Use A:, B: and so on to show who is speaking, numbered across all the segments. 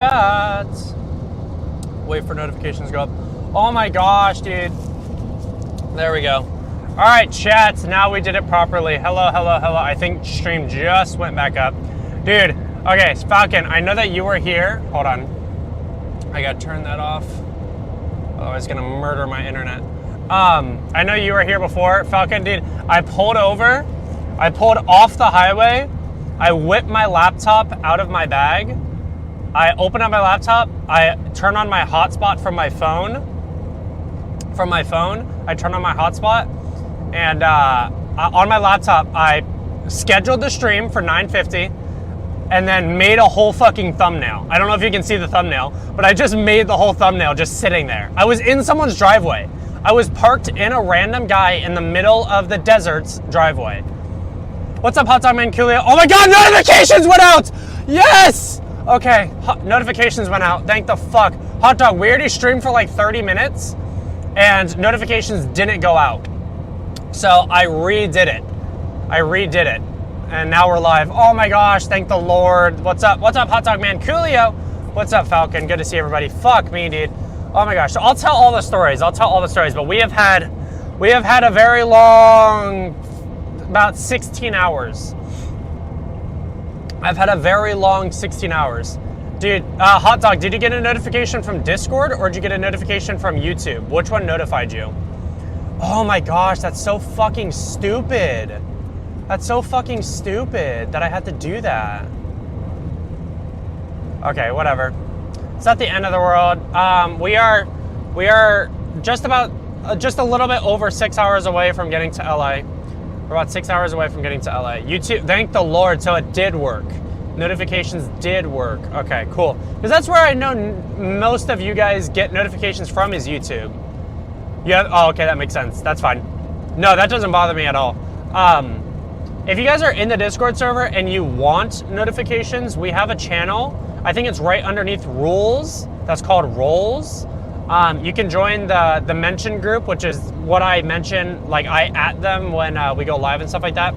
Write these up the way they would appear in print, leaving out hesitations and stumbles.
A: chats. Wait for notifications to go up. Oh my gosh, dude. There we go. All right, chats. Now we did it properly. Hello, hello, hello. I think stream just went back up. Dude, okay, Falcon, I know that you were here. Hold on. I got to turn that off. Otherwise, it's going to murder my internet. I know you were here before. Falcon, dude, I pulled over. I pulled off the highway. I whipped my laptop out of my bag. I opened up my laptop. I turned on my hotspot from my phone. I turned on my hotspot. And on my laptop, I scheduled the stream for 9:50 and then made a whole fucking thumbnail. I don't know if you can see the thumbnail, but I just made the whole thumbnail just sitting there. I was in someone's driveway. I was parked in a random guy in the middle of the desert's driveway. What's up, Hot Dog Man Coolio? Oh my God, notifications went out! Yes! Okay, notifications went out. Thank the fuck. Hot Dog, we already streamed for like 30 minutes and notifications didn't go out. So I redid it. And now we're live. Oh my gosh, thank the Lord. What's up, Hot Dog Man Coolio? What's up, Falcon? Good to see everybody. Fuck me, dude. Oh my gosh. So I'll tell all the stories. But we have had a very long, about 16 hours. I've had a very long 16 hours. Dude, Hot Dog, did you get a notification from Discord or did you get a notification from YouTube? Which one notified you? Oh my gosh, that's so fucking stupid. That's so fucking stupid that I had to do that. Okay, whatever. It's not the end of the world. We are just a little bit over 6 hours away from getting to LA. We're about 6 hours away from getting to LA. YouTube, thank the Lord, so it did work. Notifications did work. Okay, cool. Because that's where I know most of you guys get notifications from is YouTube. Yeah, oh, okay, that makes sense. That's fine. No, that doesn't bother me at all. If you guys are in the Discord server and you want notifications, we have a channel. I think it's right underneath rules. That's called roles. You can join the mention group, which is what I mention, like I at them when we go live and stuff like that.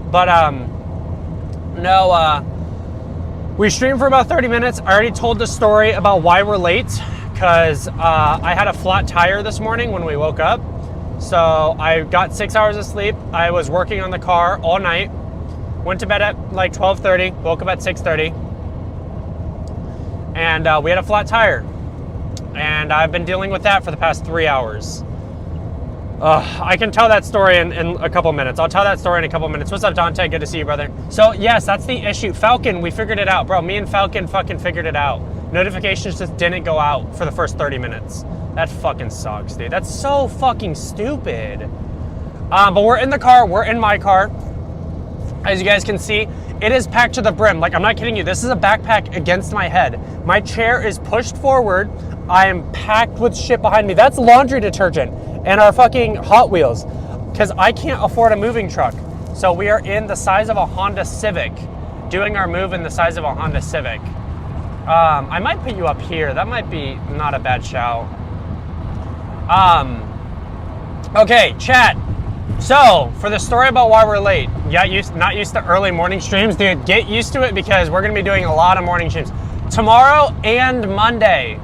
A: But we streamed for about 30 minutes. I already told the story about why we're late because I had a flat tire this morning when we woke up. So I got 6 hours of sleep. I was working on the car all night. Went to bed at like 12:30, woke up at 6:30. And we had a flat tire. And I've been dealing with that for the past 3 hours. I can tell that story in a couple minutes. I'll tell that story in a couple minutes. What's up, Dante? Good to see you, brother. So yes, that's the issue. Falcon, we figured it out. Bro, me and Falcon fucking figured it out. Notifications just didn't go out for the first 30 minutes. That fucking sucks, dude. That's so fucking stupid. But we're in the car. We're in my car. As you guys can see, it is packed to the brim. Like, I'm not kidding you. This is a backpack against my head. My chair is pushed forward. I am packed with shit behind me. That's laundry detergent and our fucking Hot Wheels because I can't afford a moving truck. So we are in the size of a Honda Civic, doing our move in the size of a Honda Civic. I might put you up here. That might be not a bad shout. Okay, chat. So, for the story about why we're late, not used to early morning streams, dude, get used to it because we're going to be doing a lot of morning streams. Tomorrow and Monday,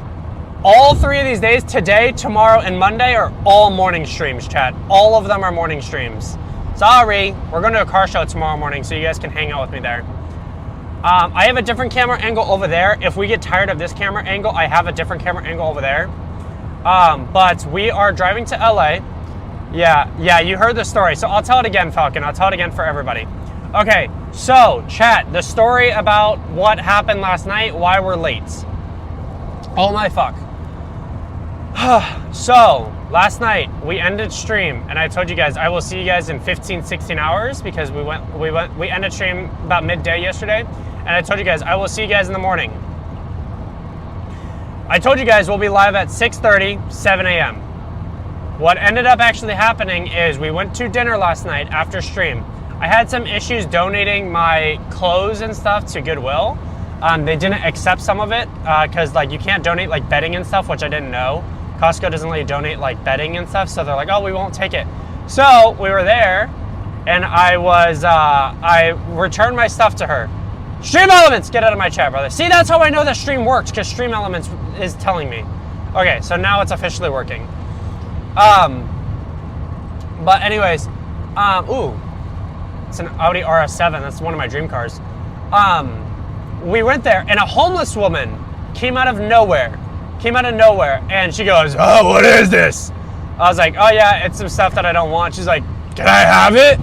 A: all 3 of these days, today, tomorrow, and Monday are all morning streams, chat. All of them are morning streams. Sorry, we're going to a car show tomorrow morning, so you guys can hang out with me there. I have a different camera angle over there. If we get tired of this camera angle, I have a different camera angle over there. But we are driving to LA. Yeah, you heard the story. So I'll tell it again, Falcon. I'll tell it again for everybody. Okay, so chat, the story about what happened last night, why we're late. Oh my fuck. So, last night we ended stream and I told you guys I will see you guys in 15, 16 hours because we ended stream about midday yesterday. And I told you guys I will see you guys in the morning. I told you guys we'll be live at 6:30, 7 a.m. What ended up actually happening is we went to dinner last night after stream. I had some issues donating my clothes and stuff to Goodwill. They didn't accept some of it because like you can't donate like bedding and stuff, which I didn't know. Costco doesn't let you donate like bedding and stuff, so they're like, oh, we won't take it. So we were there, and I returned my stuff to her. Stream Elements, get out of my chat, brother. See, that's how I know that stream works, because Stream Elements is telling me. Okay, so now it's officially working. But anyways, ooh, it's an Audi RS7. That's one of my dream cars. We went there, and a homeless woman came out of nowhere, and she goes, "Oh, what is this?" I was like, "Oh yeah, it's some stuff that I don't want." She's like, "Can I have it?"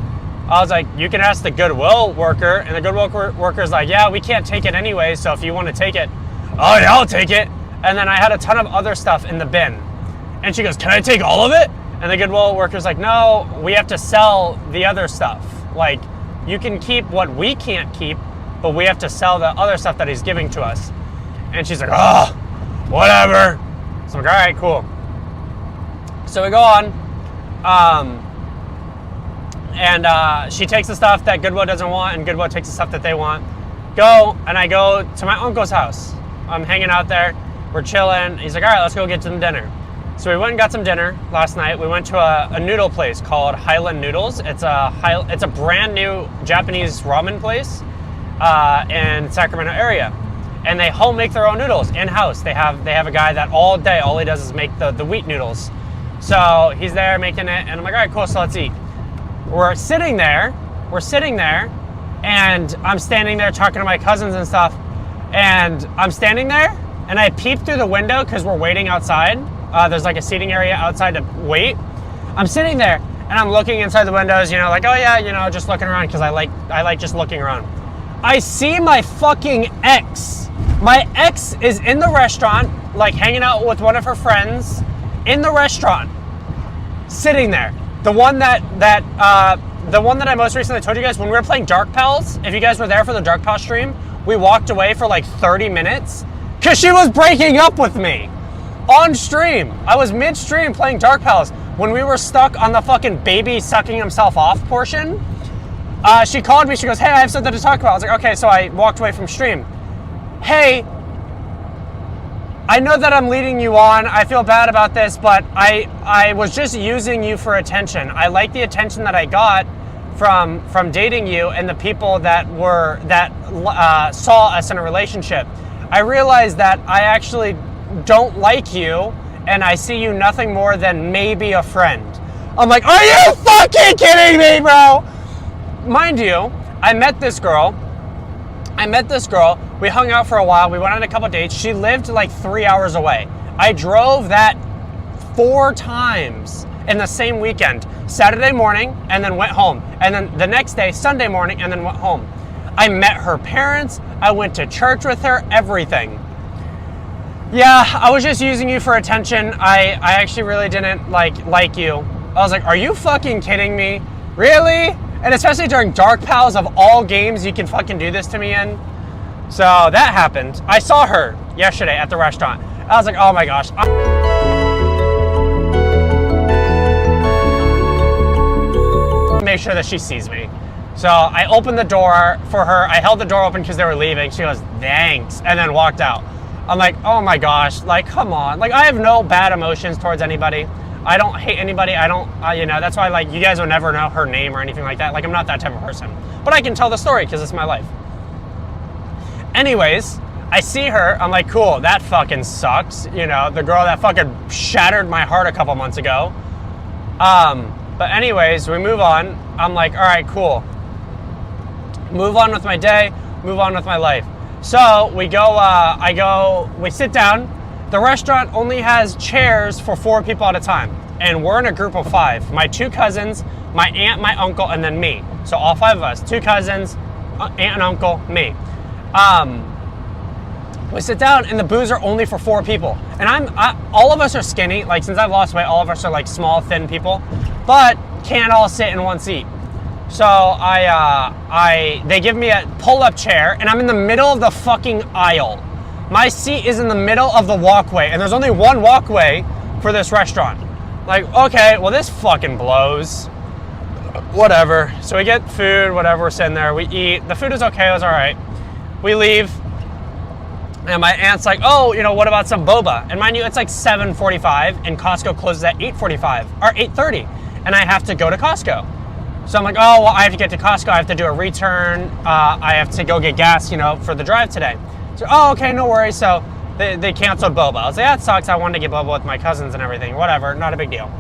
A: I was like, "You can ask the Goodwill worker," and the Goodwill worker's like, "Yeah, we can't take it anyway, so if you want to take it." "Oh yeah, I'll take it." And then I had a ton of other stuff in the bin, and she goes, "Can I take all of it?" And the Goodwill worker's like, "No, we have to sell the other stuff. Like, you can keep what we can't keep, but we have to sell the other stuff that he's giving to us." And she's like, "Oh, whatever." So I'm like, "All right, cool." So we go on, and she takes the stuff that Goodwill doesn't want, and Goodwill takes the stuff that they want. And I go to my uncle's house. I'm hanging out there. We're chilling. He's like, "All right, let's go get some dinner." So we went and got some dinner last night. We went to a noodle place called Highland Noodles. It's a brand new Japanese ramen place in Sacramento area, and they home make their own noodles in house. They have a guy that all day, all he does is make the wheat noodles. So he's there making it, and I'm like, "All right, cool. So let's eat." We're sitting there, and I'm standing there talking to my cousins and stuff, and I'm standing there, and I peep through the window because we're waiting outside. There's like a seating area outside to wait. I'm sitting there, and I'm looking inside the windows, like, "Oh yeah, just looking around," because I like just looking around. I see my fucking ex. My ex is in the restaurant, like hanging out with one of her friends in the restaurant, sitting there. The one that I most recently told you guys when we were playing Dark Pals. If you guys were there for the Dark Pals stream, we walked away for like 30 minutes because she was breaking up with me on stream. I was mid-stream playing Dark Pals when we were stuck on the fucking baby sucking himself off portion. She called me. She goes, "Hey, I have something to talk about." I was like, "Okay." So I walked away from stream. "Hey, I know that I'm leading you on. I feel bad about this, but I was just using you for attention. I like the attention that I got from dating you and the people that saw us in a relationship. I realized that I actually don't like you, and I see you nothing more than maybe a friend." I'm like, "Are you fucking kidding me, bro?" Mind you, I met this girl. We hung out for a while. We went on a couple dates. She lived like 3 hours away. I drove that 4 times in the same weekend. Saturday morning, and then went home. And then the next day, Sunday morning, and then went home. I met her parents. I went to church with her, everything. Yeah, I was just using you for attention. I actually really didn't like you. I was like, "Are you fucking kidding me? Really?" And especially during Dark Pals, of all games you can fucking do this to me in. So that happened. I saw her yesterday at the restaurant. I was like, "Oh my gosh." Make sure that she sees me. So I opened the door for her. I held the door open because they were leaving. She goes, "Thanks," and then walked out. I'm like, "Oh my gosh, like, come on." Like, I have no bad emotions towards anybody. I don't hate anybody. I don't, that's why, like, you guys will never know her name or anything like that. Like, I'm not that type of person. But I can tell the story because it's my life. Anyways, I see her. I'm like, cool, that fucking sucks. The girl that fucking shattered my heart a couple months ago. But anyways, we move on. I'm like, all right, cool. Move on with my day. Move on with my life. So we go, we sit down. The restaurant only has chairs for 4 people at a time. And we're in a group of 5. My 2 cousins, my aunt, my uncle, and then me. So all 5 of us, 2 cousins, aunt and uncle, me. We sit down and the booths are only for 4 people. And all of us are skinny. Like, since I've lost weight, all of us are like small, thin people, but can't all sit in one seat. So they give me a pull-up chair, and I'm in the middle of the fucking aisle. My seat is in the middle of the walkway, and there's only one walkway for this restaurant. Like, okay, well, this fucking blows. Whatever. So we get food, whatever, we're sitting there, we eat. The food is okay, it was all right. We leave, and my aunt's like, "Oh, what about some boba?" And mind you, it's like 7:45, and Costco closes at 8:45, or 8:30, and I have to go to Costco. So I'm like, oh, well, I have to get to Costco. I have to do a return. I have to go get gas, for the drive today. So, oh, okay, no worries. So they canceled boba. I was like, that sucks. I wanted to get boba with my cousins and everything. Whatever, not a big deal.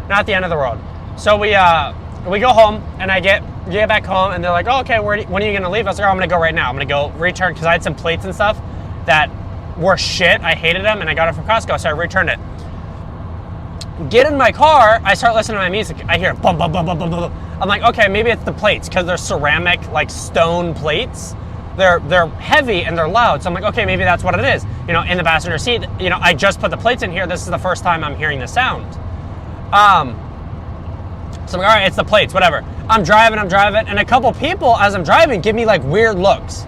A: Not the end of the world. So we go home, and I get back home, and they're like, oh, okay, when are you going to leave? I was like, oh, I'm going to go right now. I'm going to go return, because I had some plates and stuff that were shit. I hated them, and I got it from Costco, so I returned it. Get in my car, I start listening to my music. I hear bum, bum, bum, bum, bum, bum. I'm like, okay, maybe it's the plates, because they're ceramic, like stone plates. They're heavy and they're loud. So I'm like, okay, maybe that's what it is. In the passenger seat, I just put the plates in here. This is the first time I'm hearing the sound. So I'm like, all right, it's the plates, whatever. I'm driving, and a couple people as I'm driving give me like weird looks.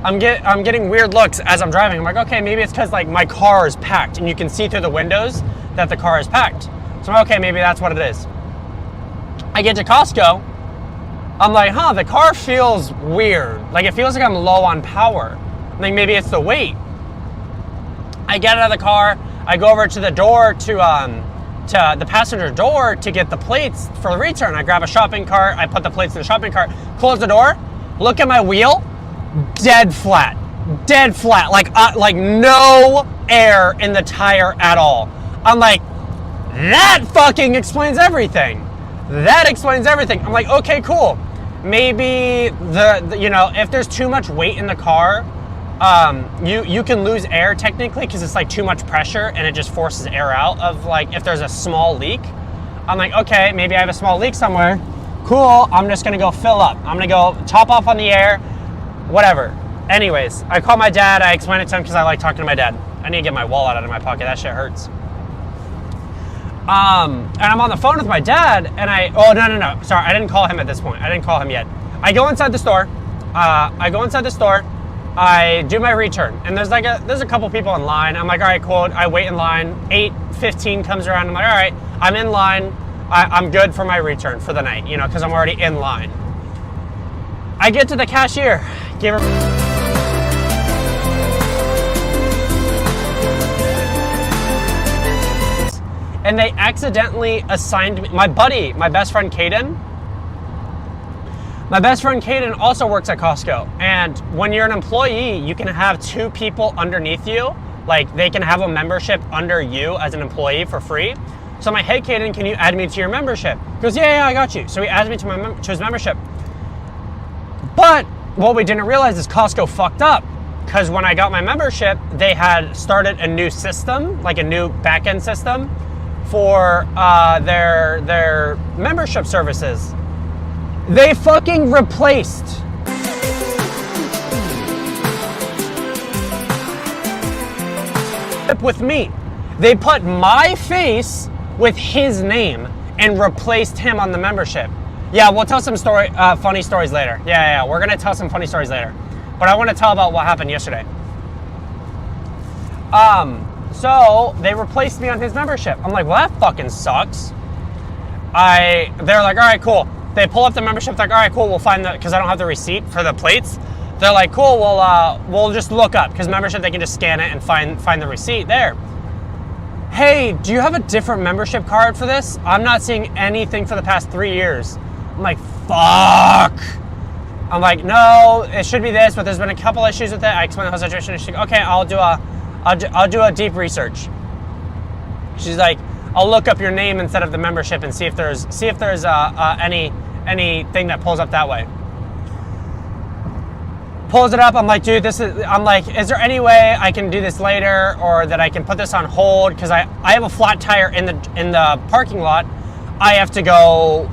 A: I'm getting weird looks as I'm driving. I'm like, okay, maybe it's because like my car is packed, and you can see through the windows that the car is packed. So I'm like, okay, maybe that's what it is. I get to Costco. I'm like, the car feels weird. Like, it feels like I'm low on power. Like, maybe it's the weight. I get out of the car. I go over to the door, to the passenger door, to get the plates for the return. I grab a shopping cart. I put the plates in the shopping cart. Close the door. Look at my wheel. Dead flat. Like no air in the tire at all. I'm like, that fucking explains everything. That explains everything. I'm like, okay, cool. Maybe if there's too much weight in the car, you can lose air technically, because it's like too much pressure and it just forces air out of, like, if there's a small leak. I'm like, okay, maybe I have a small leak somewhere. Cool. I'm just gonna go fill up. I'm gonna go top off on the air, whatever. Anyways, I call my dad. I explain it to him because I like talking to my dad. I need to get my wallet out of my pocket. That shit hurts. And I'm on the phone with my dad, and no. Sorry, I didn't call him at this point. I didn't call him yet. I go inside the store. I do my return, and there's a couple people in line. I'm like, all right, cool. I wait in line. 8:15 comes around. I'm like, all right, I'm in line. I'm good for my return for the night, because I'm already in line. I get to the cashier. Give her. And they accidentally assigned me, my best friend Caden. My best friend Caden also works at Costco. And when you're an employee, you can have 2 people underneath you. Like, they can have a membership under you as an employee for free. So I'm like, hey, Caden, can you add me to your membership? He goes, yeah, I got you. So he adds me to his membership. But what we didn't realize is Costco fucked up. Because when I got my membership, they had started a new system, like a new back-end system, for their membership services. They fucking replaced with me. They put my face with his name and replaced him on the membership. Yeah, we'll tell some funny stories later. Yeah, we're gonna tell some funny stories later. But I want to tell about what happened yesterday. So they replaced me on his membership. I'm like, well, that fucking sucks. They're like, all right, cool. They pull up the membership. They're like, all right, cool. We'll find because I don't have the receipt for the plates. They're like, cool. We'll just look up, because membership, they can just scan it and find the receipt there. Hey, do you have a different membership card for this? I'm not seeing anything for the past 3 years. I'm like, fuck. I'm like, no, it should be this, but there's been a couple issues with it. I explained the whole situation. She's like, okay, I'll do a deep research. She's like, I'll look up your name instead of the membership and see if there's anything that pulls up that way. Pulls it up. I'm like, dude, is there any way I can do this later, or that I can put this on hold? Because I have a flat tire in the parking lot. I have to go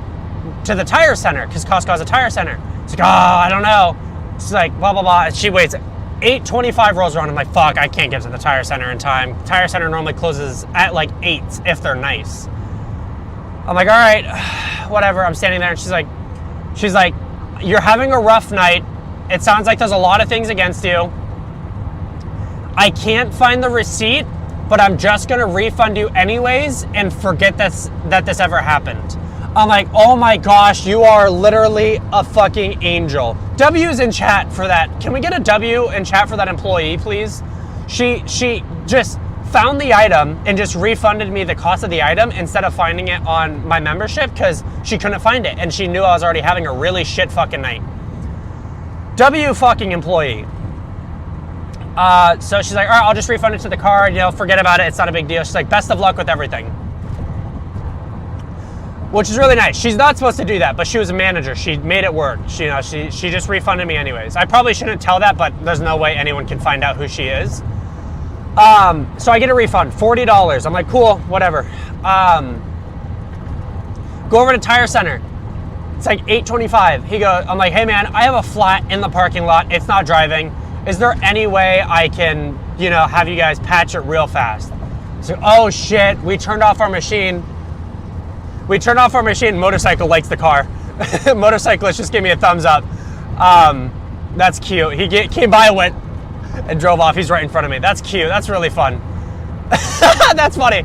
A: to the tire center, because Costco has a tire center. It's like, I don't know. She's like, blah, blah, blah. And she waits. 8:25 rolls around. I'm like, fuck, I can't get to the tire center in time. Tire center normally closes at like 8 if they're nice. I'm like, all right, whatever. I'm standing there, and she's like, you're having a rough night. It sounds like there's a lot of things against you. I can't find the receipt, but I'm just gonna refund you anyways and forget that this ever happened. I'm like, oh my gosh, you are literally a fucking angel. W's in chat for that. Can we get a W in chat for that employee, please? She just found the item and just refunded me the cost of the item instead of finding it on my membership because she couldn't find it and she knew I was already having a really shit fucking night. W fucking employee. So she's like, all right, I'll just refund it to the card, forget about it, it's not a big deal. She's like, best of luck with everything. Which is really nice. She's not supposed to do that, but she was a manager. She made it work. She just refunded me anyways. I probably shouldn't tell that, but there's no way anyone can find out who she is. So I get a refund, $40. I'm like, cool, whatever. Go over to Tire Center. It's like $8.25. I'm like, hey man, I have a flat in the parking lot. It's not driving. Is there any way I can, have you guys patch it real fast? So, oh shit, we turned off our machine. Motorcycle likes the car. Motorcyclist just gave me a thumbs up. That's cute. He came by, went, and drove off. He's right in front of me. That's cute. That's really fun. That's funny.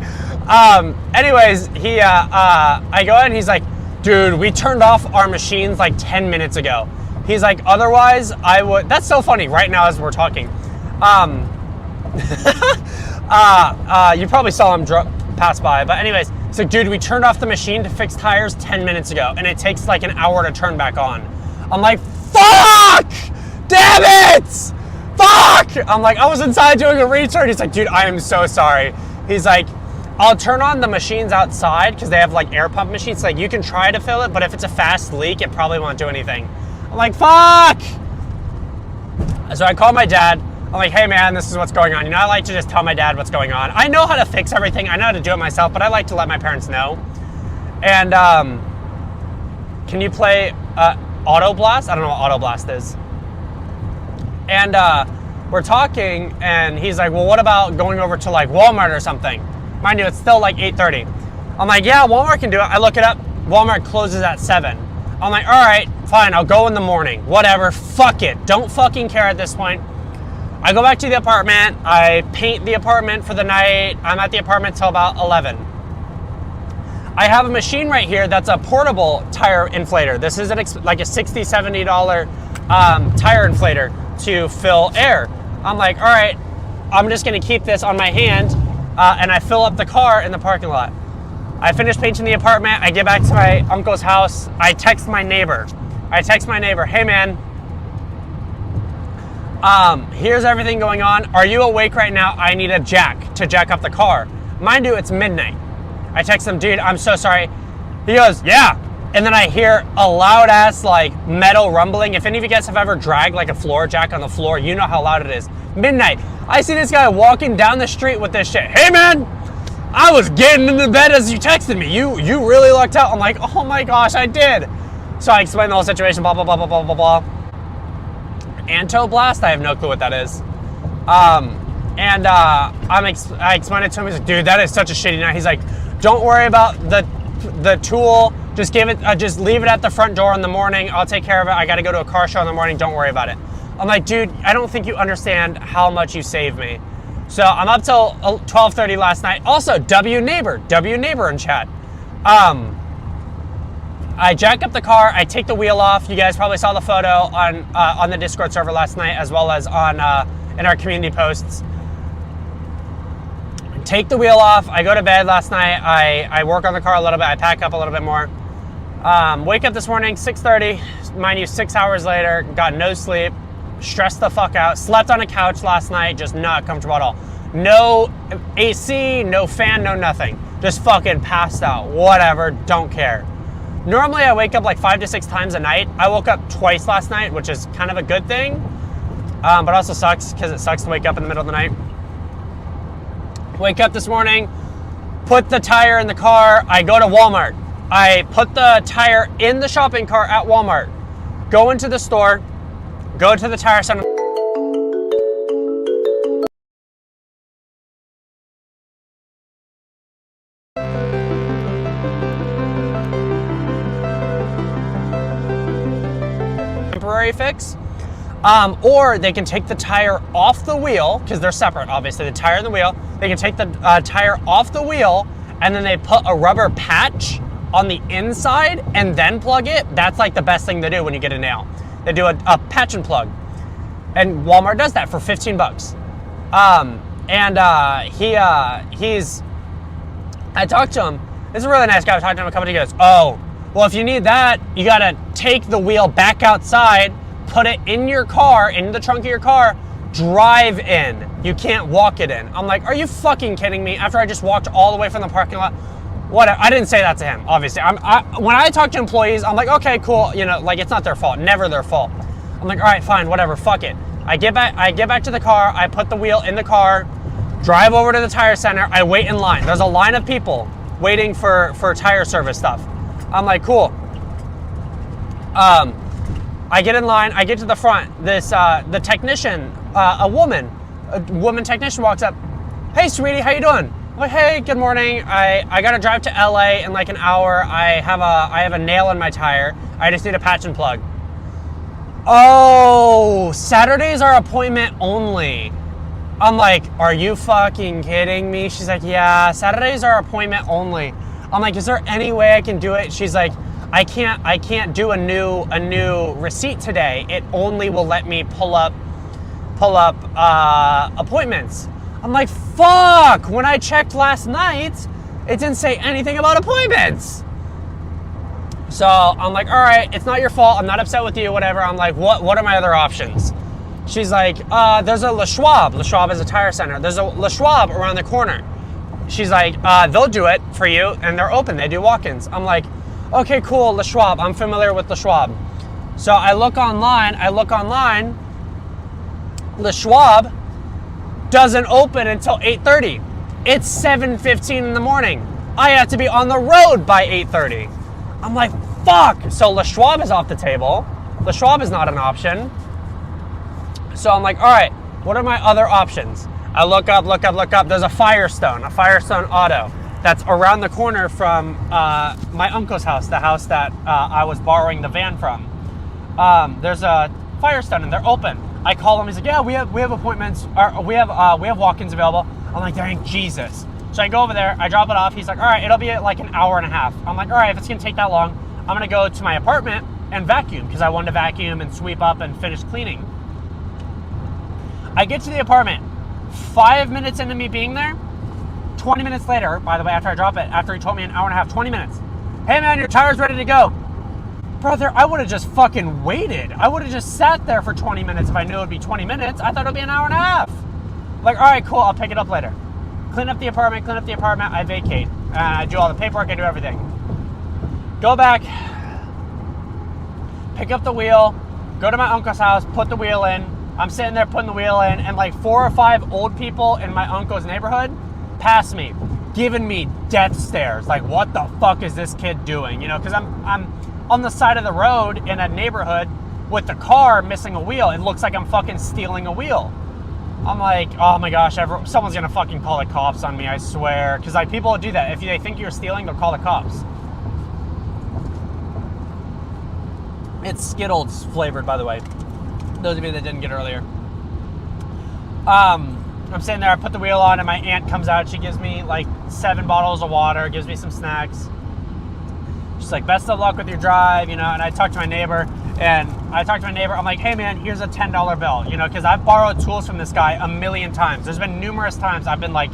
A: Anyways, I go in and he's like, dude, we turned off our machines like 10 minutes ago. He's like, otherwise I would, that's so funny right now as we're talking. You probably saw him pass by, but anyways, so dude, we turned off the machine to fix tires 10 minutes ago and it takes like an hour to turn back on. I'm like, fuck! Damn it! Fuck! I'm like, I was inside doing a return. He's like, dude, I am so sorry. He's like, I'll turn on the machines outside because they have like air pump machines. Like you can try to fill it, but if it's a fast leak, it probably won't do anything. I'm like, fuck! So I call my dad. I'm like, hey man, this is what's going on. I like to just tell my dad what's going on. I know how to fix everything. I know how to do it myself, but I like to let my parents know. And can you play Auto Blast? I don't know what Auto Blast is. And we're talking, and he's like, well, what about going over to like Walmart or something? Mind you, it's still like 8:30. I'm like, yeah, Walmart can do it. I look it up. Walmart closes at 7. I'm like, all right, fine, I'll go in the morning. Whatever, fuck it. Don't fucking care at this point. I go back to the apartment. I paint the apartment for the night. I'm at the apartment till about 11. I have a machine right here that's a portable tire inflator. This is like a $60, $70 tire inflator to fill air. I'm like, all right, I'm just gonna keep this on my hand and I fill up the car in the parking lot. I finish painting the apartment. I get back to my uncle's house. I text my neighbor. Hey man, here's everything going on. Are you awake right now? I need a jack to jack up the car. Mind you, it's midnight. I text him, dude, I'm so sorry. He goes, yeah. And then I hear a loud ass like metal rumbling. If any of you guys have ever dragged like a floor jack on the floor, you know how loud it is. Midnight. I see this guy walking down the street with this shit. Hey man, I was getting into bed as you texted me. You really lucked out. I'm like, oh my gosh, I did. So I explained the whole situation, blah, blah, blah, blah, blah, blah, blah. Anto Blast, I have no clue what that is. I explained it to him. He's like, dude, that is such a shitty night. He's like, don't worry about the tool. Just just leave it at the front door in the morning. I'll take care of it. I got to go to a car show in the morning. Don't worry about it. I'm like, dude, I don't think you understand how much you saved me. So I'm up till 12:30 last night. Also, W neighbor in chat. I jack up the car. I take the wheel off. You guys probably saw the photo on the Discord server last night, as well as on in our community posts. Take the wheel off. I go to bed last night. I work on the car a little bit. I pack up a little bit more. Wake up this morning, 6:30. Mind you, 6 hours later. Got no sleep. Stressed the fuck out. Slept on a couch last night. Just not comfortable at all. No AC, no fan, no nothing. Just fucking passed out. Whatever. Don't care. Normally I wake up like 5 to 6 times a night. I woke up twice last night, which is kind of a good thing. But also sucks because it sucks to wake up in the middle of the night. Wake up this morning, put the tire in the car. I go to Walmart. I put the tire in the shopping cart at Walmart. Go into the store, go to the tire center. Temporary fix. Or they can take the tire off the wheel, because they're separate, obviously, the tire and the wheel. They can take the tire off the wheel, and then they put a rubber patch on the inside and then plug it. That's like the best thing to do when you get a nail. They do a patch and plug. And Walmart does that for 15 bucks. And he's, I talked to him. This is a really nice guy. I talked to him a couple of days. He goes, oh, well, if you need that, you got to take the wheel back outside, put it in your car, in the trunk of your car, drive in. You can't walk it in. I'm like, are you fucking kidding me? After I just walked all the way from the parking lot. Whatever. I didn't say that to him, obviously. When I talk to employees, I'm like, okay, cool. You know, like, it's not their fault. Never their fault. I'm like, all right, fine, whatever. Fuck it. I get back to the car. I put the wheel in the car, drive over to the tire center. I wait in line. There's a line of people waiting for tire service stuff. I'm like, cool. I get in line. I get to the front. The technician, a woman technician walks up. Hey, sweetie, how you doing? I'm like, hey, good morning. I gotta drive to LA in like an hour. I have a nail in my tire. I just need a patch and plug. Oh, Saturdays are appointment only. I'm like, are you fucking kidding me? She's like, yeah, Saturdays are appointment only. I'm like, is there any way I can do it? She's like, I can't do a new receipt today. It only will let me pull up appointments. I'm like, fuck, when I checked last night, it didn't say anything about appointments. So I'm like, all right, it's not your fault. I'm not upset with you, whatever. I'm like, what are my other options? She's like, there's a Le Schwab. Le Schwab is a tire center. There's a Le Schwab around the corner. She's like, they'll do it for you, and they're open. They do walk-ins. I'm like, okay, cool, Le Schwab. I'm familiar with Le Schwab. So I look online. Le Schwab doesn't open until 8:30. It's 7:15 in the morning. I have to be on the road by 8:30. I'm like, fuck. So Le Schwab is off the table. Le Schwab is not an option. So I'm like, all right, what are my other options? I look up. There's a Firestone Auto that's around the corner from my uncle's house, the house that I was borrowing the van from. There's a Firestone and they're open. I call him. He's like, yeah, we have appointments. Or we have walk-ins available. I'm like, thank Jesus. So I go over there. I drop it off. He's like, all right, it'll be like an hour and a half. I'm like, all right, if it's gonna take that long, I'm gonna go to my apartment and vacuum because I wanted to vacuum and sweep up and finish cleaning. I get to the apartment. 5 minutes into me being there, 20 minutes later, by the way, after I drop it, after he told me an hour and a half, 20 minutes. Hey man, your tire's ready to go. Brother, I would have just fucking waited. I would have just sat there for 20 minutes if I knew it would be 20 minutes. I thought it would be an hour and a half. Like, all right, cool, I'll pick it up later. Clean up the apartment, I vacate. I do all the paperwork, I do everything. Go back, pick up the wheel, go to my uncle's house, put the wheel in. I'm sitting there putting the wheel in, and like 4 or 5 old people in my uncle's neighborhood pass me, giving me death stares. Like, what the fuck is this kid doing? You know, because I'm on the side of the road in a neighborhood with the car missing a wheel. It looks like I'm fucking stealing a wheel. I'm like, oh my gosh, someone's gonna fucking call the cops on me, I swear. Because like people do that. If they think you're stealing, they'll call the cops. It's Skittles flavored, by the way. Those of you that didn't get earlier. I'm sitting there, I put the wheel on, and my aunt comes out. She gives me like 7 bottles of water, gives me some snacks. She's like, best of luck with your drive, you know. And I talked to my neighbor, I'm like, hey man, here's a $10 bill, you know, because I've borrowed tools from this guy a million times. There's been numerous times I've been like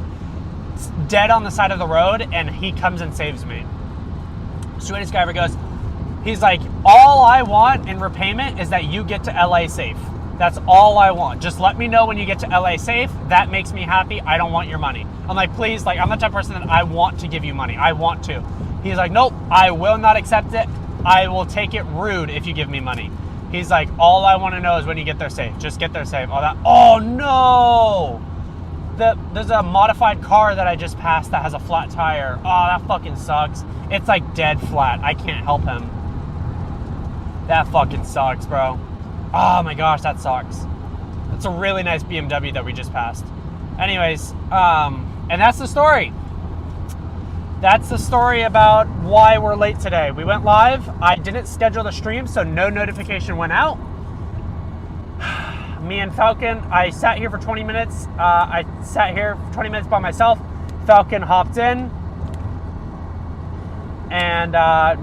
A: dead on the side of the road, and he comes and saves me. Sweetest guy ever. Goes, he's like, all I want in repayment is that you get to LA safe. That's all I want. Just let me know when you get to LA safe. That makes me happy. I don't want your money. I'm like, please, like, I'm the type of person that I want to give you money. I want to. He's like, nope, I will not accept it. I will take it rude if you give me money. He's like, all I want to know is when you get there safe. Just get there safe. All that. Oh no! There's a modified car that I just passed that has a flat tire. Oh, that fucking sucks. It's like dead flat. I can't help him. That fucking sucks, bro. Oh my gosh, that sucks. It's a really nice BMW that we just passed. Anyways, and that's the story. That's the story about why we're late today. We went live. I didn't schedule the stream, so no notification went out. Me and Falcon, I sat here for 20 minutes. I sat here for 20 minutes by myself. Falcon hopped in and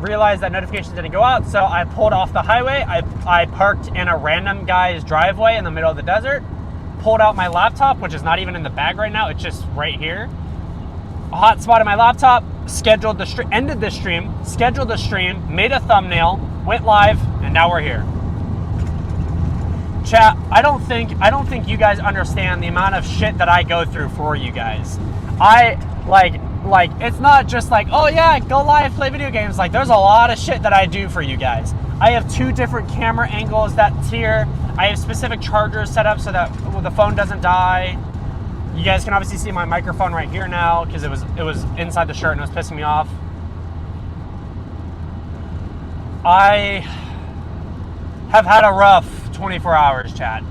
A: realized that notifications didn't go out, so I pulled off the highway. I parked in a random guy's driveway in the middle of the desert, pulled out my laptop, which is not even in the bag right now. It's just right here. A hotspot in my laptop, scheduled the stream, ended the stream, scheduled the stream, made a thumbnail, went live, and now we're here. Chat, I don't think you guys understand the amount of shit that I go through for you guys. I like it's not just like, oh yeah, go live, play video games. Like, there's a lot of shit that I do for you guys. I have 2 different camera angles that's here. I have specific chargers set up so that the phone doesn't die. You guys can obviously see my microphone right here now because it was inside the shirt and it was pissing me off. I have had a rough 24 hours, chat.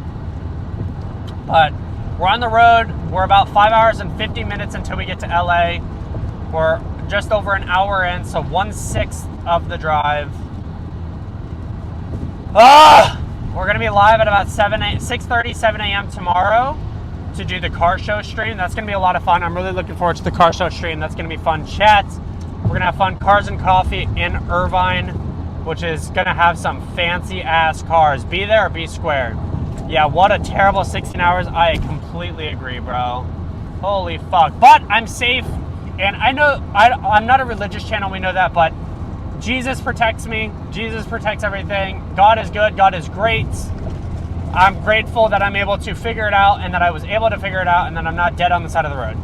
A: But we're on the road. We're about 5 hours and 50 minutes until we get to LA. We're just over an hour in, so 1/6 of the drive. We're going to be live at about 6:30, 7 a.m. tomorrow to do the car show stream. That's going to be a lot of fun. I'm really looking forward to the car show stream. That's going to be fun. Chat. We're going to have fun cars and coffee in Irvine, which is going to have some fancy ass cars. Be there or be square. Yeah, what a terrible 16 hours. I completely agree, bro. Holy fuck. But I'm safe, and I know I'm not a religious channel, we know that, but Jesus protects me. Jesus protects everything. God is good. God is great. I'm grateful that I'm able to figure it out, and that I was able to figure it out, and that I'm not dead on the side of the road.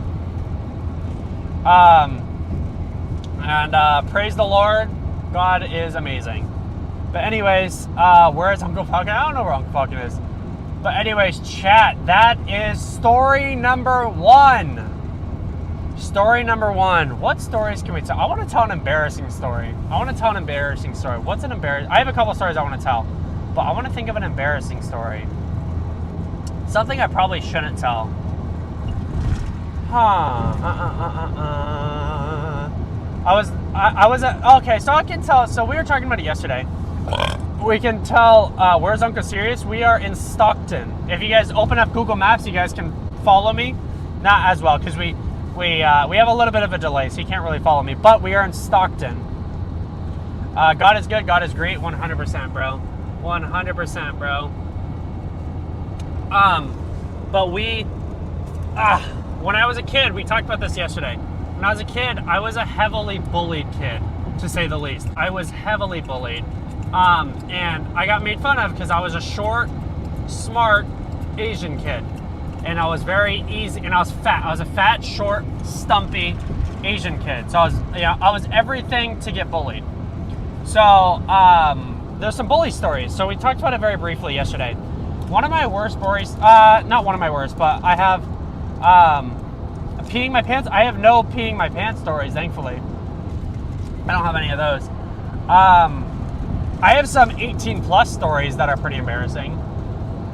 A: Praise the Lord. God is amazing. But anyways, where is Uncle Falcon? I don't know where Uncle Falcon is. But anyways, chat, that is story number 1. Story number 1. What stories can we tell? I want to tell an embarrassing story. What's an embarrassing? I have a couple stories I want to tell, but I want to think of an embarrassing story. Something I probably shouldn't tell. Okay, so I can tell. So we were talking about it yesterday. We can tell, where's Uncle Sirius? We are in Stockton. If you guys open up Google Maps, you guys can follow me. Not as well, because we have a little bit of a delay, so you can't really follow me. But we are in Stockton. God is good. God is great. 100%, bro. 100%, bro. But when I was a kid, we talked about this yesterday. When I was a kid, I was a heavily bullied kid, to say the least. I was heavily bullied. And I got made fun of because I was a short, smart Asian kid. And I was very easy, and I was fat. I was a fat, short, stumpy Asian kid. So I was everything to get bullied. So there's some bully stories. So we talked about it very briefly yesterday. One of my worst stories, not one of my worst, but I have peeing my pants. I have no peeing my pants stories, thankfully. I don't have any of those. I have some 18 plus stories that are pretty embarrassing.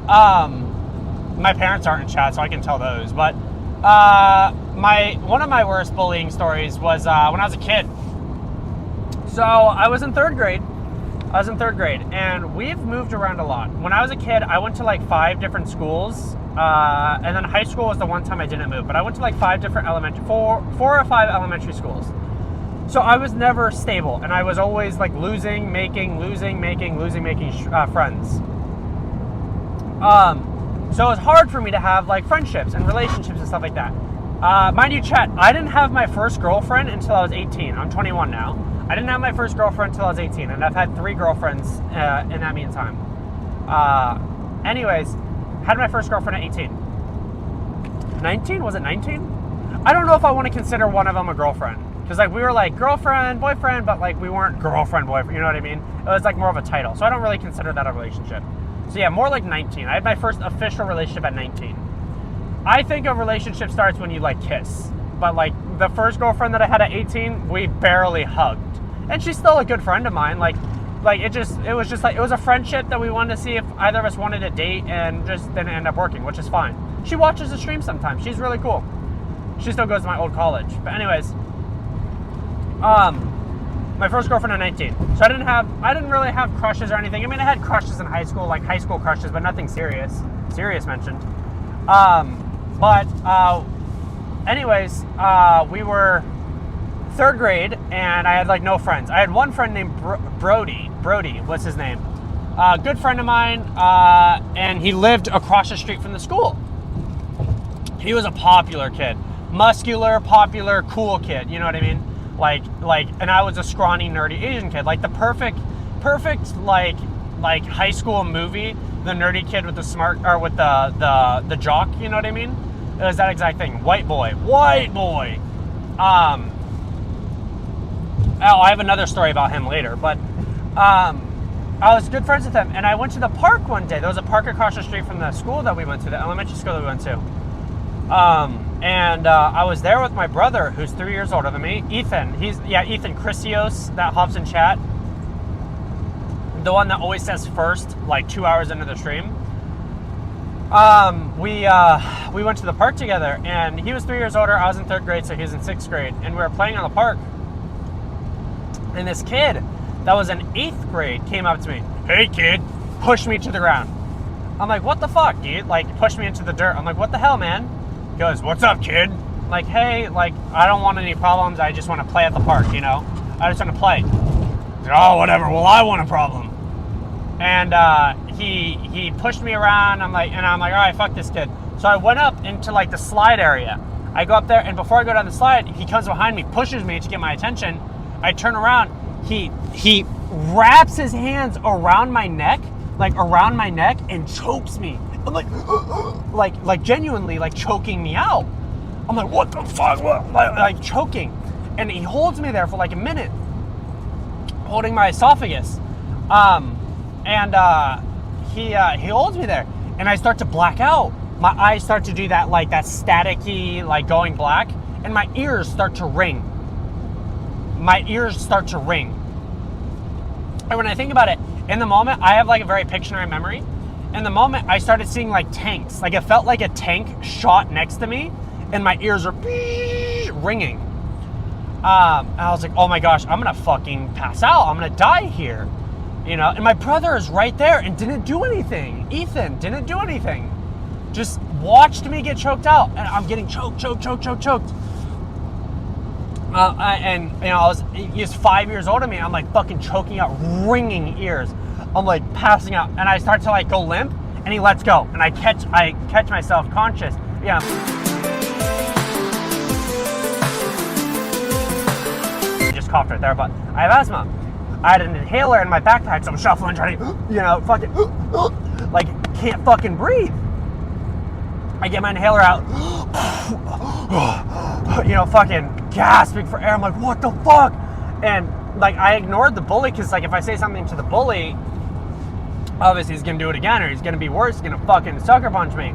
A: My parents aren't in chat, so I can tell those. But one of my worst bullying stories was when I was a kid. So I was in third grade, and we've moved around a lot. When I was a kid, I went to like 5 different schools, and then high school was the one time I didn't move. But I went to like 5 different four or 5 elementary schools. So I was never stable, and I was always like losing, making friends. So it was hard for me to have like friendships and relationships and stuff like that. Mind you, chat, I didn't have my first girlfriend until I was 18. I'm 21 now. I didn't have my first girlfriend until I was 18, and I've had 3 girlfriends in that meantime. Anyways, had my first girlfriend at 18. 19? Was it 19? I don't know if I want to consider one of them a girlfriend. Because like we were like girlfriend, boyfriend, but like we weren't girlfriend, boyfriend, you know what I mean? It was like more of a title. So I don't really consider that a relationship. So yeah, more like 19. I had my first official relationship at 19. I think a relationship starts when you like kiss. But like the first girlfriend that I had at 18, we barely hugged. And she's still a good friend of mine. Like it was a friendship that we wanted to see if either of us wanted to date, and just didn't end up working, which is fine. She watches the stream sometimes. She's really cool. She still goes to my old college. But anyways, my first girlfriend at 19. So I didn't really have crushes or anything. I mean, I had crushes in high school, like high school crushes, but nothing serious mentioned. Anyways, we were third grade, and I had like no friends. I had one friend named Brody. Brody was his name. Good friend of mine, and he lived across the street from the school. He was a popular kid. Muscular, popular, cool kid. You know what I mean? And I was a scrawny, nerdy Asian kid. Like the perfect, like high school movie. The nerdy kid with the smart, or with the jock. You know what I mean? It was that exact thing. White boy. Oh, I have another story about him later, but I was good friends with him, and I went to the park one day. There was a park across the street from the school that we went to, the elementary school that we went to. I was there with my brother, who's 3 years older than me, Ethan. Ethan Christios, that hops in chat. The one that always says first, like 2 hours into the stream. We went to the park together, and he was 3 years older. I was in 3rd grade, so he was in 6th grade, and we were playing on the park. And this kid that was in 8th grade came up to me. Hey, kid, pushed me to the ground. I'm like, what the fuck, dude? Like, pushed me into the dirt. I'm like, what the hell, man? He goes, what's up, kid? I'm like, hey, like, I don't want any problems. I just want to play at the park, you know? I just want to play. He's like, oh, whatever. Well, I want a problem. And he pushed me around. I'm like, all right, fuck this kid. So I went up into like the slide area. I go up there, and before I go down the slide, he comes behind me, pushes me to get my attention. I turn around. He wraps his hands around my neck, and chokes me. I'm like genuinely like choking me out. I'm like, what the fuck? What? Like choking. And he holds me there for like a minute, holding my esophagus. He holds me there, and I start to black out. My eyes start to do that, like that staticky, like going black, and my ears start to ring. And when I think about it, in the moment, I have like a very Pictionary memory. In the moment, I started seeing like tanks. Like it felt like a tank shot next to me, and my ears are ringing. And I was like, oh my gosh, I'm gonna fucking pass out. I'm gonna die here. You know, and my brother is right there and didn't do anything. Ethan didn't do anything. Just watched me get choked out, and I'm getting choked. And you know, he was 5 years older than me. I'm like fucking choking out, ringing ears. I'm like passing out, and I start to like go limp, and he lets go, and I catch myself conscious. Yeah. Just coughed right there, but I have asthma. I had an inhaler in my backpack, so I'm shuffling, trying to, you know, fucking, like, can't fucking breathe. I get my inhaler out, you know, fucking gasping for air. I'm like, what the fuck? And, like, I ignored the bully, because, like, if I say something to the bully, obviously he's gonna do it again, or he's gonna be worse, he's gonna fucking sucker punch me.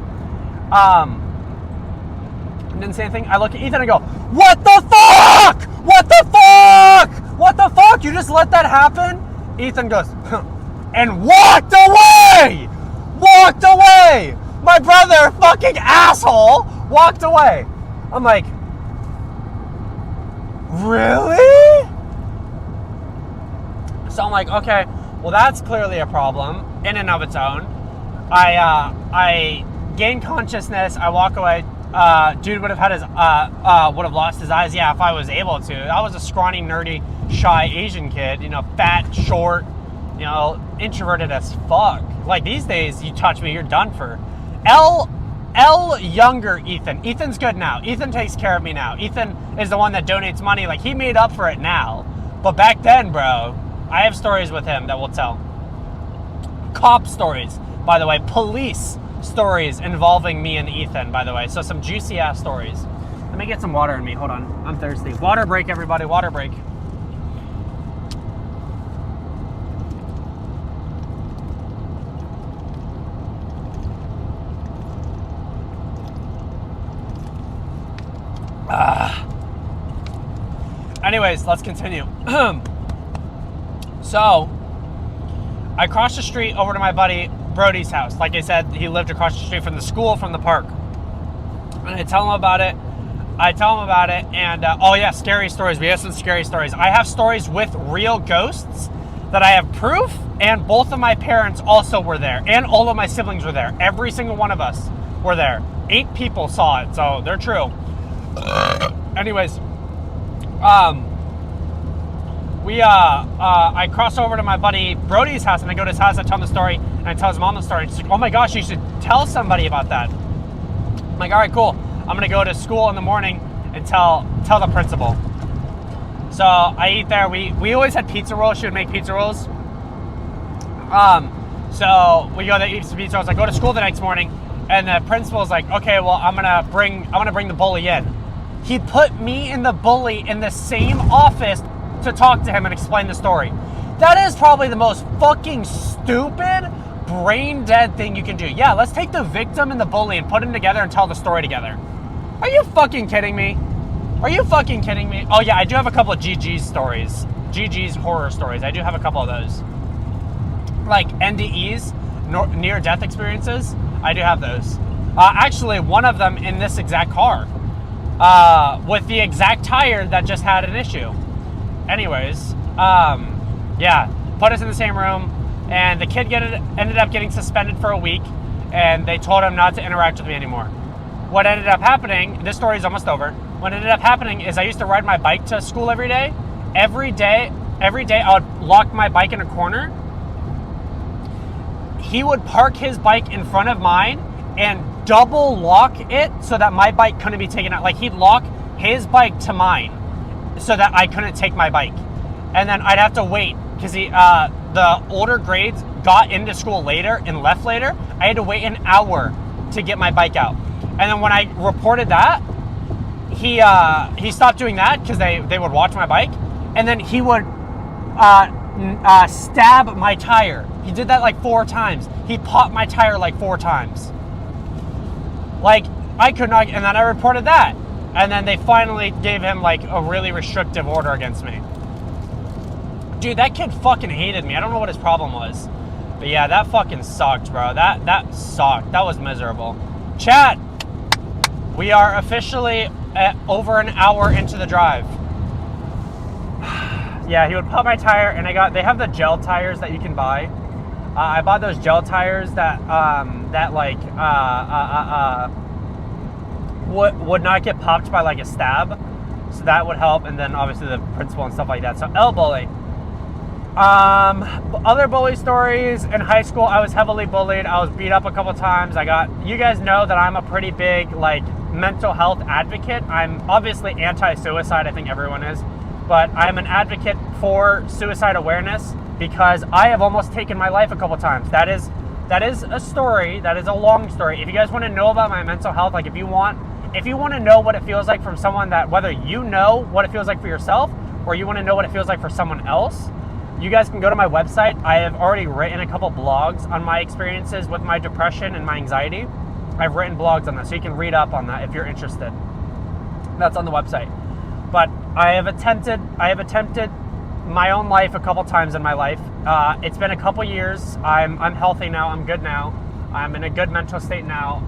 A: Didn't say anything. I look at Ethan and go, what the fuck? What the fuck? What the fuck? You just let that happen? Ethan goes, and walked away! Walked away! My brother, fucking asshole, walked away. I'm like, really? So I'm like, okay, well that's clearly a problem in and of its own. I gain consciousness, I walk away. Dude would have had would have lost his eyes, yeah, if I was able to. I was a scrawny, nerdy, shy Asian kid, you know, fat, short, you know, introverted as fuck. Like these days, you touch me, you're done for. Younger Ethan. Ethan's good now. Ethan takes care of me now. Ethan is the one that donates money. Like he made up for it now. But back then, bro, I have stories with him that we'll tell. Cop stories, by the way, police stories involving me and Ethan, by the way. So some juicy ass stories. Let me get some water in me. Hold on. I'm thirsty. Water break, everybody. Water break. Anyways, let's continue. So, I crossed the street over to my buddy Brody's house. Like I said, he lived across the street from the school, from the park. And I tell him about it. And oh yeah, scary stories. We have some scary stories. I have stories with real ghosts that I have proof, and both of my parents also were there, and all of my siblings were there. Every single one of us were there. 8 people saw it, so they're true. Anyways, I cross over to my buddy Brody's house, and I go to his house, I tell him the story, and I tell his mom the story, and she's like, oh my gosh, you should tell somebody about that. I'm like, all right, cool. I'm gonna go to school in the morning and tell the principal. So I eat there. We always had pizza rolls. She would make pizza rolls. So we go there, eat some pizza rolls. I go to school the next morning, and the principal's like, okay, well, I'm gonna bring the bully in. He put me and the bully in the same office to talk to him and explain the story. That is probably the most fucking stupid, brain dead thing you can do. Yeah, let's take the victim and the bully and put them together and tell the story together. Are you fucking kidding me? Are you fucking kidding me? Oh yeah, I do have a couple of GG's stories. GG's horror stories. I do have a couple of those. Like NDEs, near-death experiences. I do have those. Actually, one of them in this exact car. With the exact tire that just had an issue. Anyways, yeah, put us in the same room, and the kid ended up getting suspended for a week, and they told him not to interact with me anymore. What ended up happening, this story is almost over. What ended up happening is I used to ride my bike to school every day. Every day I would lock my bike in a corner. He would park his bike in front of mine and double lock it so that my bike couldn't be taken out. Like, he'd lock his bike to mine so that I couldn't take my bike. And then I'd have to wait because the older grades got into school later and left later. I had to wait an hour to get my bike out. And then when I reported that, he stopped doing that because they would watch my bike. And then he would stab my tire. He did that like 4 times. He popped my tire like 4 times. Like, I could not, and then I reported that. And then they finally gave him like a really restrictive order against me. Dude, that kid fucking hated me. I don't know what his problem was. But yeah, that fucking sucked, bro. That sucked. That was miserable. Chat, we are officially at over an hour into the drive. Yeah, he would pop my tire, and they have the gel tires that you can buy. I bought those gel tires that would not get popped by like a stab, so that would help. And then obviously the principal and stuff like that. So bully. Other bully stories in high school. I was heavily bullied. I was beat up a couple times. You guys know that I'm a pretty big like mental health advocate. I'm obviously anti-suicide. I think everyone is. But I'm an advocate for suicide awareness because I have almost taken my life a couple times. That is a story. That is a long story. If you guys want to know about my mental health, like if you want to know what it feels like from someone that, whether you know what it feels like for yourself or you want to know what it feels like for someone else, you guys can go to my website. I have already written a couple blogs on my experiences with my depression and my anxiety. I've written blogs on that, so you can read up on that if you're interested. That's on the website. But I have attempted my own life a couple times in my life. It's been a couple years. I'm healthy now. I'm good now. I'm in a good mental state now.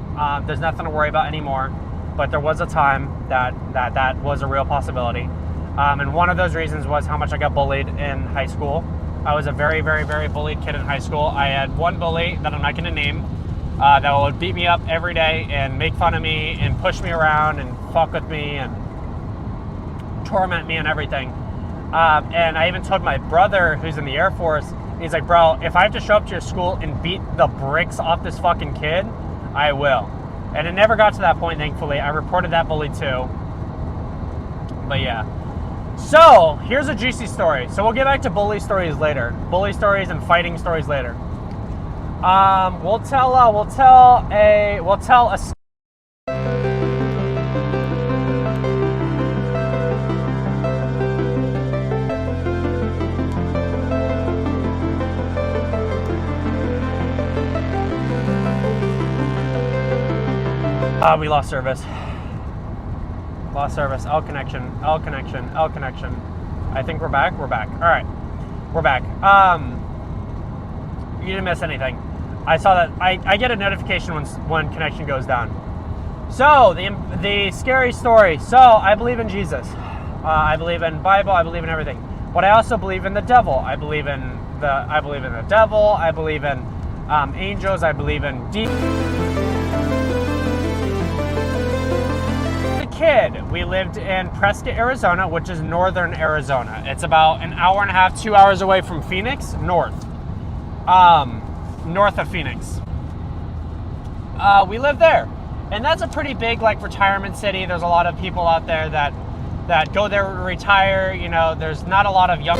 A: There's nothing to worry about anymore. But there was a time that was a real possibility. And one of those reasons was how much I got bullied in high school. I was a very, very, very bullied kid in high school. I had one bully that I'm not going to name that would beat me up every day and make fun of me and push me around and fuck with me and torment me and everything. And I even told my brother, who's in the Air Force, he's like, bro, if I have to show up to your school and beat the bricks off this fucking kid, I will. And it never got to that point, thankfully. I reported that bully too. But yeah. So here's a juicy story. So we'll get back to bully stories later. Bully stories and fighting stories later. We'll tell a we lost service. L connection. I think we're back. All right, we're back. You didn't miss anything. I saw that. I get a notification when connection goes down. So the scary story. So I believe in Jesus. I believe in Bible. I believe in everything. But I also believe in the devil. I believe in the devil. I believe in angels. I believe in demons. Kid, we lived in Prescott, Arizona, which is northern Arizona. It's about an hour and a half, 2 hours away from Phoenix, north of Phoenix. We lived there, And that's a pretty big like retirement city. There's a lot of people out there that go there to retire. You know, there's not a lot of young.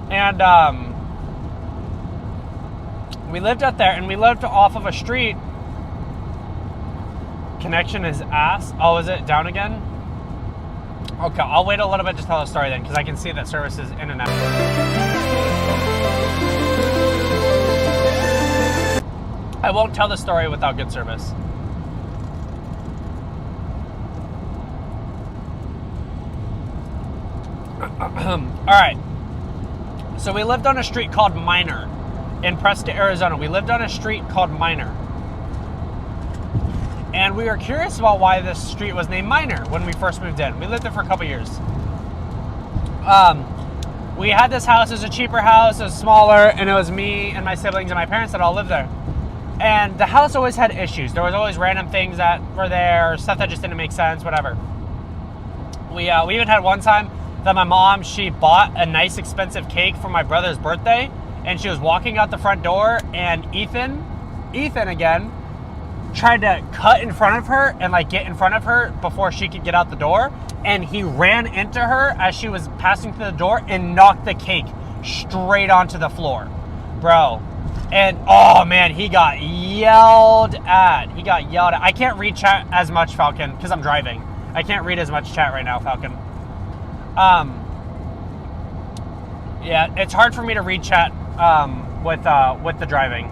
A: And we lived out there, and we lived off of a street. Connection is ass. Oh, is it down again? Okay, I'll wait a little bit to tell the story then, because I can see that service is in and out. I won't tell the story without good service. All right. So we lived on a street called Minor in Prescott, Arizona. We lived on a street called Minor. And we were curious about why this street was named Minor when we first moved in. We lived there for a couple years. We had this house. It was a cheaper house. It was smaller, and it was me and my siblings and my parents that all lived there. And the house always had issues. There was always random things that were there, stuff that just didn't make sense, whatever. We even had one time that my mom, she bought a nice expensive cake for my brother's birthday, and she was walking out the front door, and Ethan again, tried to cut in front of her and like get in front of her before she could get out the door, and he ran into her as she was passing through the door and knocked the cake straight onto the floor, bro. And oh man, he got yelled at. I can't read chat as much, Falcon, because I'm driving. I can't read as much chat right now, Falcon. Yeah, it's hard for me to read chat with the driving.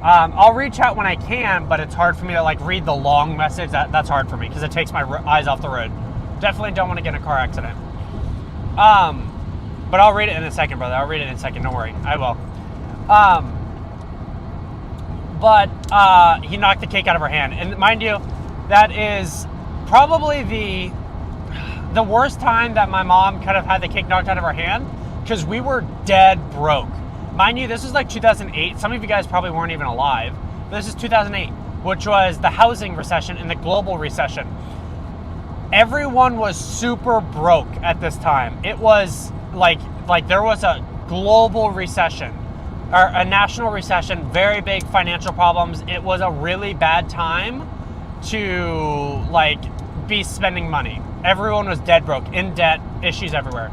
A: I'll read chat when I can, but it's hard for me to like read the long message. That's hard for me because it takes my eyes off the road. Definitely don't want to get in a car accident. But I'll read it in a second, brother. I'll read it in a second. Don't worry, I will. But he knocked the cake out of her hand, and mind you, that is probably the worst time that my mom could have had the cake knocked out of her hand, because we were dead broke. Mind you, this was like 2008. Some of you guys probably weren't even alive. But this is 2008, which was the housing recession and the global recession. Everyone was super broke at this time. It was like there was a global recession, or a national recession, very big financial problems. It was a really bad time to like be spending money. Everyone was dead broke, in debt, issues everywhere.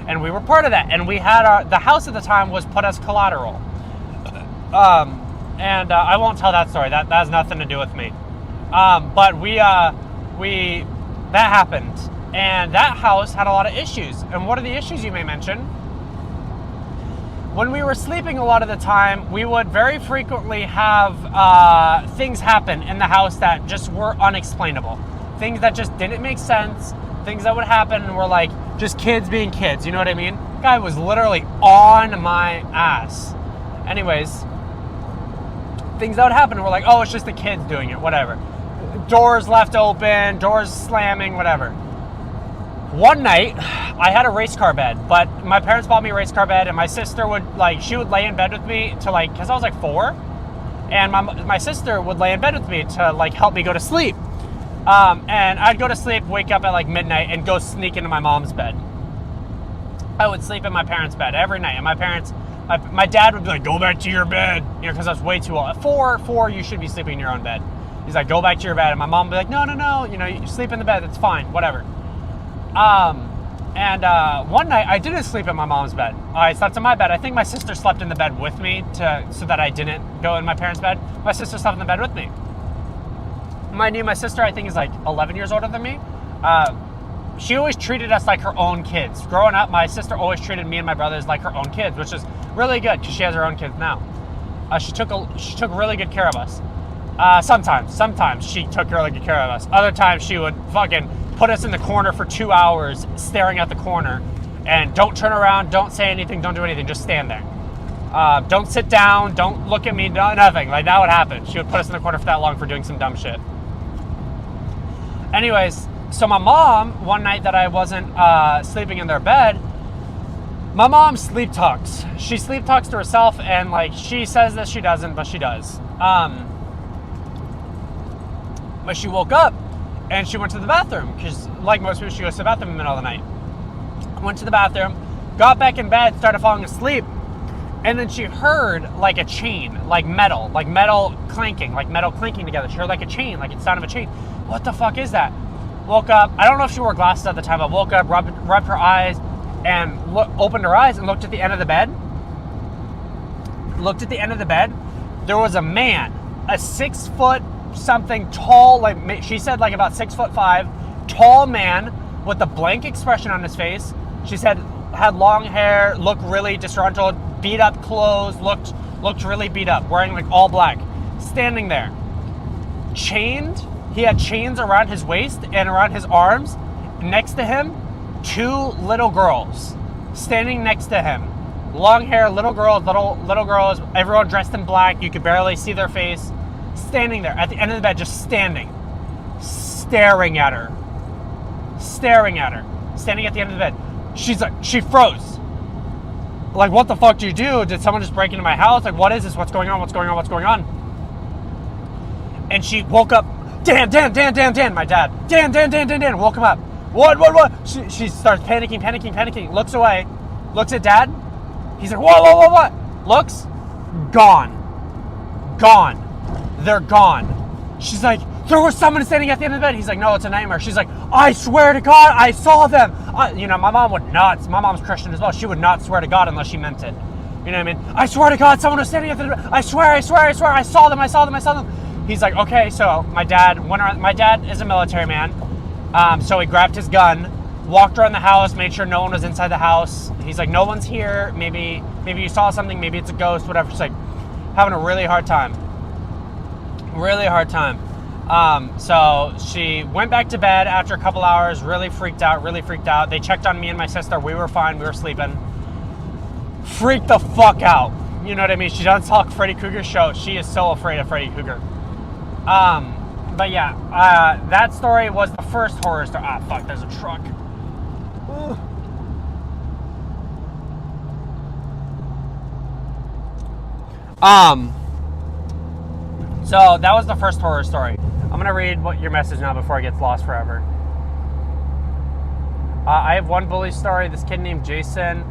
A: And we were part of that. And we had the house at the time was put as collateral. And I won't tell that story. That has nothing to do with me. But that happened. And that house had a lot of issues. And what are the issues, you may mention? When we were sleeping a lot of the time, we would very frequently have things happen in the house that just were unexplainable. Things that just didn't make sense. Things that would happen and were like just kids being kids. You know what I mean? Guy was literally on my ass. Anyways, things that would happen and we're like, oh, it's just the kids doing it, whatever. Doors left open, doors slamming, whatever. One night, I had a race car bed, but my parents bought me a race car bed, and my sister would she would lay in bed with me to because I was like 4, and my sister would lay in bed with me to help me go to sleep. And I'd go to sleep, wake up at midnight, and go sneak into my mom's bed. I would sleep in my parents' bed every night, and my dad would be like, "Go back to your bed," because I was way too old. At 4, you should be sleeping in your own bed. He's like, "Go back to your bed," and my mom would be like, "No, you sleep in the bed. It's fine, whatever." One night I didn't sleep in my mom's bed. I slept in my bed. I think my sister slept in the bed with me so that I didn't go in my parents' bed. My sister slept in the bed with me. Mind you, my sister, I think, is 11 years older than me. She always treated us like her own kids. Growing up, my sister always treated me and my brothers like her own kids, which is really good because she has her own kids now. She took really good care of us. Sometimes she took really good care of us. Other times she would fucking put us in the corner for 2 hours staring at the corner and don't turn around, don't say anything, don't do anything, just stand there. Don't sit down, don't look at me, nothing. That would happen. She would put us in the corner for that long for doing some dumb shit. Anyways, so my mom, one night that I wasn't sleeping in their bed, my mom sleep talks. She sleep talks to herself, and she says that she doesn't, but she does. But she woke up and she went to the bathroom because, like most people, she goes to the bathroom in the middle of the night. Went to the bathroom, got back in bed, started falling asleep, And then she heard like a chain, like metal clanking together. She heard like a chain, like it sounded of a chain. What the fuck is that? Woke up. I don't know if she wore glasses at the time. I woke up, rubbed her eyes, and opened her eyes and looked at the end of the bed. There was a man, a 6 foot something tall, like she said, like about 6'5", tall man with a blank expression on his face. She said had long hair, looked really disgruntled, beat up clothes, looked really beat up, wearing like all black, standing there, chained. He had chains around his waist and around his arms. Next to him, 2 little girls standing next to him. Long hair, little girls, everyone dressed in black. You could barely see their face. Standing there at the end of the bed, just standing, staring at her, standing at the end of the bed. She froze. Like, what the fuck do you do? Did someone just break into my house? Like, what is this? What's going on? And she woke up. Dan, my dad. Dan, woke him up. What? She starts panicking, looks away, looks at dad. He's like, whoa, what? Looks, gone. They're gone. She's like, there was someone standing at the end of the bed. He's like, no, it's a nightmare. She's like, I swear to God, I saw them. My mom would not, my mom's Christian as well. She would not swear to God unless she meant it. You know what I mean? I swear to God, someone was standing at the bed. I swear. I saw them. He's like, okay, so my dad is a military man. So he grabbed his gun, walked around the house, made sure no one was inside the house. He's like, no one's here. Maybe you saw something. Maybe it's a ghost, whatever. She's like, having a really hard time. So she went back to bed after a couple hours, really freaked out. They checked on me and my sister. We were fine. We were sleeping. Freaked the fuck out. You know what I mean? She doesn't talk Freddy Krueger's show. She is so afraid of Freddy Krueger. But yeah, that story was the first horror story. Ah, fuck, there's a truck. Ooh. So that was the first horror story. I'm gonna read your message now before it gets lost forever. I have one bully story. This kid named Jason,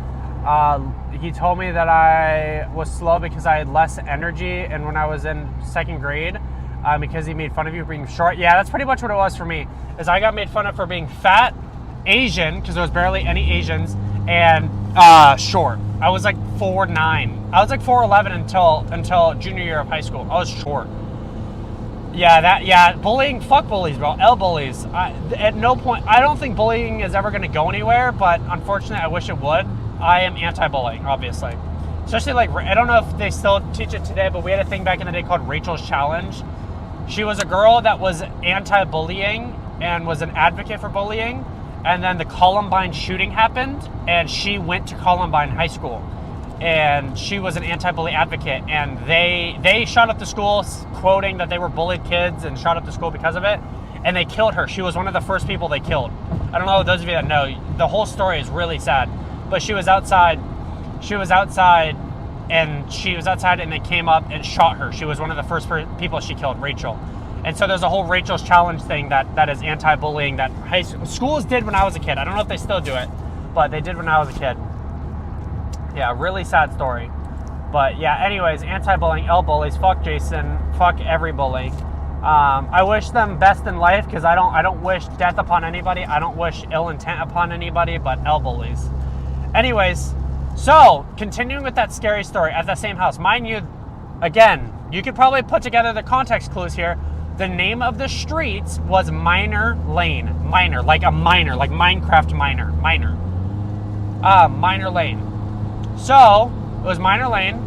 A: he told me that I was slow because I had less energy, and when I was in second grade, because he made fun of you for being short. Yeah, that's pretty much what it was for me, is I got made fun of for being fat, Asian, because there was barely any Asians, and short. I was like 4'9". I was like 4'11" until junior year of high school. I was short. Bullying, fuck bullies, bro. L bullies. At no point, I don't think bullying is ever going to go anywhere, but unfortunately, I wish it would. I am anti-bullying, obviously. Especially like, I don't know if they still teach it today, but we had a thing back in the day called Rachel's Challenge. She was a girl that was anti-bullying and was an advocate for bullying. And then the Columbine shooting happened, and she went to Columbine High School. And she was an anti-bully advocate, and they shot up the school, quoting that they were bullied kids, and shot up the school because of it. And they killed her. She was one of the first people they killed. I don't know, those of you that know, the whole story is really sad. But she was outside, and they came up and shot her. She was one of the first people she killed, Rachel. And so there's a whole Rachel's Challenge thing that is anti-bullying that schools did when I was a kid. I don't know if they still do it, but they did when I was a kid. Yeah, really sad story. But yeah, anyways, anti-bullying, L bullies, fuck Jason, fuck every bully. I wish them best in life, because I don't wish death upon anybody. I don't wish ill intent upon anybody, but L bullies. Anyways, so continuing with that scary story at the same house. Mind you, again, you could probably put together the context clues here. The name of the streets was Miner Lane. Miner, like a miner, like Minecraft miner. Miner Lane. So, it was Miner Lane.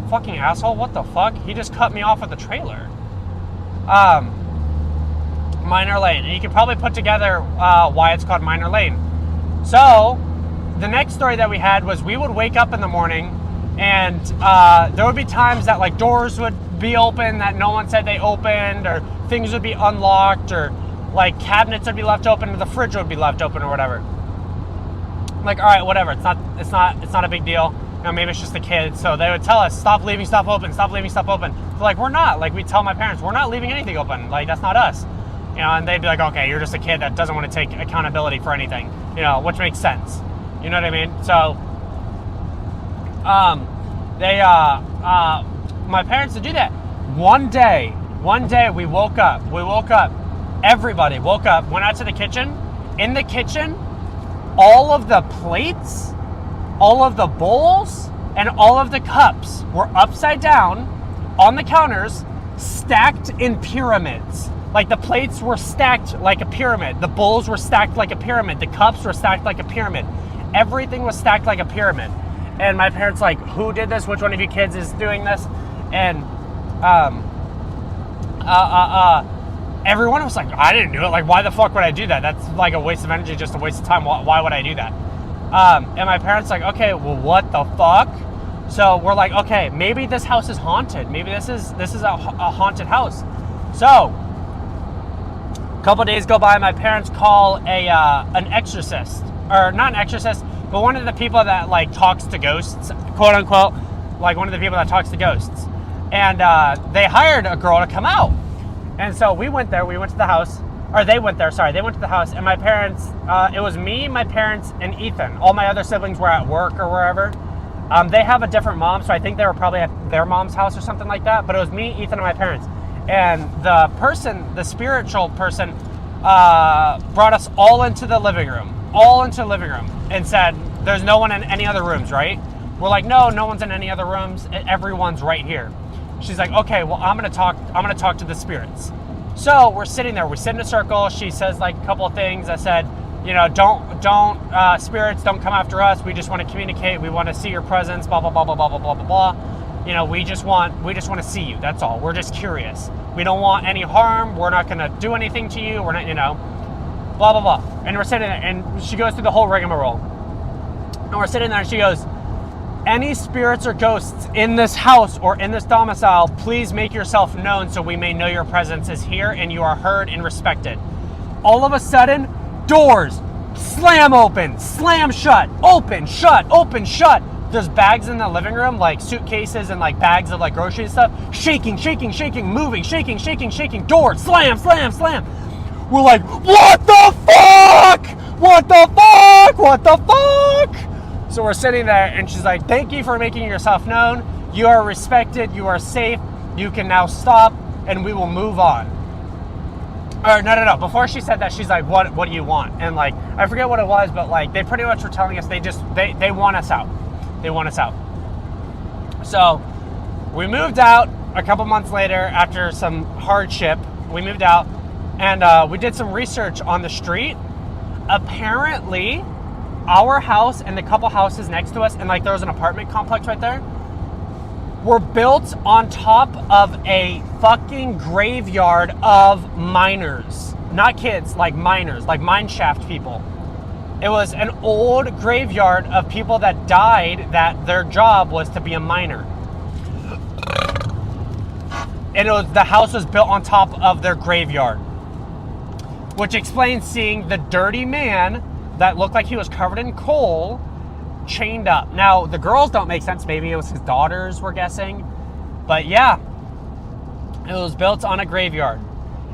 A: Fucking asshole, what the fuck? He just cut me off with the trailer. Miner Lane. And you can probably put together why it's called Miner Lane. So, the next story that we had was we would wake up in the morning, and there would be times that like doors would be open that no one said they opened, or things would be unlocked, or like cabinets would be left open, or the fridge would be left open, or whatever. Like, all right, whatever. It's not a big deal. You know, maybe it's just the kids. So they would tell us, stop leaving stuff open. Stop leaving stuff open. So like, we're not. Like, we tell my parents, we're not leaving anything open. Like, that's not us. You know, and they'd be like, okay, you're just a kid that doesn't want to take accountability for anything. which makes sense. You know what I mean? So, my parents would do that. One day we woke up, everybody woke up, went out to the kitchen. In the kitchen, all of the plates, all of the bowls, and all of the cups were upside down on the counters, stacked in pyramids. Like the plates were stacked like a pyramid. The bowls were stacked like a pyramid. The cups were stacked like a pyramid. Everything was stacked like a pyramid. And my parents like, who did this? Which one of you kids is doing this? And everyone was like, I didn't do it. Like, why the fuck would I do that? That's like a waste of energy, just a waste of time. Why would I do that? And my parents like, okay, well, what the fuck? So we're like, okay, maybe this house is haunted. Maybe this is a haunted house. So a couple days go by, my parents call an exorcist, or not an exorcist, but one of the people that like talks to ghosts, quote unquote, like one of the people that talks to ghosts. And they hired a girl to come out. And so we went there, we went to the house, or they went there, sorry, they went to the house, and my parents, it was me, my parents, and Ethan. All my other siblings were at work or wherever. They have a different mom, so I think they were probably at their mom's house or something like that, but it was me, Ethan, and my parents. And the spiritual person, brought us all into the living room, and said, there's no one in any other rooms, right? We're like, no one's in any other rooms, everyone's right here. She's like, okay, well, I'm gonna talk to the spirits. So we're sitting there, we sit in a circle, she says like a couple of things. I said, don't spirits, don't come after us, we just want to communicate, we want to see your presence, blah, blah, blah, blah, blah, blah, blah, blah, blah. We just want to see you, that's all. We're just curious. We don't want any harm, we're not gonna do anything to you, we're not, blah, blah, blah. And we're sitting there, and she goes through the whole rigmarole. And we're sitting there, and she goes, any spirits or ghosts in this house or in this domicile, please make yourself known so we may know your presence is here and you are heard and respected. All of a sudden, doors slam open, slam shut, open, shut, open, shut. There's bags in the living room, like suitcases and like bags of like grocery stuff, shaking, moving, shaking, doors, slam, slam, slam. We're like, what the fuck? What the fuck? What the fuck? So we're sitting there, and she's like, thank you for making yourself known. You are respected. You are safe. You can now stop, and we will move on. Or no. Before she said that, she's like, what do you want? And like, I forget what it was, but like, they pretty much were telling us they want us out. They want us out. So we moved out a couple months later after some hardship. We moved out, and we did some research on the street. Apparently, our house and the couple houses next to us, and like there was an apartment complex right there, were built on top of a fucking graveyard of miners. Not kids, like miners, like mine shaft people. It was an old graveyard of people that died that their job was to be a miner. And the house was built on top of their graveyard. Which explains seeing the dirty man that looked like he was covered in coal, chained up. Now, the girls don't make sense. Maybe it was his daughters, we're guessing. But yeah, it was built on a graveyard.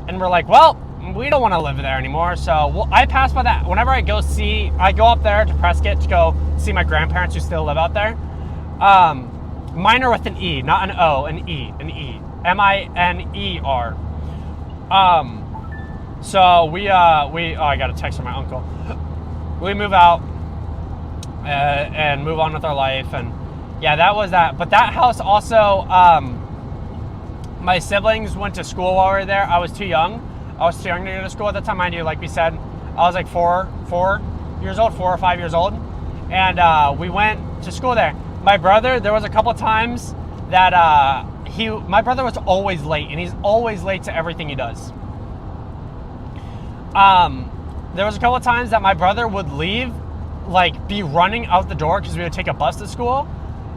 A: And we're like, well, we don't want to live there anymore. So I pass by that. Whenever I go up there to Prescott to go see my grandparents who still live out there. Miner with an E, not an O, an E. M-I-N-E-R. So I got a text from my uncle. We move out and move on with our life, and yeah, that was that. But that house also, my siblings went to school while we were there. I was too young. I was too young to go to school at the time. I knew, like we said, I was like 4 or 5 years old, and we went to school there. My brother, there was a couple times that my brother was always late, and he's always late to everything he does. There was a couple of times that my brother would leave, like be running out the door because we would take a bus to school,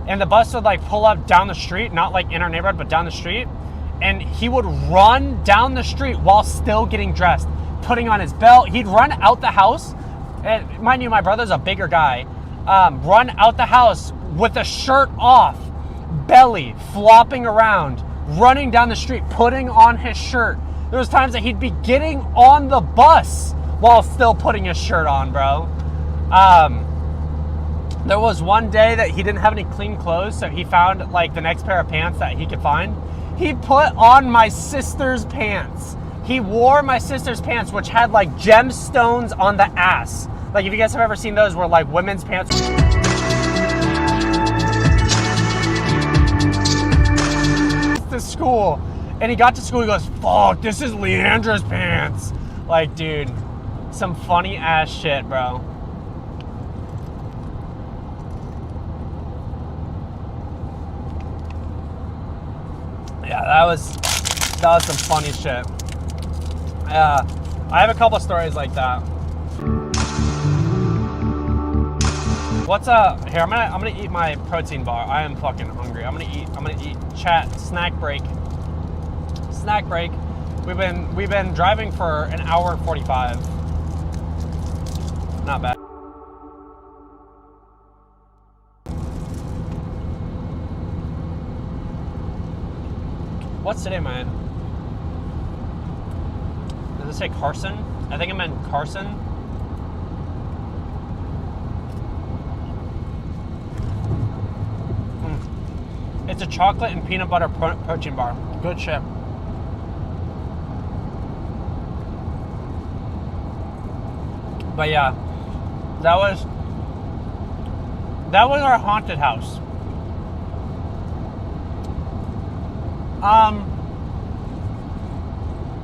A: and the bus would like pull up down the street, not like in our neighborhood, but down the street, and he would run down the street while still getting dressed, putting on his belt. He'd run out the house, and mind you, my brother's a bigger guy, run out the house with a shirt off, belly flopping around, running down the street, putting on his shirt. There was times that he'd be getting on the bus while still putting his shirt on, bro. There was one day that he didn't have any clean clothes, so he found like the next pair of pants that he could find. He put on my sister's pants. He wore my sister's pants, which had like gemstones on the ass. Like if you guys have ever seen those where like women's pants. To school. And he got to school, he goes, fuck, this is Leandra's pants. Like, dude, some funny ass shit, bro. Yeah, that was some funny shit. I have a couple stories like that. What's here, I'm gonna eat my protein bar. I am fucking hungry. I'm gonna eat. Chat, snack break. Snack break. We've been driving for an hour and 45. Not bad. What's today, man? Does it say Carson? I think I meant Carson. It's a chocolate and peanut butter protein bar. Good shit. But yeah, that was our haunted house.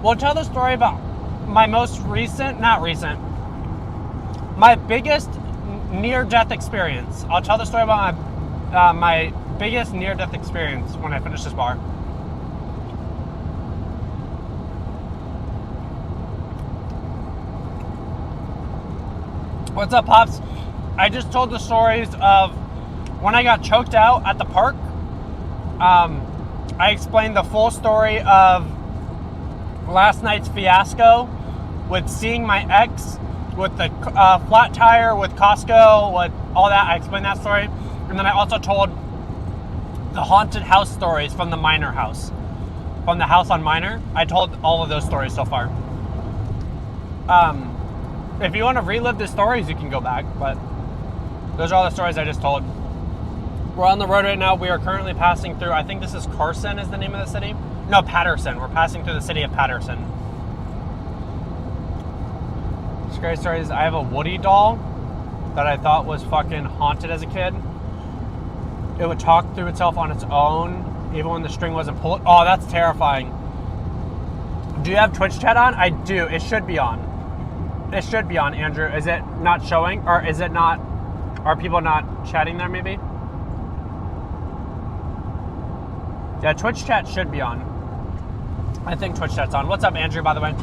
A: We'll tell the story about my most recent, my biggest near-death experience. I'll tell the story about my biggest near-death experience when I finish this bar. What's up, Pops? I just told the stories of when I got choked out at the park. I explained the full story of last night's fiasco with seeing my ex, with the flat tire, with Costco, with all that. I explained that story. And then I also told the haunted house stories from the Minor house. From the house on Minor. I told all of those stories so far. If you want to relive the stories, you can go back. But those are all the stories I just told. We're on the road right now. We are currently passing through, I think this is Carson is the name of the city. No, Patterson. We're passing through the city of Patterson. Scary stories. I have a Woody doll that I thought was fucking haunted as a kid. It would talk through itself on its own, even when the string wasn't pulled. Oh, that's terrifying. Do you have Twitch chat on? I do. It should be on. It should be on, Andrew. Is it not showing? Or is it not? Are people not chatting there, maybe? Yeah, Twitch chat should be on. I think Twitch chat's on. What's up, Andrew, by the way?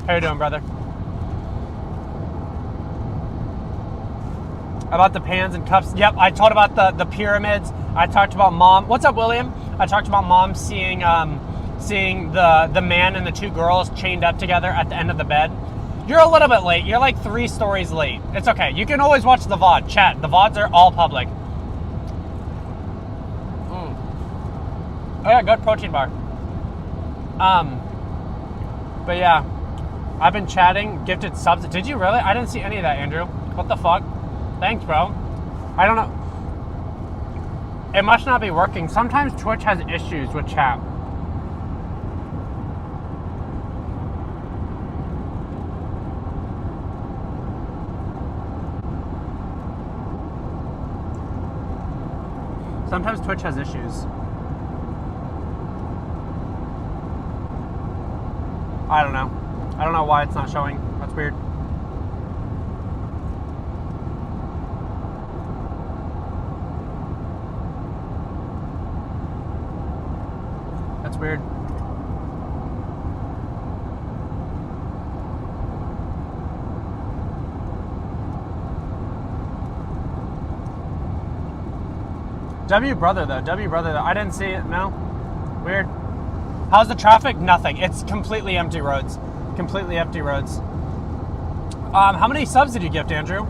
A: How you doing, brother? About the pans and cups. Yep, I told about the pyramids. I talked about mom. What's up, William? I talked about mom seeing the man and the two girls chained up together at the end of the bed. You're a little bit late. You're like 3 stories late. It's okay. You can always watch the VOD. Chat. The VODs are all public. Oh yeah, good protein bar. But yeah, I've been chatting, gifted subs. Did you really? I didn't see any of that, Andrew. What the fuck? Thanks, bro. I don't know. It must not be working. Sometimes Twitch has issues with chat. Sometimes Twitch has issues. I don't know. I don't know why it's not showing. That's weird. That's weird. W brother though. I didn't see it. No. Weird. How's the traffic? Nothing. It's completely empty roads. Completely empty roads. How many subs did you gift, Andrew?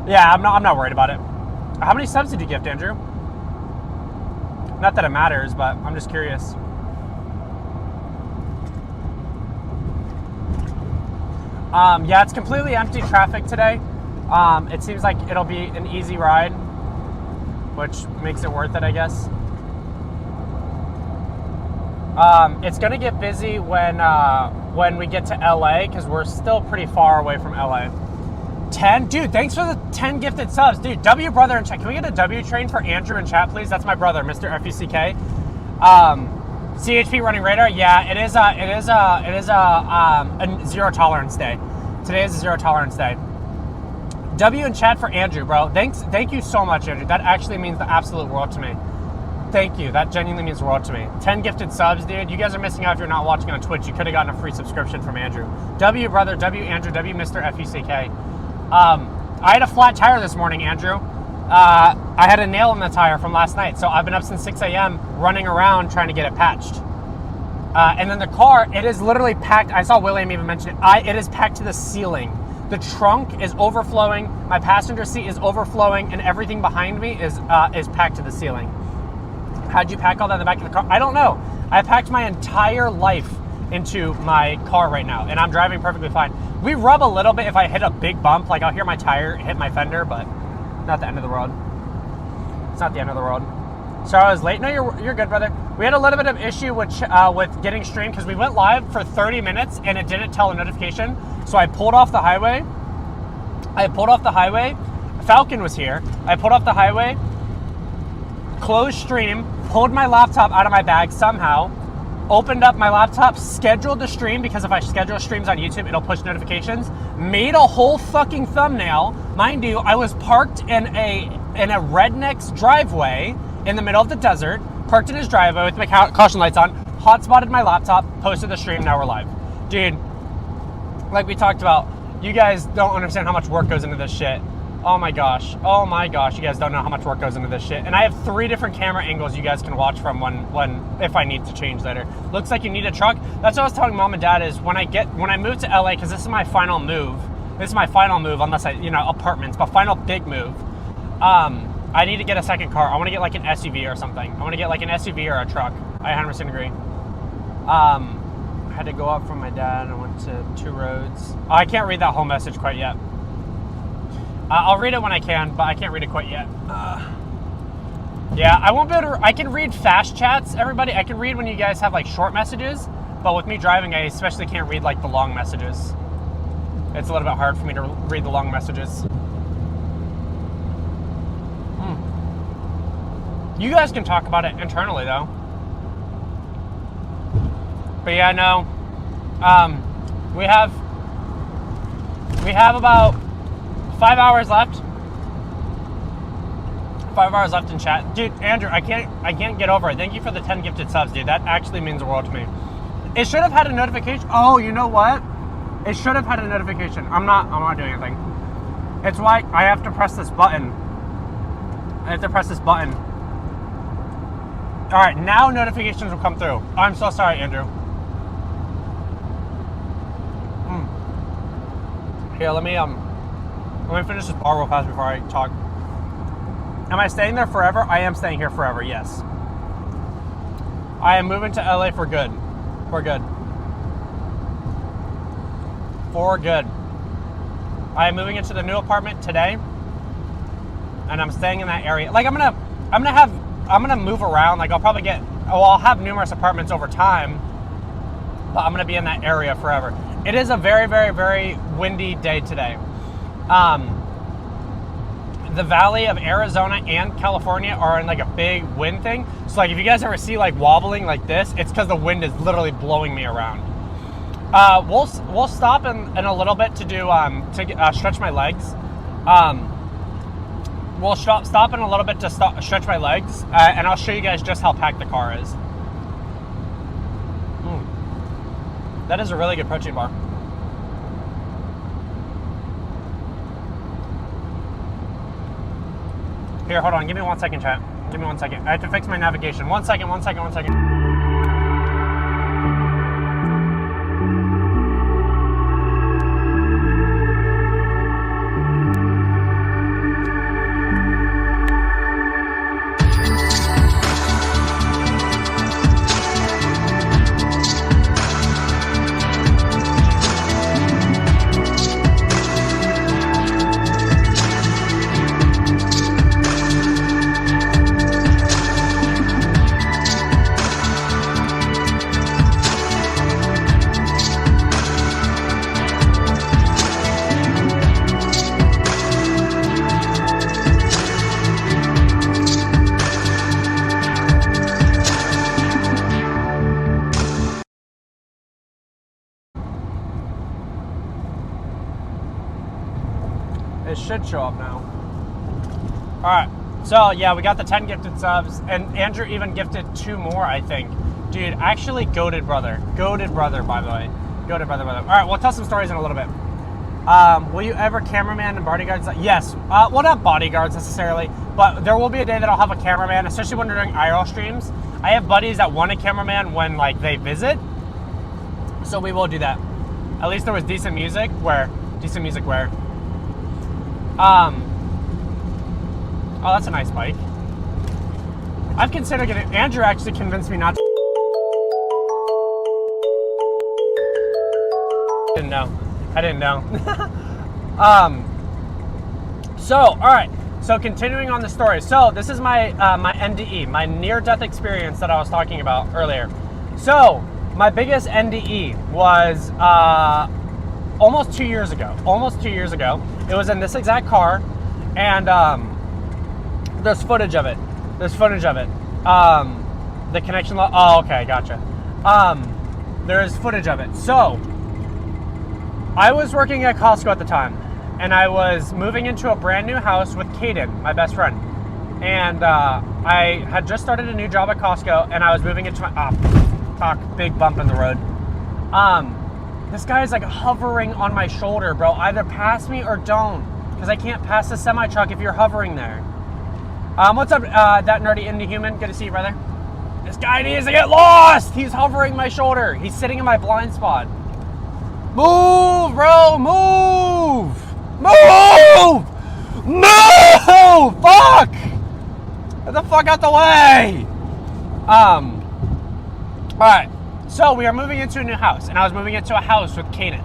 A: Yeah, I'm not worried about it. How many subs did you gift, Andrew? Not that it matters, but I'm just curious. Yeah, it's completely empty traffic today. It seems like it'll be an easy ride, which makes it worth it, I guess. It's gonna get busy when we get to LA, because we're still pretty far away from LA. 10? Dude, thanks for the 10 gifted subs. Dude, W brother in chat. Can we get a W train for Andrew in chat, please? That's my brother, Mr. FUCK. CHP running radar. Yeah, it is a zero tolerance day. Today is a zero tolerance day. W in chat for Andrew, bro. Thank you so much, Andrew. That actually means the absolute world to me. Thank you. That genuinely means the world to me. 10 gifted subs, dude. You guys are missing out if you're not watching on Twitch. You could have gotten a free subscription from Andrew. W brother, W Andrew, W Mr. FUCK. I had a flat tire this morning, Andrew. I had a nail in the tire from last night, so I've been up since 6 a.m. running around trying to get it patched. And then the car, it is literally packed. I saw William even mention it. It is packed to the ceiling. The trunk is overflowing. My passenger seat is overflowing, and everything behind me is packed to the ceiling. How'd you pack all that in the back of the car? I don't know. I packed my entire life into my car right now, and I'm driving perfectly fine. We rub a little bit if I hit a big bump, like I'll hear my tire hit my fender, but not the end of the world. It's not the end of the world. So I was late. No, you're good, brother. We had a little bit of issue with getting streamed because we went live for 30 minutes and it didn't tell a notification. So I pulled off the highway. Falcon was here. I pulled off the highway, closed stream, pulled my laptop out of my bag somehow, opened up my laptop, scheduled the stream, because if I schedule streams on YouTube, it'll push notifications, made a whole fucking thumbnail. Mind you, I was parked in a redneck's driveway in the middle of the desert, parked in his driveway with my caution lights on, hotspotted my laptop, posted the stream, now we're live. Dude, like we talked about, you guys don't understand how much work goes into this shit. Oh my gosh, you guys don't know how much work goes into this shit. And I have 3 different camera angles you guys can watch from if I need to change later. Looks like you need a truck. That's what I was telling mom and dad, is when I move to LA, because this is my final move. Unless apartments, but final big move. I need to get a second car. I want to get like an SUV or something. I want to get like an SUV or a truck. I 100% agree. I had to go up from my dad. I went to 2 roads. Oh, I can't read that whole message quite yet. I'll read it when I can, but I can't read it quite yet. Yeah, I won't be able to. I can read fast chats, everybody. I can read when you guys have like short messages, but with me driving, I especially can't read like the long messages. It's a little bit hard for me to read the long messages. You guys can talk about it internally, though. But yeah, no. We have about 5 hours left. 5 hours left in chat. Dude, Andrew, I can't get over it. Thank you for the 10 gifted subs, dude. That actually means the world to me. It should have had a notification. Oh, you know what? It should have had a notification. I'm not doing anything. It's why I have to press this button. All right, now notifications will come through. I'm so sorry, Andrew. Here, let me finish this bar real fast before I talk. Am I staying there forever? I am staying here forever, yes. I am moving to LA for good. For good. I am moving into the new apartment today, and I'm staying in that area. Like I'm gonna move around. Like I'll have numerous apartments over time, but I'm gonna be in that area forever. It is a very, very, very windy day today. The valley of Arizona and California are in like a big wind thing. So like if you guys ever see like wobbling like this, it's because the wind is literally blowing me around. We'll stop in a little bit to do stretch my legs. We'll stop in a little bit to stretch my legs, and I'll show you guys just how packed the car is. That is a really good protein bar. Here, hold on. Give me 1 second, chat. Give me 1 second. I have to fix my navigation. 1 second. It should show up now. All right. So, yeah, we got the 10 gifted subs, and Andrew even gifted 2 more, I think. Dude, actually, goated brother. Goated brother, by the way. Goated brother. All right, we'll tell some stories in a little bit. Will you ever cameraman and bodyguards? Yes. Well, not bodyguards necessarily, but there will be a day that I'll have a cameraman, especially when we're doing IRL streams. I have buddies that want a cameraman when, like, they visit, so we will do that. At least there was decent music where... Oh, that's a nice bike. I've considered getting... Andrew actually convinced me not to... I didn't know. So, all right. So, continuing on the story. So, this is my my NDE, my near-death experience that I was talking about earlier. So, my biggest NDE was almost 2 years ago. It was in this exact car, and there's footage of it. The connection... Oh, okay, gotcha. There's footage of it. So, I was working at Costco at the time, and I was moving into a brand new house with Kaden, my best friend. And I had just started a new job at Costco, and I was moving into my... big bump in the road. This guy is like hovering on my shoulder, bro. Either pass me or don't, because I can't pass the semi-truck if you're hovering there. What's up, that nerdy indie human? Good to see you, brother. This guy needs to get lost. He's hovering my shoulder. He's sitting in my blind spot. Move, bro, move! Fuck! Get the fuck out the way! Alright, so we are moving into a new house, and I was moving into a house with Kanan.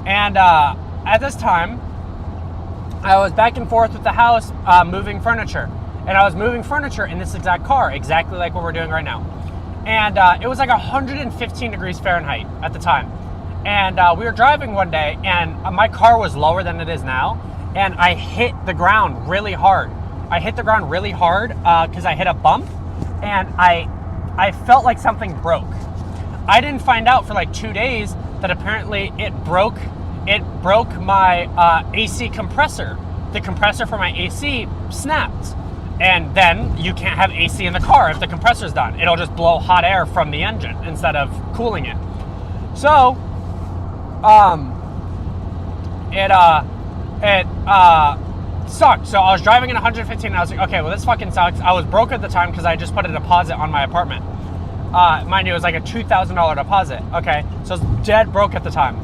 A: And at this time, I was back and forth with the house, moving furniture. And I was moving furniture in this exact car, exactly like what we're doing right now. And it was like 115 degrees Fahrenheit at the time. And we were driving one day, and my car was lower than it is now, and I hit the ground really hard. Because I hit a bump, and I felt like something broke. I didn't find out for like 2 days that apparently it broke my AC compressor. The compressor for my AC snapped. And then you can't have AC in the car if the compressor's done. It'll just blow hot air from the engine instead of cooling it. So, it sucked. So I was driving at 115 and I was like, okay, well this fucking sucks. I was broke at the time because I just put a deposit on my apartment. Mind you, it was like a $2,000 deposit. Okay, so I was dead broke at the time.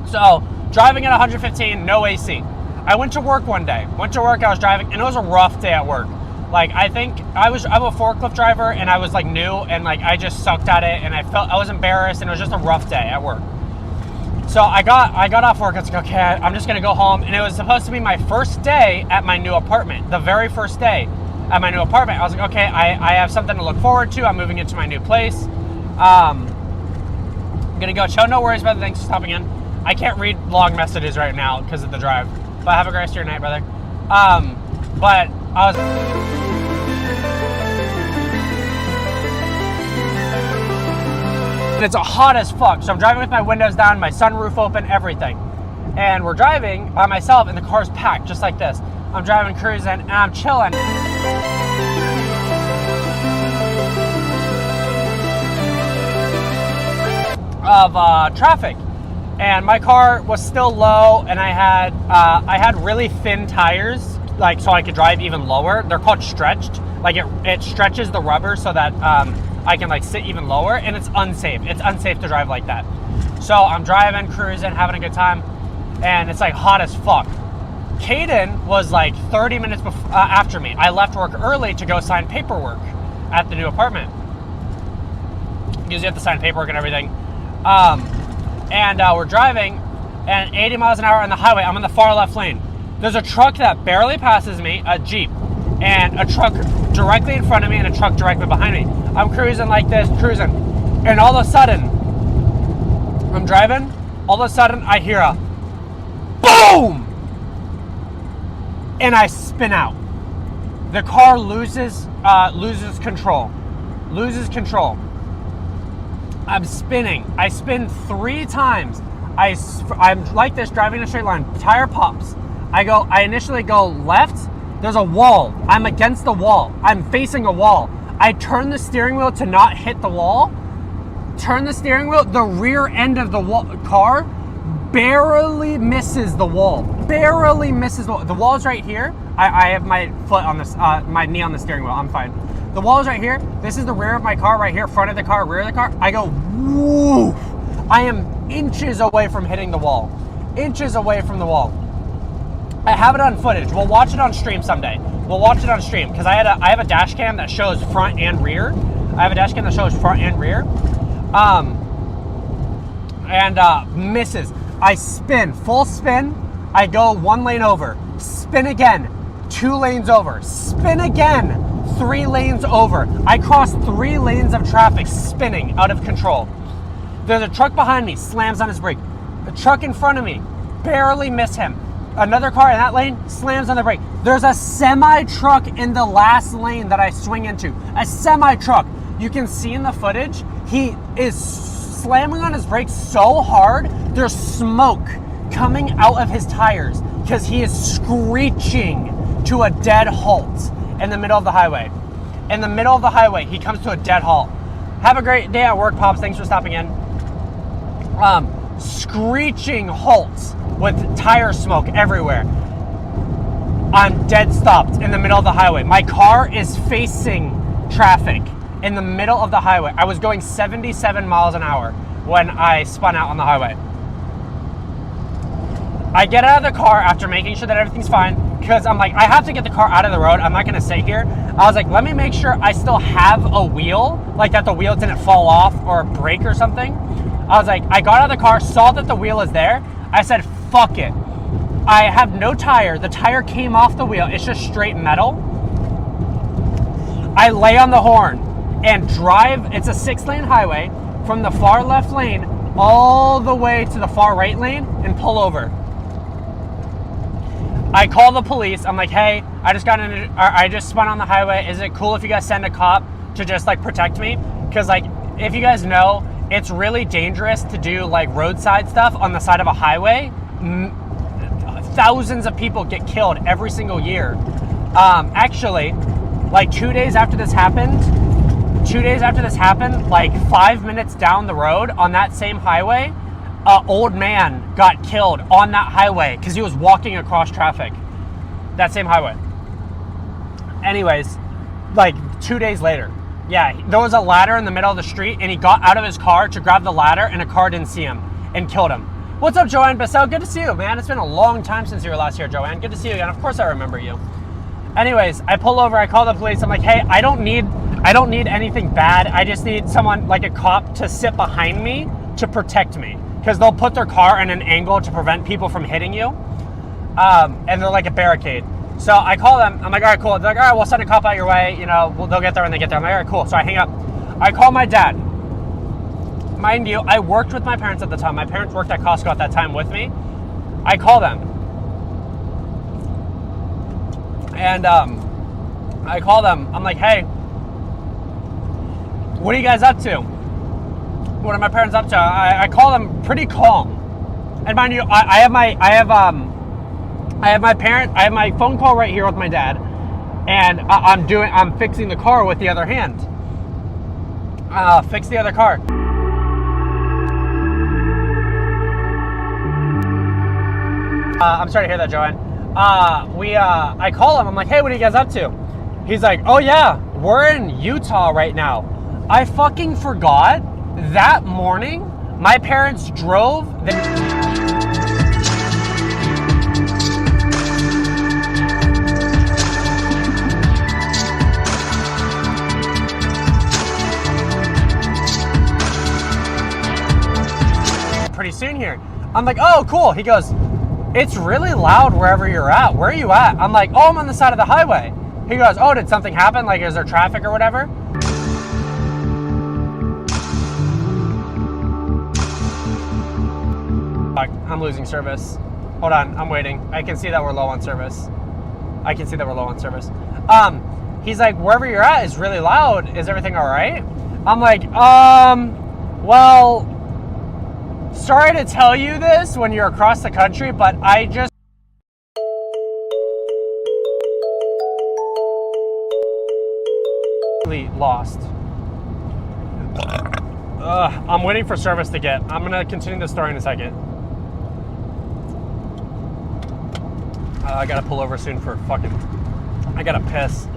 A: So, driving at 115, no AC. I went to work one day. I was driving, and it was a rough day at work. Like, I'm a forklift driver, and I was like new, and like I just sucked at it, and I was embarrassed, and it was just a rough day at work. So I got off work. I was like, okay, I'm just gonna go home, and it was supposed to be my first day at my new apartment, the very first day at my new apartment. I was like, okay, I have something to look forward to. I'm moving into my new place. I'm gonna go chill. No worries, brother. Thanks for stopping in. I can't read long messages right now because of the drive. But have a great rest of your night, brother. But I was... It's hot as fuck. So I'm driving with my windows down, my sunroof open, everything. And we're driving by myself, and the car's packed, just like this. I'm driving, cruising, and I'm chilling. Of traffic. And my car was still low, and I had really thin tires, like so I could drive even lower. They're called stretched. Like it stretches the rubber so that I can like sit even lower, and it's unsafe. It's unsafe to drive like that. So I'm driving, cruising, having a good time, and it's like hot as fuck. Kaden was like 30 minutes after me. I left work early to go sign paperwork at the new apartment. Because you have to sign paperwork and everything. And we're driving, and 80 miles an hour on the highway. I'm in the far left lane. There's a truck that barely passes me, a Jeep, and a truck directly in front of me, and a truck directly behind me. I'm cruising like this, and all of a sudden, I'm driving. All of a sudden, I hear a boom, and I spin out. The car loses control. I'm spinning. I spin 3 times. I'm like this, driving in a straight line. Tire pops. I initially go left. There's a wall. I'm against the wall. I'm facing a wall. I turn the steering wheel to not hit the wall. Turn the steering wheel. The rear end of the car barely misses the wall. Barely misses the wall. The wall's right here. I have my foot on this, my knee on the steering wheel. I'm fine. The wall is right here. This is the rear of my car right here. Front of the car, rear of the car. I go, woof. I am inches away from hitting the wall. Inches away from the wall. I have it on footage. We'll watch it on stream someday. We'll watch it on stream because I have a dash cam that shows front and rear. I have a dash cam that shows front and rear. Misses. I spin, full spin. I go 1 lane over. Spin again, 2 lanes over. Spin again, 3 lanes over. I cross 3 lanes of traffic, spinning out of control. There's a truck behind me, slams on his brake. The truck in front of me, barely miss him. Another car in that lane slams on the brake. There's a semi-truck in the last lane that I swing into. A semi-truck. You can see in the footage, he is slamming on his brakes so hard, there's smoke coming out of his tires because he is screeching to a dead halt in the middle of the highway. In the middle of the highway, he comes to a dead halt. Have a great day at work, Pops. Thanks for stopping in. Screeching halts with tire smoke everywhere. I'm dead stopped in the middle of the highway. My car is facing traffic in the middle of the highway. I was going 77 miles an hour when I spun out on the highway. I get out of the car after making sure that everything's fine because I'm like, I have to get the car out of the road. I'm not going to sit here. I was like, let me make sure I still have a wheel, like that the wheel didn't fall off or break or something. I was like, I got out of the car, saw that the wheel is there. I said, fuck it. I have no tire. The tire came off the wheel. It's just straight metal. I lay on the horn and drive. It's a 6-lane highway from the far left lane all the way to the far right lane and pull over. I call the police. I'm like, hey, I just spun on the highway. Is it cool if you guys send a cop to just like protect me? Because like, if you guys know, it's really dangerous to do like roadside stuff on the side of a highway. Thousands of people get killed every single year. Actually, like 2 days after this happened, like 5 minutes down the road on that same highway, an old man got killed on that highway because he was walking across traffic. That same highway. Anyways, like 2 days later, yeah, there was a ladder in the middle of the street and he got out of his car to grab the ladder and a car didn't see him and killed him. What's up, Joanne Bissell? Good to see you, man. It's been a long time since you were last here, Joanne. Good to see you again. Of course I remember you. Anyways, I pull over, I call the police. I'm like, hey, I don't need anything bad. I just need someone, like a cop, to sit behind me to protect me. Because they'll put their car in an angle to prevent people from hitting you. And they're like a barricade. So I call them. I'm like, all right, cool. They're like, all right, we'll send a cop out your way. You know, they'll get there when they get there. I'm like, all right, cool. So I hang up. I call my dad. Mind you, I worked with my parents at the time. My parents worked at Costco at that time with me. I call them. And I call them. I'm like, hey, what are you guys up to? What are my parents up to? I call them pretty calm. And mind you, I have my phone call right here with my dad, and I'm fixing the car with the other hand. Fix the other car. I'm sorry to hear that, Joanne. I call him. I'm like, hey, what are you guys up to? He's like, oh yeah, we're in Utah right now. I fucking forgot that morning my parents drove. Pretty soon here. I'm like, oh, cool. He goes, it's really loud wherever you're at. Where are you at? I'm like, oh, I'm on the side of the highway. He goes, oh, did something happen? Like, is there traffic or whatever? I'm losing service. Hold on, I'm waiting. I can see that we're low on service. He's like, wherever you're at is really loud. Is everything all right? I'm like, well, sorry to tell you this when you're across the country, but I just lost. I'm waiting for service to get. I'm gonna continue the story in a second. I gotta pull over soon for fucking... I gotta piss.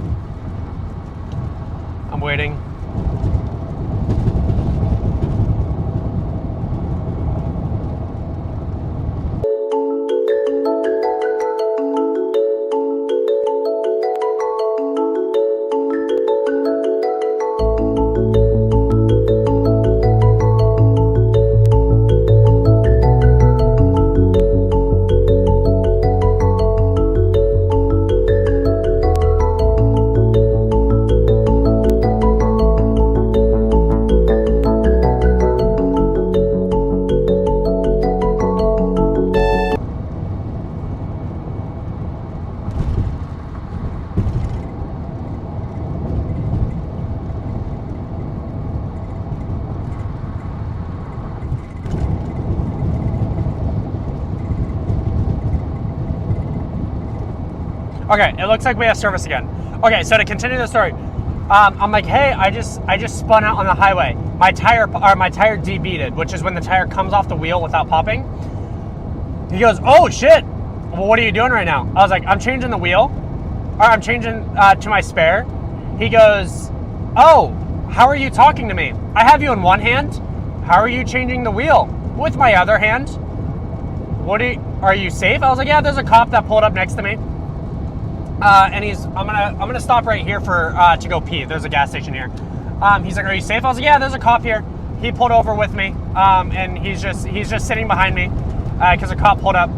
A: I'm waiting. Okay, it looks like we have service again. Okay, so to continue the story, I'm like, hey, I just spun out on the highway. My tire debeated, which is when the tire comes off the wheel without popping. He goes, oh shit. Well, what are you doing right now? I was like, I'm changing the wheel, or I'm changing to my spare. He goes, oh, how are you talking to me? I have you in one hand. How are you changing the wheel? With my other hand. Are you safe? I was like, yeah, there's a cop that pulled up next to me. And I'm gonna stop right here for to go pee. There's a gas station here. He's like, are you safe? I was like, yeah, there's a cop here. He pulled over with me, and he's just sitting behind me because a cop pulled up.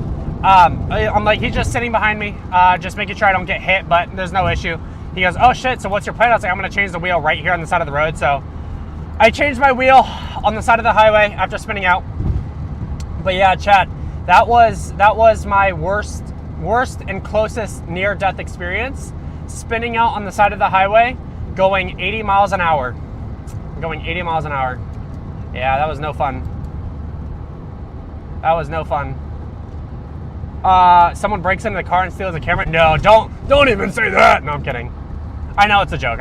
A: I'm like, he's just sitting behind me, just making sure I don't get hit, but there's no issue. He goes, oh shit, so what's your plan? I was like, I'm gonna change the wheel right here on the side of the road. So I changed my wheel on the side of the highway after spinning out. But yeah, chat, that was my worst and closest near-death experience, spinning out on the side of the highway, going 80 miles an hour. Yeah, that was no fun. Someone breaks into the car and steals the camera. No, don't even say that. No, I'm kidding. I know it's a joke.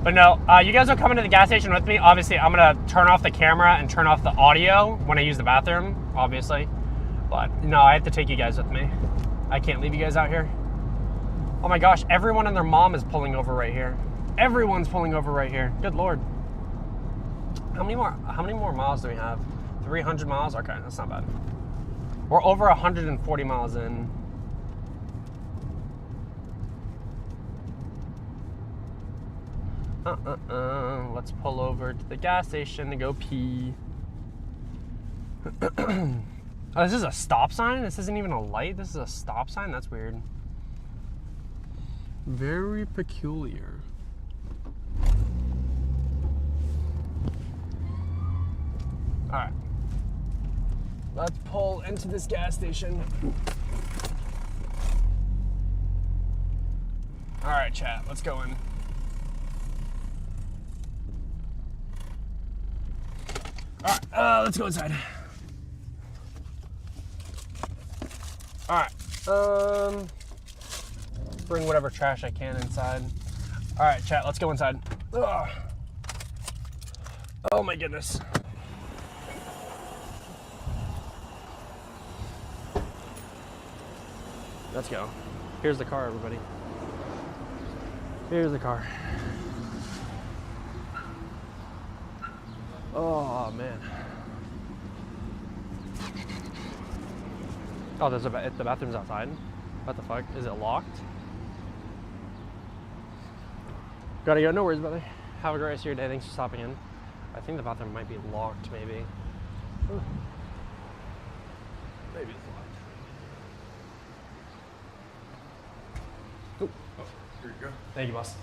A: But no, you guys are coming to the gas station with me. Obviously, I'm gonna turn off the camera and turn off the audio when I use the bathroom, obviously. But no, I have to take you guys with me. I can't leave you guys out here. Oh my gosh, everyone and their mom is pulling over right here. Everyone's pulling over right here. Good Lord. How many more miles do we have? 300 miles? Okay, that's not bad. We're over 140 miles in. Let's pull over to the gas station to go pee. Oh, this is a stop sign? This isn't even a light? This is a stop sign? That's weird. Very peculiar. Alright. Let's pull into this gas station. Alright, chat. Let's go in. Alright, let's go inside. Alright, bring whatever trash I can inside. Alright, chat, let's go inside. Ugh. Oh my goodness. Let's go. Here's the car, everybody. Here's the car. Oh man. Oh, the bathroom's outside? What the fuck? Is it locked? Gotta go. No worries, brother. Have a great rest of your day. Thanks for stopping in. I think the bathroom might be locked, maybe. Ooh. Maybe it's locked. Ooh. Oh, here you go. Thank you, boss.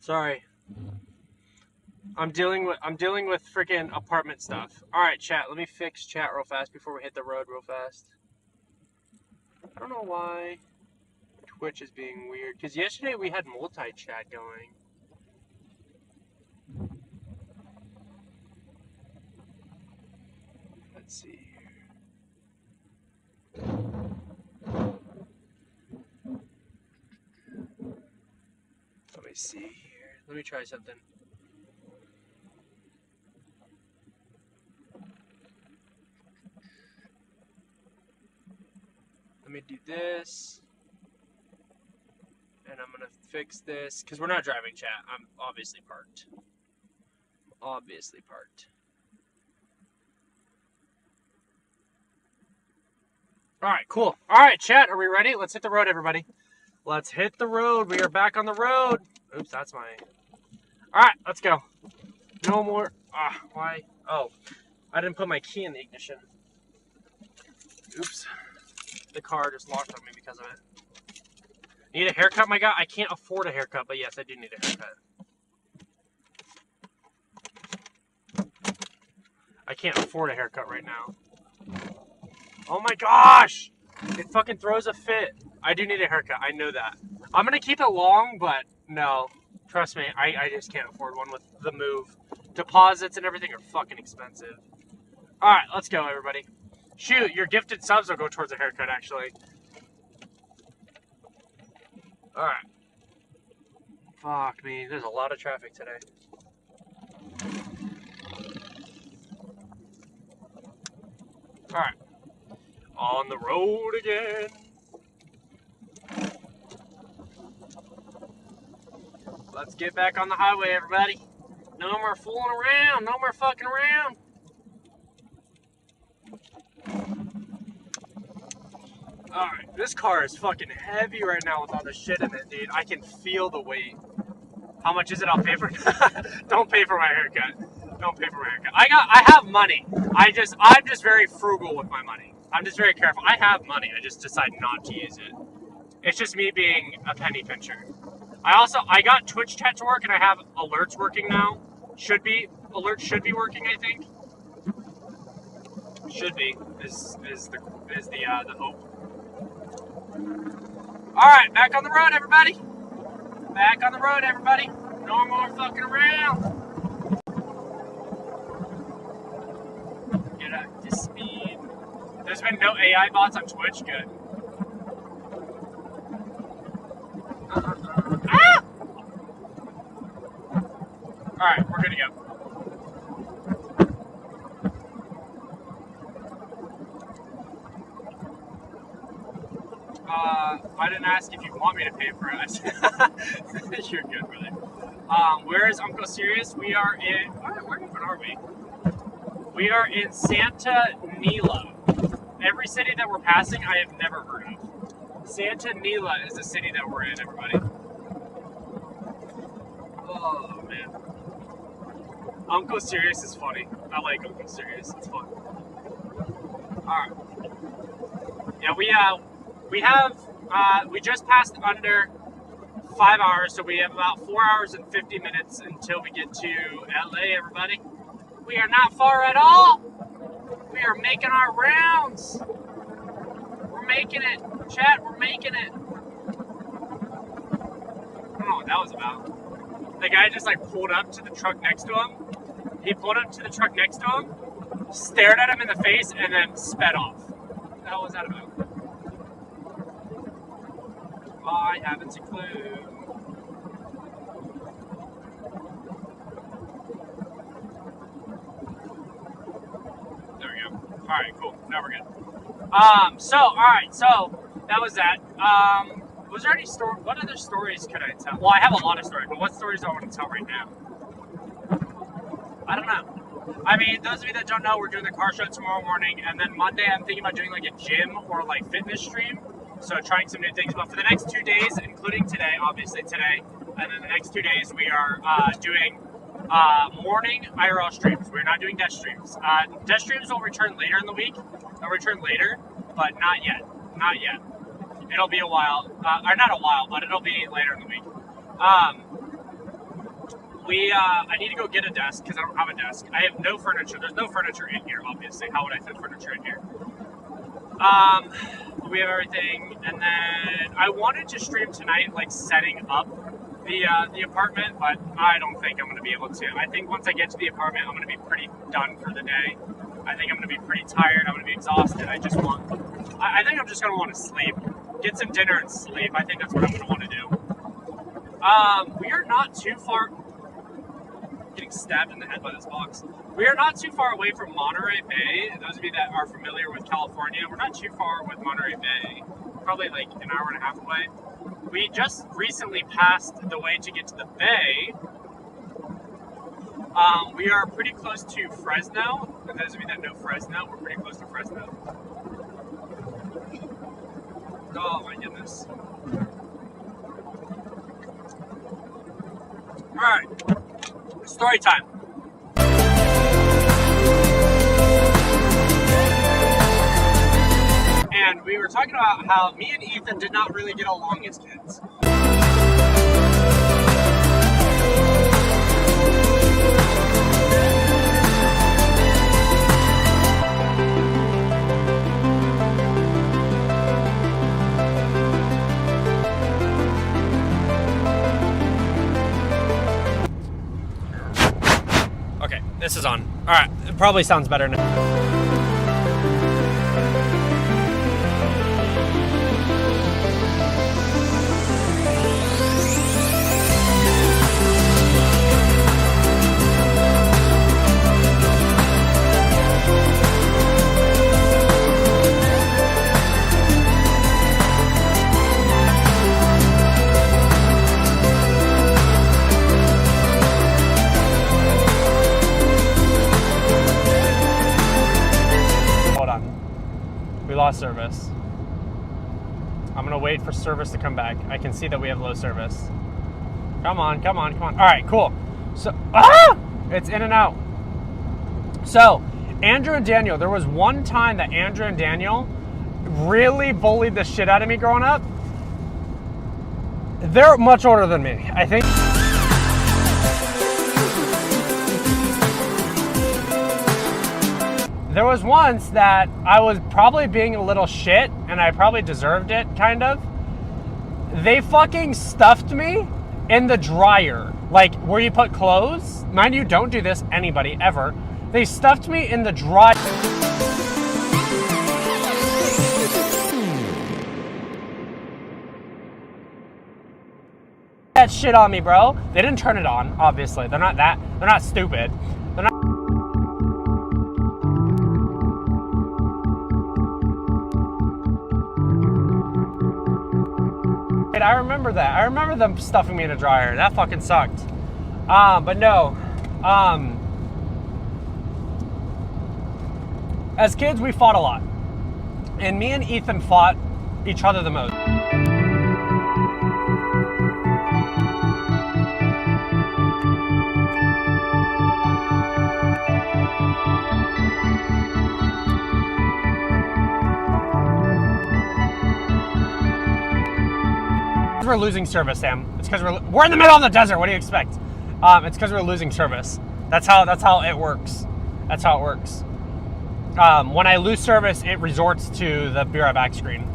A: Sorry. I'm dealing with freaking apartment stuff. All right, chat. Let me fix chat real fast before we hit the road real fast. I don't know why Twitch is being weird, because yesterday we had multi-chat going. Let's see here. Let me see here. Let me try something. Let me do this. And I'm going to fix this, because we're not driving, chat. I'm obviously parked. Obviously parked. All right, cool. All right, chat, are we ready? Let's hit the road, everybody. Let's hit the road. We are back on the road. Oops, that's my... All right, let's go. No more... why? Oh, I didn't put my key in the ignition. Oops. The car just locked on me because of it. Need a haircut, my guy? I can't afford a haircut, but yes, I do need a haircut. I can't afford a haircut right now. Oh my gosh! It fucking throws a fit. I do need a haircut. I know that. I'm gonna keep it long, but no. Trust me, I just can't afford one with the move. Deposits and everything are fucking expensive. Alright, let's go, everybody. Shoot, your gifted subs will go towards a haircut, actually. Alright. Fuck me, there's a lot of traffic today. Alright. On the road again. Let's get back on the highway, everybody. No more fooling around. No more fucking around. Alright, this car is fucking heavy right now with all this shit in it, dude. I can feel the weight. How much is it? I'll pay for it. Don't pay for my haircut. Don't pay for my haircut. I have money. I'm just very frugal with my money. I'm just very careful. I have money. I just decide not to use it. It's just me being a penny pincher. I got Twitch chat to work, and I have alerts working now. Alerts should be working, I think. Should be is the hope. All right, back on the road, everybody. Back on the road, everybody. No more fucking around. Get up to speed. There's been no AI bots on Twitch. Good. Ah! All right, we're good to go. I didn't ask if you want me to pay for it. You're good, brother. Where is Uncle Sirius? We are in... Where even are we? We are in Santa Nila. Every city that we're passing, I have never heard of. Santa Nila is the city that we're in, everybody. Oh, man. Uncle Sirius is funny. I like Uncle Sirius. It's fun. Alright. Yeah, we just passed under 5 hours, so we have about 4 hours and 50 minutes until we get to LA, everybody. We are not far at all. We are making our rounds. We're making it. Chat, we're making it. I don't know what that was about. The guy just pulled up to the truck next to him. He pulled up to the truck next to him, stared at him in the face, and then sped off. What the hell was that about? I haven't a clue. There we go. Alright, cool. Now we're good. Alright, so that was that. Was there any story? What other stories could I tell? Well, I have a lot of stories, but what stories do I want to tell right now? I don't know. I mean, those of you that don't know, we're doing the car show tomorrow morning, and then Monday I'm thinking about doing a gym or fitness stream. So trying some new things, but for the next 2 days, including today, obviously today, and then the next 2 days, we are doing morning IRL streams. We're not doing death streams. Death streams will return later in the week. They'll return later, but not yet. Not yet. It'll be a while, or not a while, but it'll be later in the week. I need to go get a desk because I don't have a desk. I have no furniture. There's no furniture in here, obviously. How would I fit furniture in here? We have everything, and then I wanted to stream tonight, like setting up the apartment, but I don't think I'm going to be able to. I think once I get to the apartment, I'm going to be pretty done for the day. I think I'm going to be pretty tired. I'm going to be exhausted. I think I'm just going to want to sleep, get some dinner and sleep. I think that's what I'm going to want to do. We are not too far. Getting stabbed in the head by this box. We are not too far away from Monterey Bay. Those of you that are familiar with California, we're not too far with Monterey Bay. Probably like an hour and a half away. We just recently passed the way to get to the bay. We are pretty close to Fresno. And those of you that know Fresno, we're pretty close to Fresno. Oh my goodness. Alright. Story time. And we were talking about how me and Ethan did not really get along as kids. Okay, this is on. All right, it probably sounds better now. Lost service. I'm gonna wait for service to come back. I can see that we have low service. Come on, come on, come on. All right, cool. So, it's in and out. So, Andrew and Daniel, there was one time that Andrew and Daniel really bullied the shit out of me growing up. They're much older than me, I think. There was once that I was probably being a little shit, and I probably deserved it, kind of. They fucking stuffed me in the dryer, like where you put clothes. Mind you, don't do this, anybody, ever. They stuffed me in the dryer. That shit on me, bro. They didn't turn it on, obviously. They're not stupid. They're not. I remember that. I remember them stuffing me in a dryer. That fucking sucked. But no. As kids, we fought a lot. And me and Ethan fought each other the most. We're losing service, Sam. It's because we're in the middle of the desert. What do you expect? It's because we're losing service. That's how it works. That's how it works. When I lose service, it resorts to the be right back screen.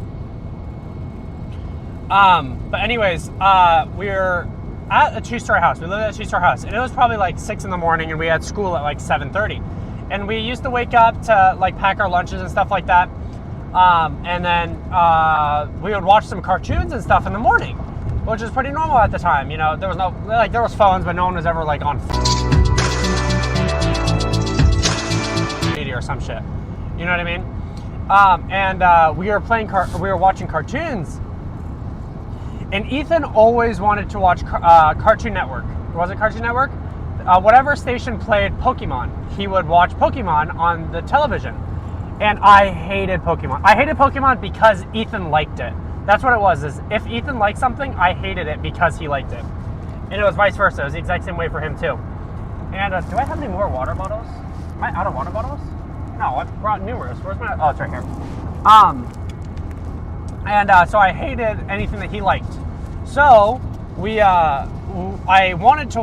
A: But anyways, we're at a two-story house. We lived at a two-story house, and it was probably like 6 in the morning, and we had school at like 7:30. And we used to wake up to like pack our lunches and stuff like that. And then we would watch some cartoons and stuff in the morning, which is pretty normal at the time. You know, there was phones, but no one was ever like on or some shit. You know what I mean? And we were watching cartoons, and Ethan always wanted to watch Cartoon Network. Was it Cartoon Network? Whatever station played Pokemon, he would watch Pokemon on the television. And I hated Pokemon. I hated Pokemon because Ethan liked it. That's what it was, is if Ethan liked something, I hated it because he liked it. And it was vice versa. It was the exact same way for him too. And do I have any more water bottles? Am I out of water bottles? No, I brought numerous. Where's my, oh, it's right here. So I hated anything that he liked. So I wanted to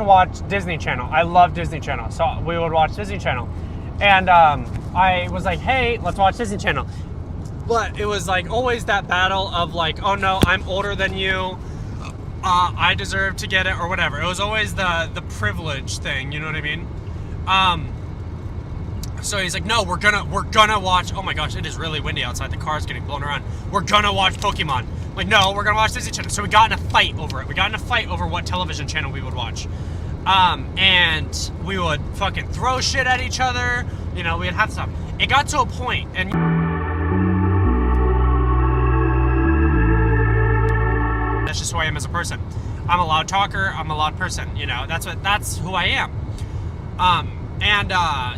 A: watch Disney Channel. I love Disney Channel, so we would watch Disney Channel. And I was like, hey, let's watch Disney Channel. But it was like always that battle of like, oh no, I'm older than you. I deserve to get it or whatever. It was always the privilege thing, you know what I mean? So he's like, no, we're gonna watch. Oh my gosh, it is really windy outside. The car's getting blown around. We're gonna watch Pokemon. I'm like, no, we're gonna watch Disney Channel. So we got in a fight over it. We got in a fight over what television channel we would watch. And we would fucking throw shit at each other. You know, we'd have stuff. It got to a point, and that's just who I am as a person. I'm a loud talker. I'm a loud person. You know, that's who I am.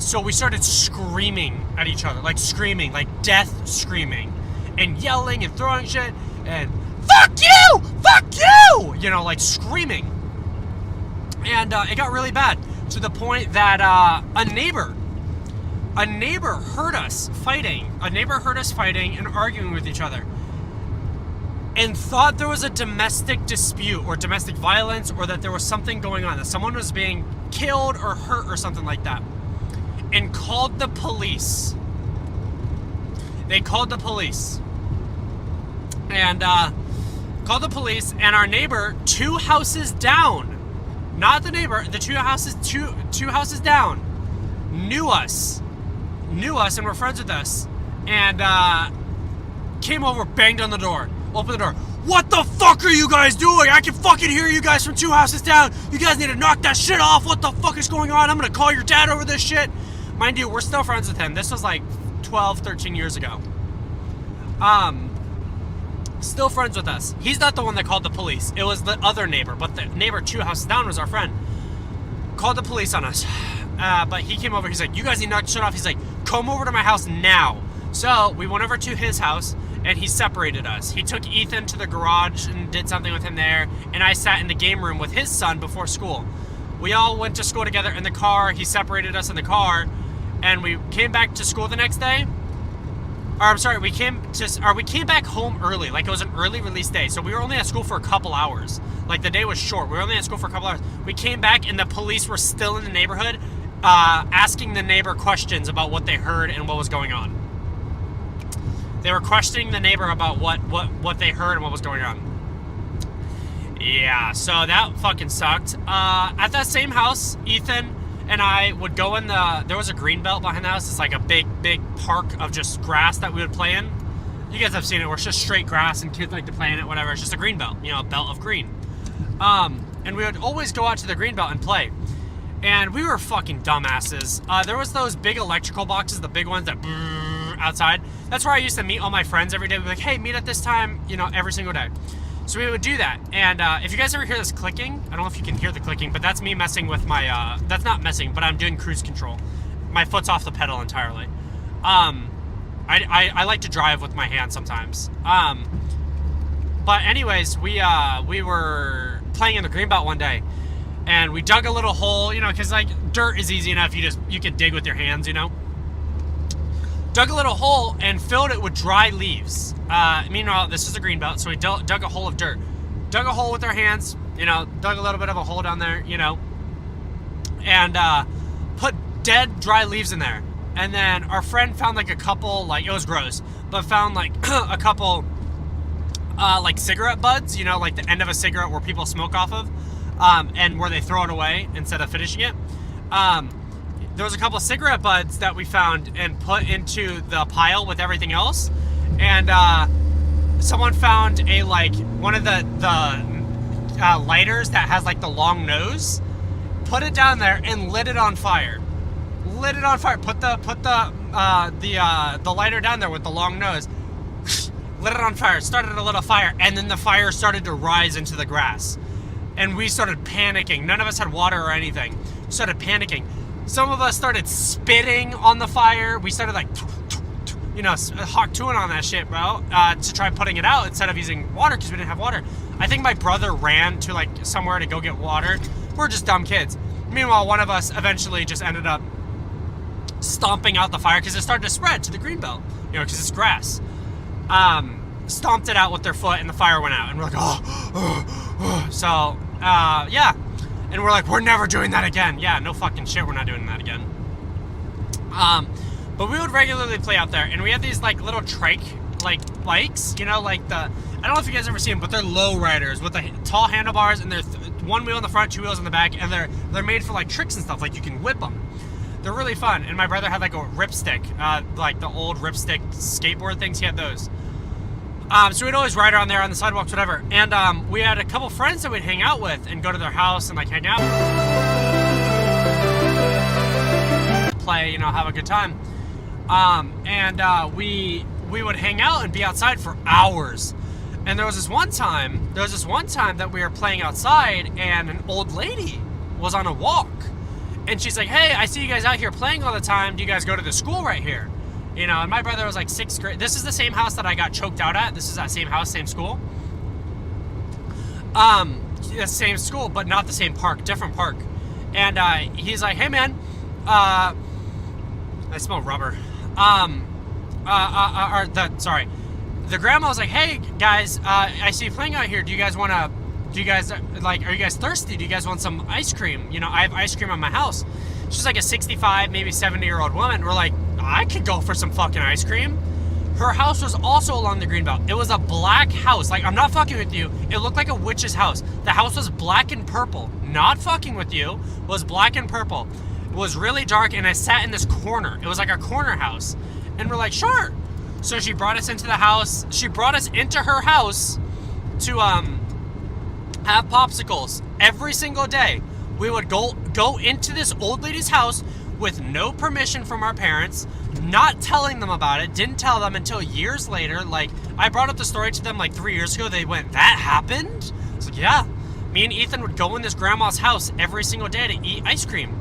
A: So we started screaming at each other, like screaming, like death screaming, and yelling and throwing shit, and fuck you, you know, like screaming. And it got really bad to the point that a neighbor heard us fighting. A neighbor heard us fighting and arguing with each other, and thought there was a domestic dispute or domestic violence, or that there was something going on, that someone was being killed or hurt or something like that, and called the police. They called the police. And called the police, and our neighbor, 2 houses down, not the neighbor, the two houses down, knew us and were friends with us, and came over, banged on the door, opened the door. What the fuck are you guys doing? I can fucking hear you guys from 2 houses down. You guys need to knock that shit off. What the fuck is going on? I'm gonna call your dad over this shit. Mind you, we're still friends with him. This was like 12, 13 years ago. Still friends with us. He's not the one that called the police. It was the other neighbor, but the neighbor 2 houses down was our friend. Called the police on us. But he came over. He's like, you guys need to knock shit off. He's like, come over to my house now. So we went over to his house, and he separated us. He took Ethan to the garage and did something with him there, and I sat in the game room with his son before school. We all went to school together in the car. He separated us in the car, and we came back to school the next day. Or I'm sorry, we came back home early. Like, it was an early release day, so we were only at school for a couple hours. Like, the day was short. We were only at school for a couple hours. We came back, and the police were still in the neighborhood, asking the neighbor questions about what they heard and what was going on. They were questioning the neighbor about what they heard and what was going on. Yeah, so that fucking sucked. At that same house, Ethan and I would go in there was a green belt behind the house. It's like a big park of just grass that we would play in. You guys have seen it, where it's just straight grass and kids like to play in it, whatever. It's just a green belt, you know, a belt of green. And we would always go out to the green belt and play. And we were fucking dumbasses. There was those big electrical boxes, the big ones that outside. That's where I used to meet all my friends every day. We'd be like, hey, meet at this time, you know, every single day. So we would do that. And if you guys ever hear this clicking, I don't know if you can hear the clicking, but that's me messing with my, that's not messing, but I'm doing cruise control. My foot's off the pedal entirely. I like to drive with my hand sometimes. But anyways, we were playing in the greenbelt one day, and we dug a little hole, you know, because like dirt is easy enough. You can dig with your hands, you know. Dug a little hole and filled it with dry leaves. Meanwhile, this is a green belt, so we dug a hole of dirt. Dug a hole with our hands, you know, dug a little bit of a hole down there, you know, and put dead, dry leaves in there. And then our friend found like a couple, like, it was gross, but found like a couple, like cigarette buds, you know, like the end of a cigarette where people smoke off of, and where they throw it away instead of finishing it. There was a couple of cigarette buds that we found and put into the pile with everything else. And someone found one of the lighters that has like the long nose, put it down there and lit it on fire. Lit it on fire. Put the lighter down there with the long nose. Lit it on fire. Started a little fire, and then the fire started to rise into the grass. And we started panicking. None of us had water or anything. Started panicking. Some of us started spitting on the fire. We started like, you know, hawk tuing on that shit, bro, to try putting it out instead of using water, because we didn't have water. I think my brother ran to like somewhere to go get water. We're just dumb kids. Meanwhile, one of us eventually just ended up stomping out the fire because it started to spread to the green belt, you know, because it's grass. Stomped it out with their foot, and the fire went out. And we're like, oh, So, yeah. And we're like, we're never doing that again. Yeah, no fucking shit, we're not doing that again. But we would regularly play out there, and we had these like little trike like bikes, you know, like I don't know if you guys ever see them, but they're low riders with the tall handlebars, and they're one wheel in the front, two wheels in the back, and they're made for like tricks and stuff. Like you can whip them. They're really fun. And my brother had like a ripstick, like the old ripstick skateboard things. He had those. So we'd always ride around there on the sidewalks, whatever. And we had a couple friends that we'd hang out with and go to their house and like hang out, play, you know, have a good time. We would hang out and be outside for hours. And there was this one time that we were playing outside, and an old lady was on a walk, and she's like, "Hey, I see you guys out here playing all the time. Do you guys go to the school right here?" You know, and my brother was like 6th grade. This is the same house that I got choked out at. This is that same house, same school. The same school, but not the same park, different park. And he's like, "Hey, man, I smell rubber." The grandma was like, "Hey guys, I see you playing out here. Are you guys thirsty? Do you guys want some ice cream? You know, I have ice cream at my house." She's like a 65, maybe 70-year-old woman. We're like, I could go for some fucking ice cream. Her house was also along the greenbelt. It was a black house. Like, I'm not fucking with you. It looked like a witch's house. The house was black and purple. Not fucking with you. Was black and purple. It was really dark, and I sat in this corner. It was like a corner house. And we're like, sure. So she brought us into the house. She brought us into her house to have popsicles every single day. We would go into this old lady's house with no permission from our parents, not telling them about it. Didn't tell them until years later. Like, I brought up the story to them like 3 years ago. They went, "That happened?" I was like, yeah. Me and Ethan would go in this grandma's house every single day to eat ice cream.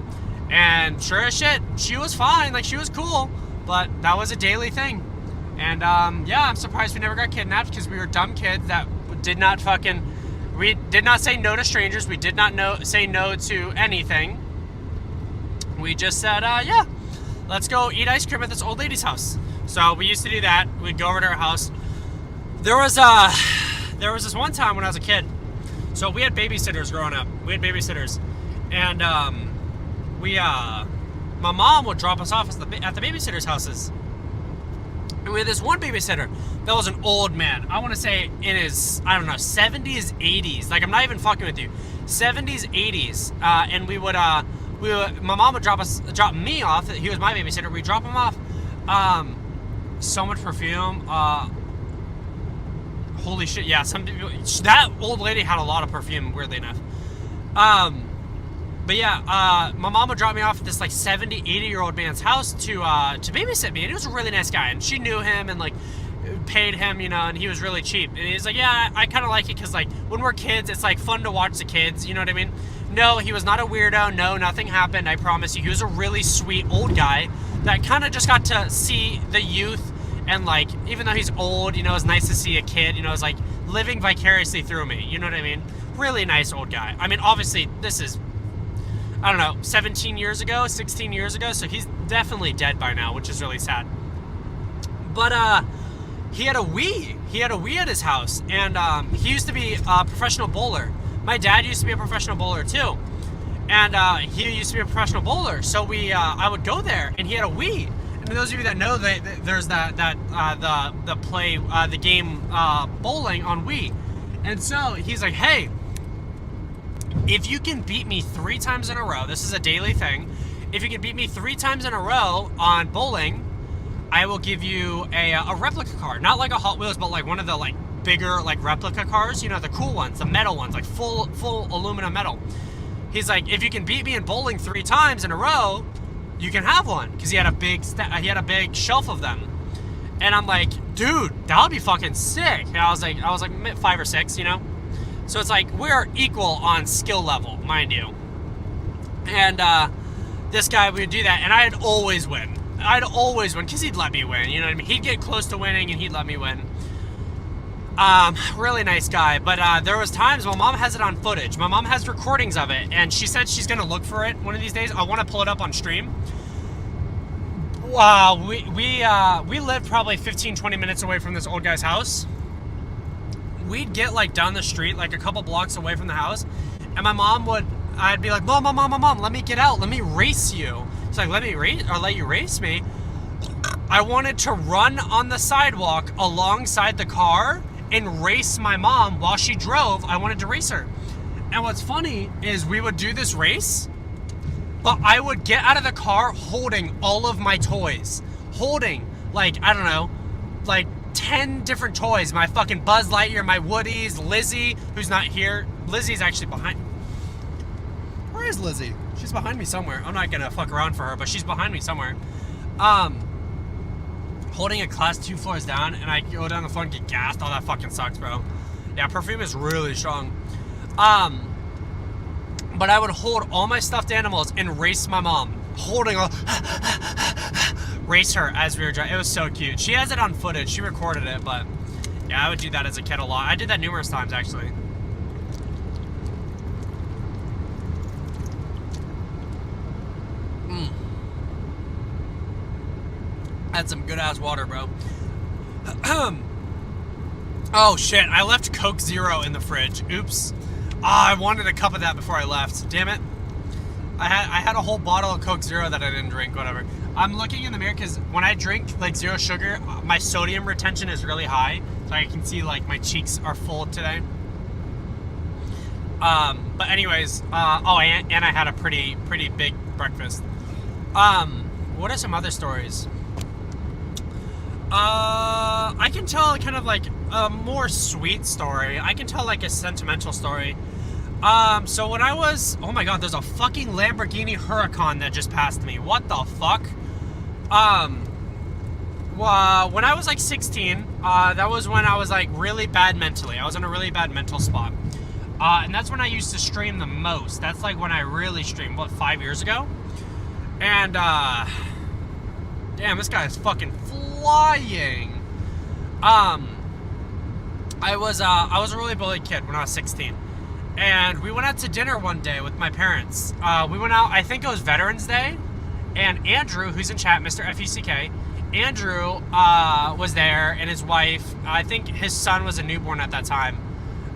A: And sure as shit, she was fine. Like, she was cool. But that was a daily thing. And, yeah, I'm surprised we never got kidnapped, because we were dumb kids that we did not say no to strangers. We did not say no to anything. We just said, yeah, let's go eat ice cream at this old lady's house. So we used to do that. We'd go over to her house. There was this one time when I was a kid. So we had babysitters growing up. And, my mom would drop us off at the babysitters' houses. And we had this one babysitter that was an old man. I want to say in his, 70s, 80s. Like, I'm not even fucking with you. 70s, 80s. And my mom would drop me off. He was my babysitter. We'd drop him off. So much perfume. Holy shit. Yeah, that old lady had a lot of perfume, weirdly enough. But yeah, my mom would drop me off at this like 70, 80-year-old man's house to babysit me, and he was a really nice guy, and she knew him and like paid him, you know, and he was really cheap. And he's like, yeah, I kind of like it because like when we're kids, it's like fun to watch the kids, you know what I mean? No, he was not a weirdo. No, nothing happened. I promise you. He was a really sweet old guy that kind of just got to see the youth, and like even though he's old, you know, it's nice to see a kid, you know, it's like living vicariously through me. You know what I mean? Really nice old guy. I mean, obviously this is, I don't know, 17 years ago, 16 years ago, so he's definitely dead by now, which is really sad. But he had a Wii. He had a Wii at his house, and he used to be a professional bowler. My dad used to be a professional bowler too, and he used to be a professional bowler. So I would go there, and he had a Wii. And for those of you that know, there's the game bowling on Wii, and so he's like, hey, if you can beat me 3 times in a row, this is a daily thing. If you can beat me 3 times in a row on bowling, I will give you a replica car. Not like a Hot Wheels, but like one of the like bigger like replica cars. You know, the cool ones, the metal ones, like full aluminum metal. He's like, if you can beat me in bowling 3 times in a row, you can have one, because he had a big shelf of them. And I'm like, dude, that would be fucking sick. And I was like 5 or 6, you know. So it's like we're equal on skill level, mind you. And this guy would do that, and I'd always win. Because he'd let me win. You know what I mean? He'd get close to winning, and he'd let me win. Really nice guy. But there was times, my mom has it on footage. My mom has recordings of it, and she said she's gonna look for it one of these days. I want to pull it up on stream. We lived probably 15-20 minutes away from this old guy's house. we'd get like down the street, like a couple blocks away from the house, and I'd be like, Mom, let me get out, let me race you. It's like, let you race me. I wanted to run on the sidewalk alongside the car and race my mom while she drove. I wanted to race her. And what's funny is we would do this race, but I would get out of the car holding all of my toys. Holding, like, I don't know, like 10 different toys. My fucking Buzz Lightyear, my Woodies, Lizzie, who's not here. Lizzie's actually behind. Where is Lizzie? She's behind me somewhere. I'm not gonna fuck around for her, but she's behind me somewhere. Holding a class 2 floors down, and I go down the floor and get gassed. Oh, that fucking sucks, bro. Yeah, perfume is really strong. But I would hold all my stuffed animals and race my mom. Race her as we were driving. It was so cute. She has it on footage. She recorded it, but yeah, I would do that as a kid a lot. I did that numerous times, actually. Had some good ass water, bro. Oh shit, I left Coke Zero in the fridge. Oops. I wanted a cup of that before I left. Damn it. I had a whole bottle of Coke Zero that I didn't drink, whatever. I'm looking in the mirror because when I drink like zero sugar, my sodium retention is really high. So I can see like my cheeks are full today. But anyways, and I had a pretty big breakfast. What are some other stories? I can tell kind of like a more sweet story. I can tell like a sentimental story. So when I was, oh my god, there's a fucking Lamborghini Huracan that just passed me. What the fuck? Well, when I was like 16, that was when I was like really bad mentally. I was in a really bad mental spot. And that's when I used to stream the most. That's like when I really streamed, what, 5 years ago? And, damn, this guy is fucking flying. I was a really bullied kid when I was 16. And we went out to dinner one day with my parents. We went out, I think it was Veterans Day. And Andrew, who's in chat, Mr. FECK, Andrew was there, and his wife. I think his son was a newborn at that time.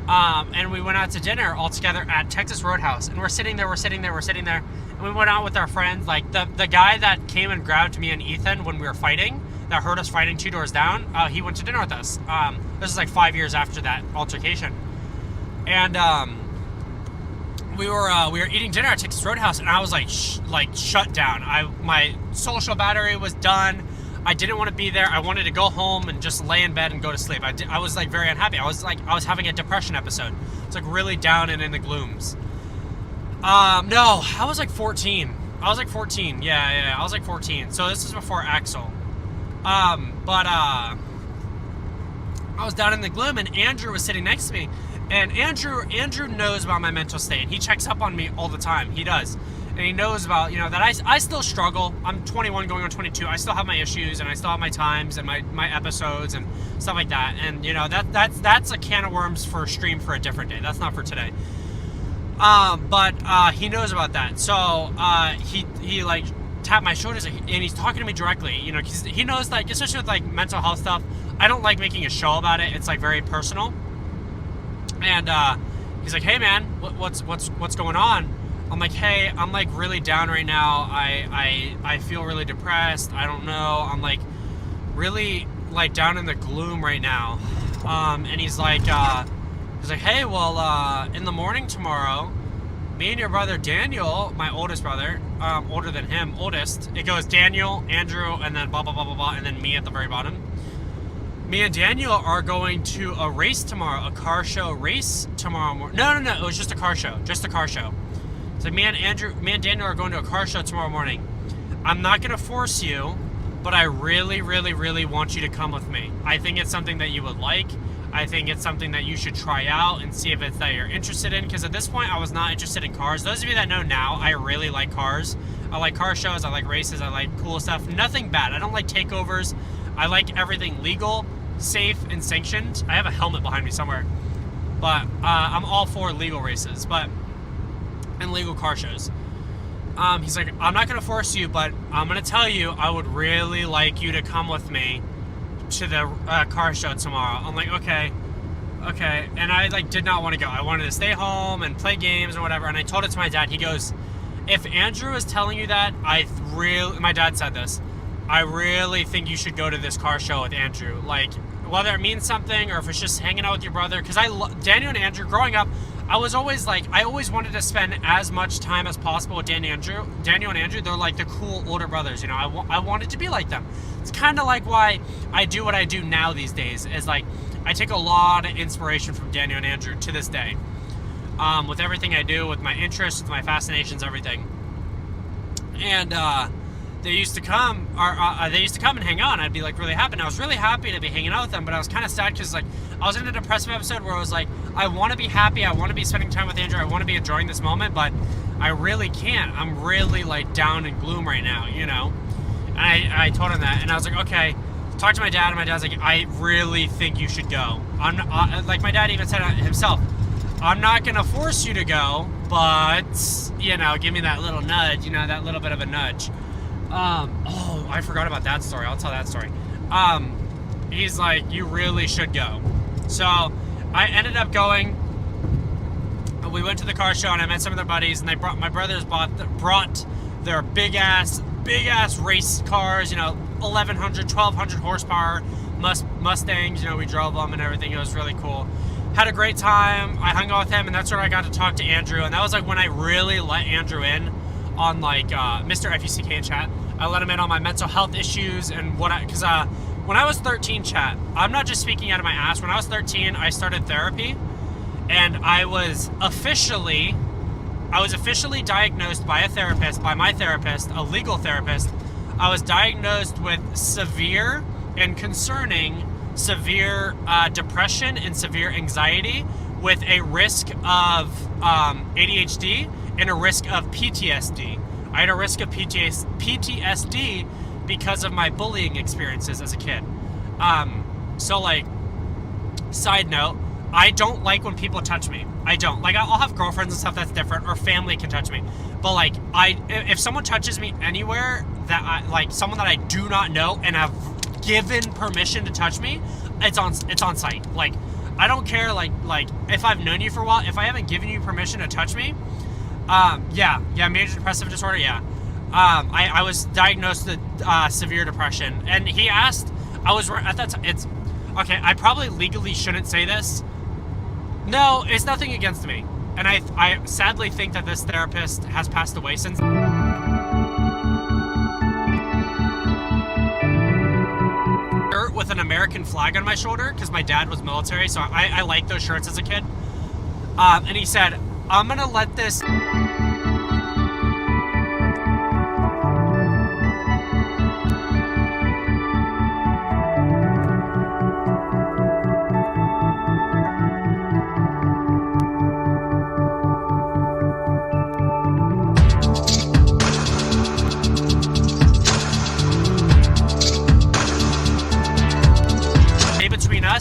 A: And we went out to dinner all together at Texas Roadhouse. And we're sitting there. And we went out with our friends. Like, the guy that came and grabbed me and Ethan when we were fighting, that heard us fighting 2 doors down, he went to dinner with us. This is like 5 years after that altercation. And we were eating dinner at Texas Roadhouse, and I was like shut down. My social battery was done. I didn't want to be there. I wanted to go home and just lay in bed and go to sleep. I was like very unhappy. I was having a depression episode. It's like really down and in the glooms. No, I was like 14. Yeah, I was like 14. So this is before Axel. But I was down in the gloom, and Andrew was sitting next to me. And Andrew knows about my mental state. He checks up on me all the time. He does. And he knows about, that I still struggle. I'm 21 going on 22. I still have my issues, and I still have my times and my episodes and stuff like that. And, that's a can of worms for a stream for a different day. That's not for today. But he knows about that. So he like tapped my shoulders, and he's talking to me directly. Cause he knows that, especially with like mental health stuff, I don't like making a show about it. It's like very personal. And he's like, "Hey man, what's going on?" I'm like, "Hey, I'm like really down right now. I feel really depressed. I don't know. I'm like really like down in the gloom right now." And he's like, "Hey, well, in the morning tomorrow, me and your brother Daniel, my oldest brother, older than him, oldest. It goes Daniel, Andrew, and then blah blah blah blah blah, and then me at the very bottom. Me and Daniel are going to a race tomorrow, a car show race tomorrow morning. No, it was just a car show, So me and Daniel are going to a car show tomorrow morning. I'm not gonna force you, but I really, really, really want you to come with me. I think it's something that you would like. I think it's something that you should try out and see if it's that you're interested in. Because at this point, I was not interested in cars. Those of you that know now, I really like cars. I like car shows. I like races. I like cool stuff. Nothing bad. I don't like takeovers. I like everything legal, safe, and sanctioned. I have a helmet behind me somewhere. But I'm all for legal races and legal car shows. He's like, "I'm not going to force you, but I'm going to tell you I would really like you to come with me to the car show tomorrow." I'm like, "Okay." okay. And I like did not want to go. I wanted to stay home and play games or whatever. And I told it to my dad. He goes, if Andrew is telling you that, my dad said this, I really think you should go to this car show with Andrew. Like, whether it means something or if it's just hanging out with your brother. Because Daniel and Andrew, growing up, I always wanted to spend as much time as possible with Daniel and Andrew. They're like the cool older brothers, you know. I wanted to be like them. It's kind of like why I do what I do now these days. Is like, I take a lot of inspiration from Daniel and Andrew to this day. With everything I do, with my interests, with my fascinations, everything. And they used to come and hang out, and I'd be like really happy. And I was really happy to be hanging out with them, but I was kind of sad because like I was in a depressive episode where I was like, I want to be happy, I want to be spending time with Andrew, I want to be enjoying this moment, but I really can't. I'm really like down in gloom right now, you know. And I told him that, and I was like, okay. Talked to my dad, and my dad's like, I really think you should go. Like my dad even said it himself, I'm not gonna force you to go, but you know, give me that little nudge, you know, that little bit of a nudge. Oh, I forgot about that story. I'll tell that story. He's like, you really should go. So I ended up going. We went to the car show and I met some of their buddies, and my brothers brought their big ass race cars, you know, 1100, 1200 horsepower Mustangs. You know, we drove them and everything. It was really cool. Had a great time. I hung out with him, and that's where I got to talk to Andrew, and that was like when I really let Andrew in on like Mr. FUCK in chat. I let him in on my mental health issues and because when I was 13, chat, I'm not just speaking out of my ass. When I was 13, I started therapy, and I was officially diagnosed by my therapist, a legal therapist. I was diagnosed with severe and concerning severe depression and severe anxiety with a risk of ADHD and a risk of PTSD. I had a risk of PTSD because of my bullying experiences as a kid. So like, side note, I don't like when people touch me. I don't. Like, I'll have girlfriends and stuff, that's different, or family can touch me. But like, if someone touches me anywhere like someone that I do not know and have given permission to touch me, it's on site. Like, I don't care, like if I've known you for a while, if I haven't given you permission to touch me, major depressive disorder, yeah. I was diagnosed with severe depression, and he asked, at that time, it's, okay, I probably legally shouldn't say this. No, it's nothing against me. And I sadly think that this therapist has passed away since. With an American flag on my shoulder, because my dad was military, so I liked those shirts as a kid. And he said, I'm gonna let this.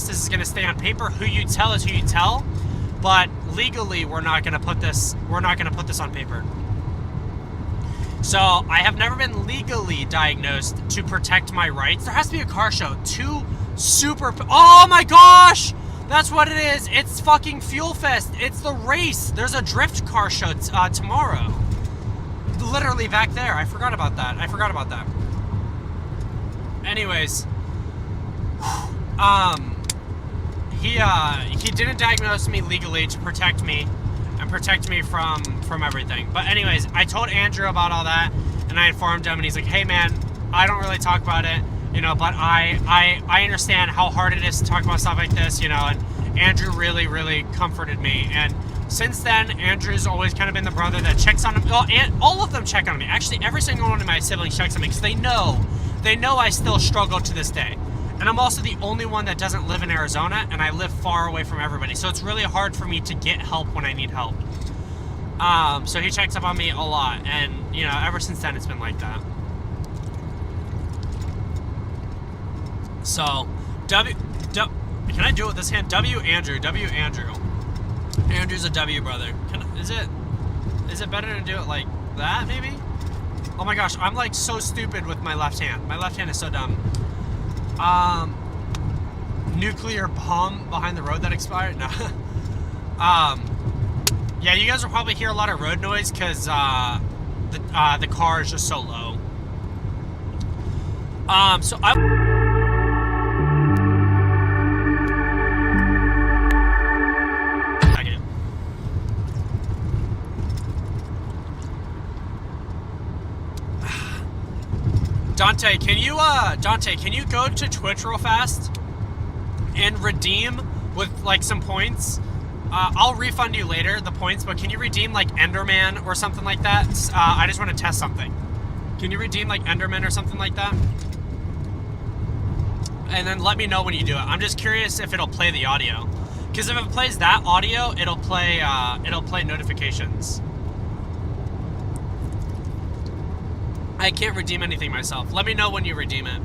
A: This is going to stay on paper. Who you tell is who you tell, but legally we're not going to put this on paper. So I have never been legally diagnosed to protect my rights. There has to be a car show. Oh my gosh, that's what it is. It's fucking Fuel Fest. It's the race. There's a drift car show tomorrow, literally back there. I forgot about that. Anyways, he didn't diagnose me legally to protect me and protect me from everything. But anyways, I told Andrew about all that, and I informed him, and he's like, hey man, I don't really talk about it, you know, but I understand how hard it is to talk about stuff like this, you know. And Andrew really, really comforted me. And since then, Andrew's always kind of been the brother that checks on him. Well, and all of them check on me. Actually, every single one of my siblings checks on me, because they know I still struggle to this day. And I'm also the only one that doesn't live in Arizona, and I live far away from everybody. So it's really hard for me to get help when I need help. So he checks up on me a lot, and, you know, ever since then it's been like that. So, can I do it with this hand? W Andrew. Andrew's a W brother. Is it better to do it like that, maybe? Oh my gosh, I'm like so stupid with my left hand. My left hand is so dumb. nuclear bomb behind the road that expired? No. Yeah, you guys will probably hear a lot of road noise because the car is just so low. So Dante, can you go to Twitch real fast and redeem with like some points? I'll refund you later the points, but can you redeem like Enderman or something like that? I just want to test something. Can you redeem like Enderman or something like that? And then let me know when you do it. I'm just curious if it'll play the audio, because if it plays that audio, it'll play notifications. I can't redeem anything myself. Let me know when you redeem it.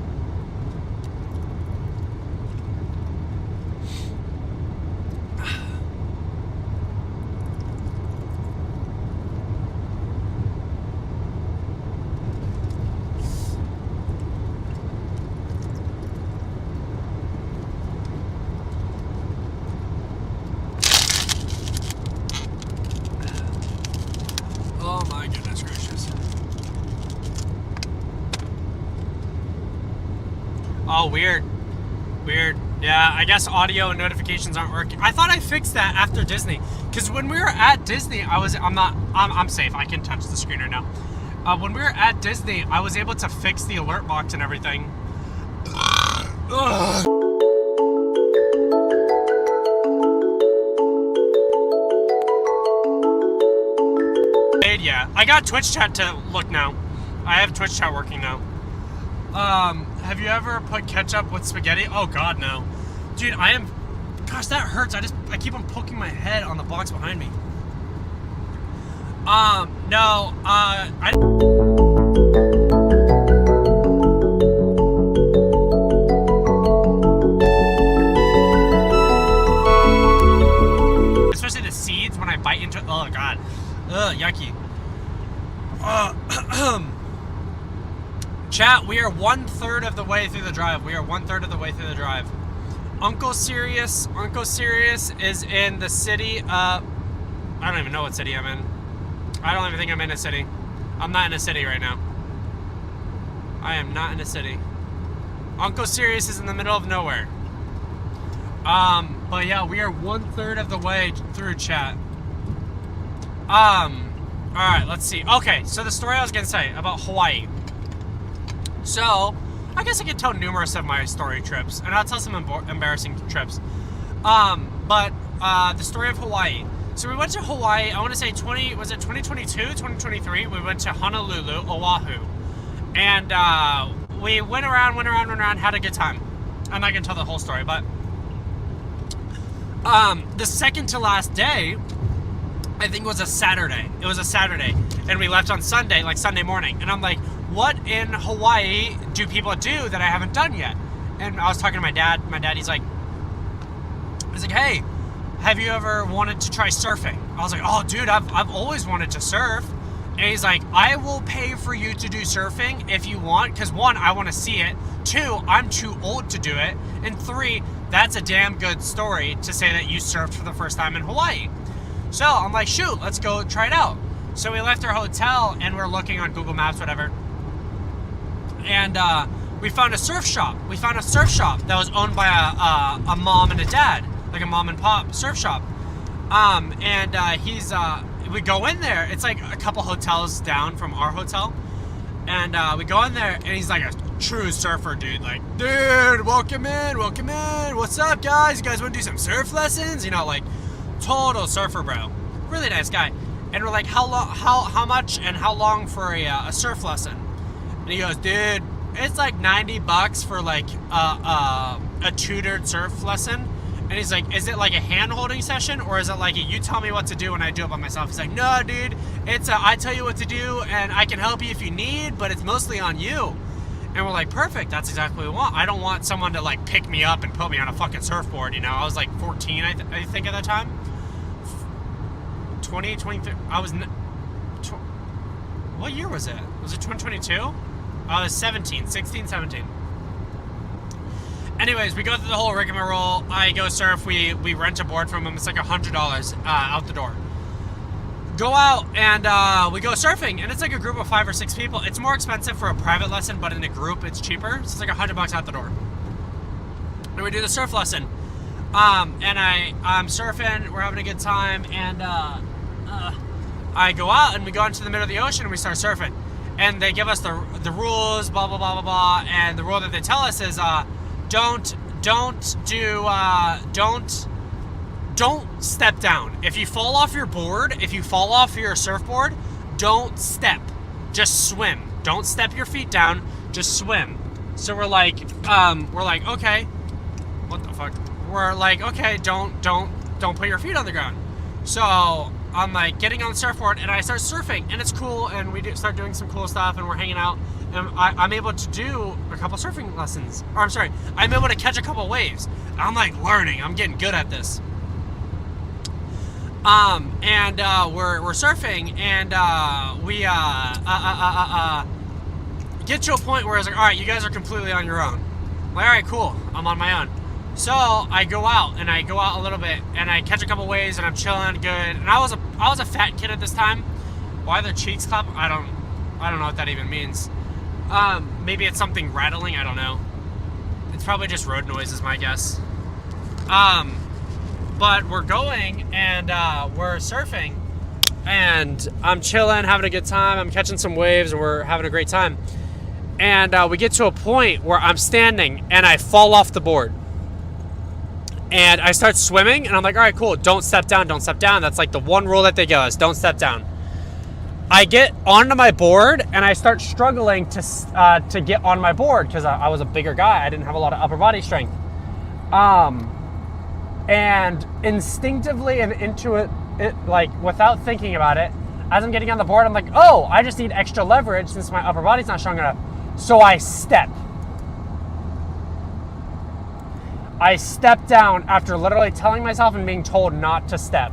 A: Oh my goodness gracious. Oh, weird. Weird. Yeah, I guess audio and notifications aren't working. I thought I fixed that after Disney, because when we were at Disney, I'm safe. I can touch the screen right now. When we were at Disney, I was able to fix the alert box and everything. Ugh. Yeah, I got Twitch chat to look now. I have Twitch chat working now. Have you ever put ketchup with spaghetti? Oh god, no. Dude, gosh, that hurts. I keep on poking my head on the box behind me. No, especially the seeds when I bite into it. Oh god. Ugh, yucky. Chat, we are 1/3 of the way through the drive. We are 1/3 of the way through the drive. Uncle Sirius is in the city. I don't even know what city I'm in. I don't even think I'm in a city. I'm not in a city right now. I am not in a city. Uncle Sirius is in the middle of nowhere. But yeah, we are 1/3 of the way through, chat. Alright, let's see. Okay, so the story I was gonna say about Hawaii. So, I guess I could tell numerous of my story trips, and I'll tell some embarrassing trips. But the story of Hawaii. So we went to Hawaii, I want to say 2022, 2023? We went to Honolulu, Oahu. And we went around, had a good time. I'm not gonna tell the whole story, but the second to last day, I think was a Saturday. It was a Saturday. And we left on Sunday, like Sunday morning. And I'm like, what in Hawaii do people do that I haven't done yet? And I was talking to my dad. My dad, he's like, hey, have you ever wanted to try surfing? I was like, oh, dude, I've always wanted to surf. And he's like, I will pay for you to do surfing if you want. Because one, I want to see it. Two, I'm too old to do it. And three, that's a damn good story to say that you surfed for the first time in Hawaii. So I'm like, shoot, let's go try it out. So we left our hotel and we're looking on Google Maps, whatever. And we found a surf shop. We found a surf shop that was owned by a mom and a dad, like a mom and pop surf shop. We go in there. It's like a couple hotels down from our hotel. And we go in there and he's like a true surfer, dude. Like, dude, welcome in. What's up, guys? You guys want to do some surf lessons? You know, like, total surfer, bro. Really nice guy. And we're like, how much and how long for a surf lesson? And he goes, dude, it's like $90 for like a tutored surf lesson. And he's like, is it like a hand holding session, or is it like you tell me what to do and I do it by myself? He's like, no, dude, it's I tell you what to do and I can help you if you need, but it's mostly on you. And we're like, perfect, that's exactly what we want. I don't want someone to like pick me up and put me on a fucking surfboard, you know? I was like 14, I think at that time. 2023, what year was it? Was it 2022? I was 17. Anyways, we go through the whole rigmarole. I go surf. We rent a board from him. It's like $100 out the door. Go out and we go surfing, and it's like a group of 5 or 6 people. It's more expensive for a private lesson, but in a group, it's cheaper. So it's like $100 out the door. And we do the surf lesson. And I'm surfing. We're having a good time, and I go out and we go into the middle of the ocean and we start surfing. And they give us the rules, blah blah blah blah blah. And the rule that they tell us is don't step down. If you fall off your board, if you fall off your surfboard, don't step. Just swim. Don't step your feet down. Just swim. So we're like, okay. What the fuck? We're like, okay, don't put your feet on the ground. So I'm like getting on the surfboard and I start surfing and it's cool and we start doing some cool stuff and we're hanging out and I'm able to do a couple surfing lessons. Or I'm sorry, I'm able to catch a couple waves. I'm like learning. I'm getting good at this. We're surfing and we get to a point where it's like, all right, you guys are completely on your own. I'm like, all right, cool. I'm on my own. So I go out a little bit and I catch a couple waves and I'm chilling good. And I was a fat kid at this time. Why their cheeks clap? I don't know what that even means. Maybe it's something rattling. I don't know. It's probably just road noise is my guess. But we're going and we're surfing and I'm chilling, having a good time. I'm catching some waves and we're having a great time. And we get to a point where I'm standing and I fall off the board. And I start swimming, and I'm like, all right, cool. Don't step down. Don't step down. That's like the one rule that they give us. Don't step down. I get onto my board, and I start struggling to get on my board because I was a bigger guy. I didn't have a lot of upper body strength. And instinctively and into it, like without thinking about it, as I'm getting on the board, I'm like, oh, I just need extra leverage since my upper body's not strong enough. So I step. I stepped down after literally telling myself and being told not to step.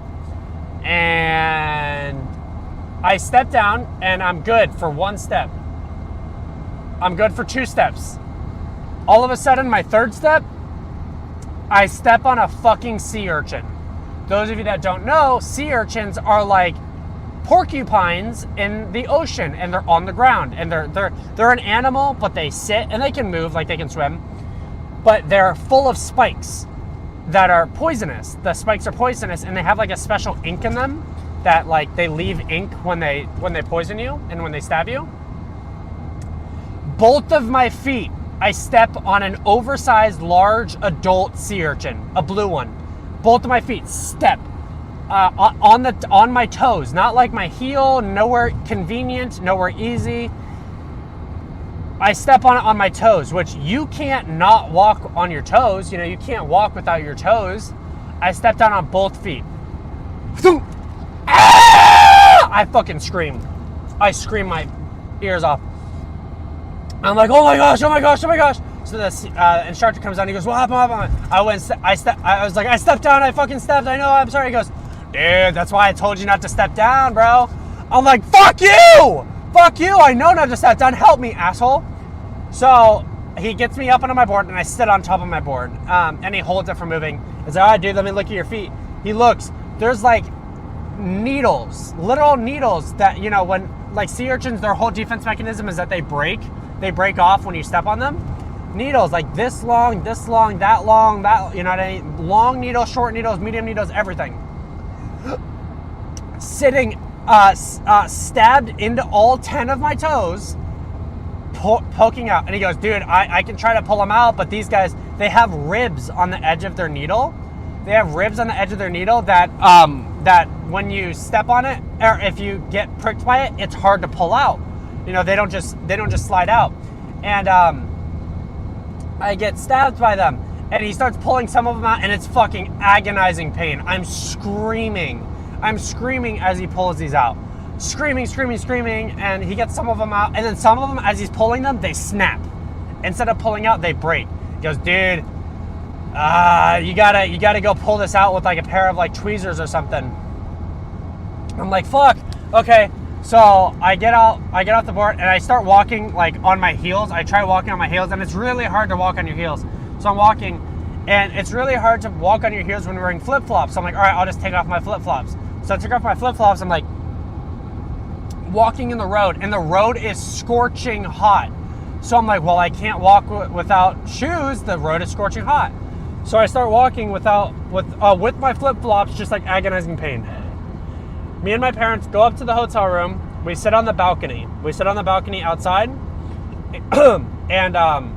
A: And I stepped down and I'm good for 1 step. I'm good for 2 steps. All of a sudden, my 3rd step, I step on a fucking sea urchin. Those of you that don't know, sea urchins are like porcupines in the ocean and they're on the ground. And they're an animal, but they sit and they can move, like they can swim. But they're full of spikes that are poisonous. The spikes are poisonous and they have like a special ink in them that like they leave ink when they poison you and when they stab you. Both of my feet, I step on an oversized large adult sea urchin, a blue one. Both of my feet step on my toes, not like my heel, nowhere convenient, nowhere easy. I step on it on my toes, which you can't not walk on your toes. You know, you can't walk without your toes. I stepped down on both feet. I fucking screamed. I screamed my ears off. I'm like, oh my gosh, oh my gosh, oh my gosh. So the instructor comes down, he goes, what happened, what happened? I was like, I stepped down, I fucking stepped, I know, I'm sorry. He goes, dude, that's why I told you not to step down, bro. I'm like, fuck you! Fuck you, I know not to step down, help me, asshole. So he gets me up onto my board and I sit on top of my board and he holds it from moving. He's like, all right, dude, let me look at your feet. He looks, there's like needles, literal needles that, you know, when like sea urchins, their whole defense mechanism is that they break off when you step on them. Needles like this long, that long, that, you know what I mean? Long needles, short needles, medium needles, everything. Sitting stabbed into all 10 of my toes, poking out. And he goes, dude, I can try to pull them out, but these guys, they have ribs on the edge of their needle. They have ribs on the edge of their needle that when you step on it, or if you get pricked by it, it's hard to pull out. You know, they don't just slide out. And I get stabbed by them. And he starts pulling some of them out, and it's fucking agonizing pain. I'm screaming as he pulls these out. Screaming, and he gets some of them out, and then some of them, as he's pulling them, they snap. Instead of pulling out, they break. He goes, dude, you gotta go pull this out with like a pair of like tweezers or something. I'm like, fuck, okay. So I get off the board and I start walking like on my heels. I try walking on my heels, and it's really hard to walk on your heels. So I'm walking, and it's really hard to walk on your heels when you're wearing flip-flops. So I'm like, all right, I'll just take off my flip-flops. So I took off my flip-flops. I'm like walking in the road, and the road is scorching hot. So I'm like, well, I can't walk without shoes. The road is scorching hot. So I start walking with my flip-flops, just like agonizing pain. Me and my parents go up to the hotel room. We sit on the balcony. We sit on the balcony outside, and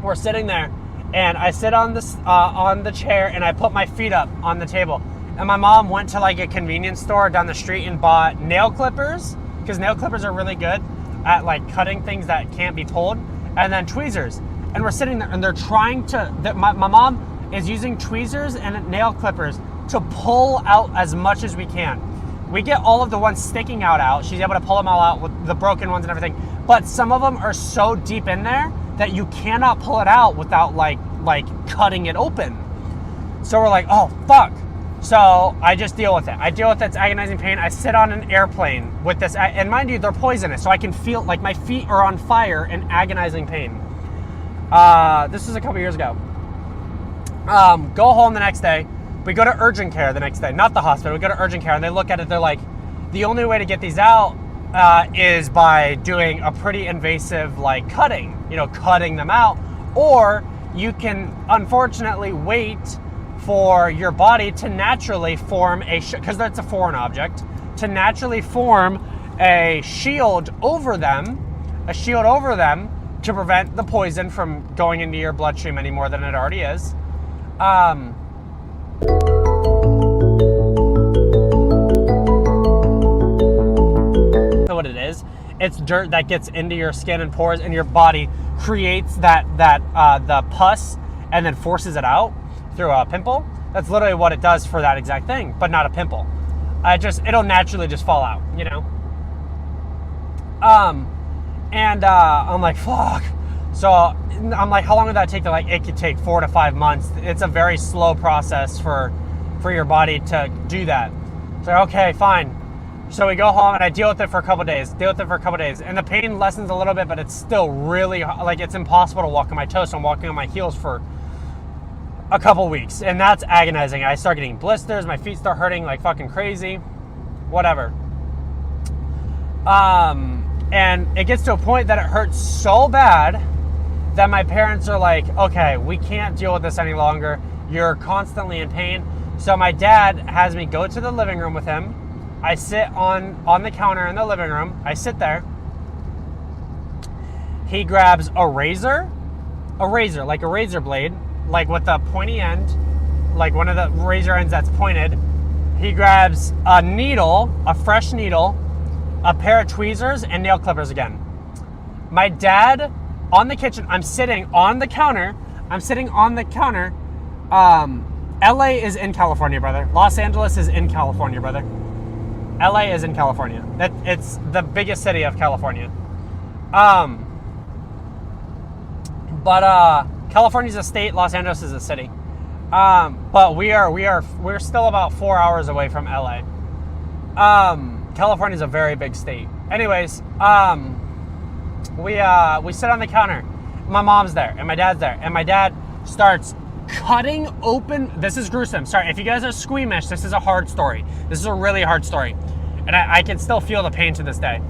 A: we're sitting there. And I sit on the chair, and I put my feet up on the table. And my mom went to like a convenience store down the street and bought nail clippers, because nail clippers are really good at like cutting things that can't be pulled, and then tweezers. And we're sitting there, and they're trying to. My mom is using tweezers and nail clippers to pull out as much as we can. We get all of the ones sticking out. She's able to pull them all out with the broken ones and everything. But some of them are so deep in there that you cannot pull it out without like cutting it open. So we're like, oh fuck. So I just deal with it. I deal with its agonizing pain. I sit on an airplane with this, and mind you, they're poisonous, so I can feel like my feet are on fire in agonizing pain. This was a couple years ago. Go home the next day. We go to urgent care the next day, not the hospital. We go to urgent care, and they look at it. They're like, the only way to get these out is by doing a pretty invasive like cutting them out, or you can unfortunately wait for your body to naturally form because that's a foreign object, to naturally form a shield over them to prevent the poison from going into your bloodstream any more than it already is. What it is, it's dirt that gets into your skin and pores, and your body creates the pus and then forces it out through a pimple. That's literally what it does for that exact thing, but not a pimple. It'll naturally just fall out, I'm like, fuck. So I'm like, how long would that take? It could take 4 to 5 months. It's a very slow process for your body to do that. So okay, fine. So we go home, and I deal with it for a couple days, and the pain lessens a little bit, but it's still really, it's impossible to walk on my toes, so I'm walking on my heels for a couple weeks, and that's agonizing. I start getting blisters, my feet start hurting like fucking crazy, whatever. And it gets to a point that it hurts so bad that my parents are like, okay, we can't deal with this any longer. You're constantly in pain. So my dad has me go to the living room with him. I sit on the counter in the living room. I sit there. He grabs a razor, like a razor blade, like with a pointy end, like one of the razor ends that's pointed. He grabs a needle, a fresh needle, a pair of tweezers, and nail clippers again. My dad on the kitchen, I'm sitting on the counter. LA is in California, brother. Los Angeles is in California, brother. LA is in California. It's the biggest city of California. But California's a state, Los Angeles is a city. But we're still about 4 hours away from LA. California's a very big state. Anyways, we sit on the counter. My mom's there, and my dad's there, and my dad starts cutting open. This is gruesome. Sorry, if you guys are squeamish, this is a hard story. This is a really hard story. And I can still feel the pain to this day.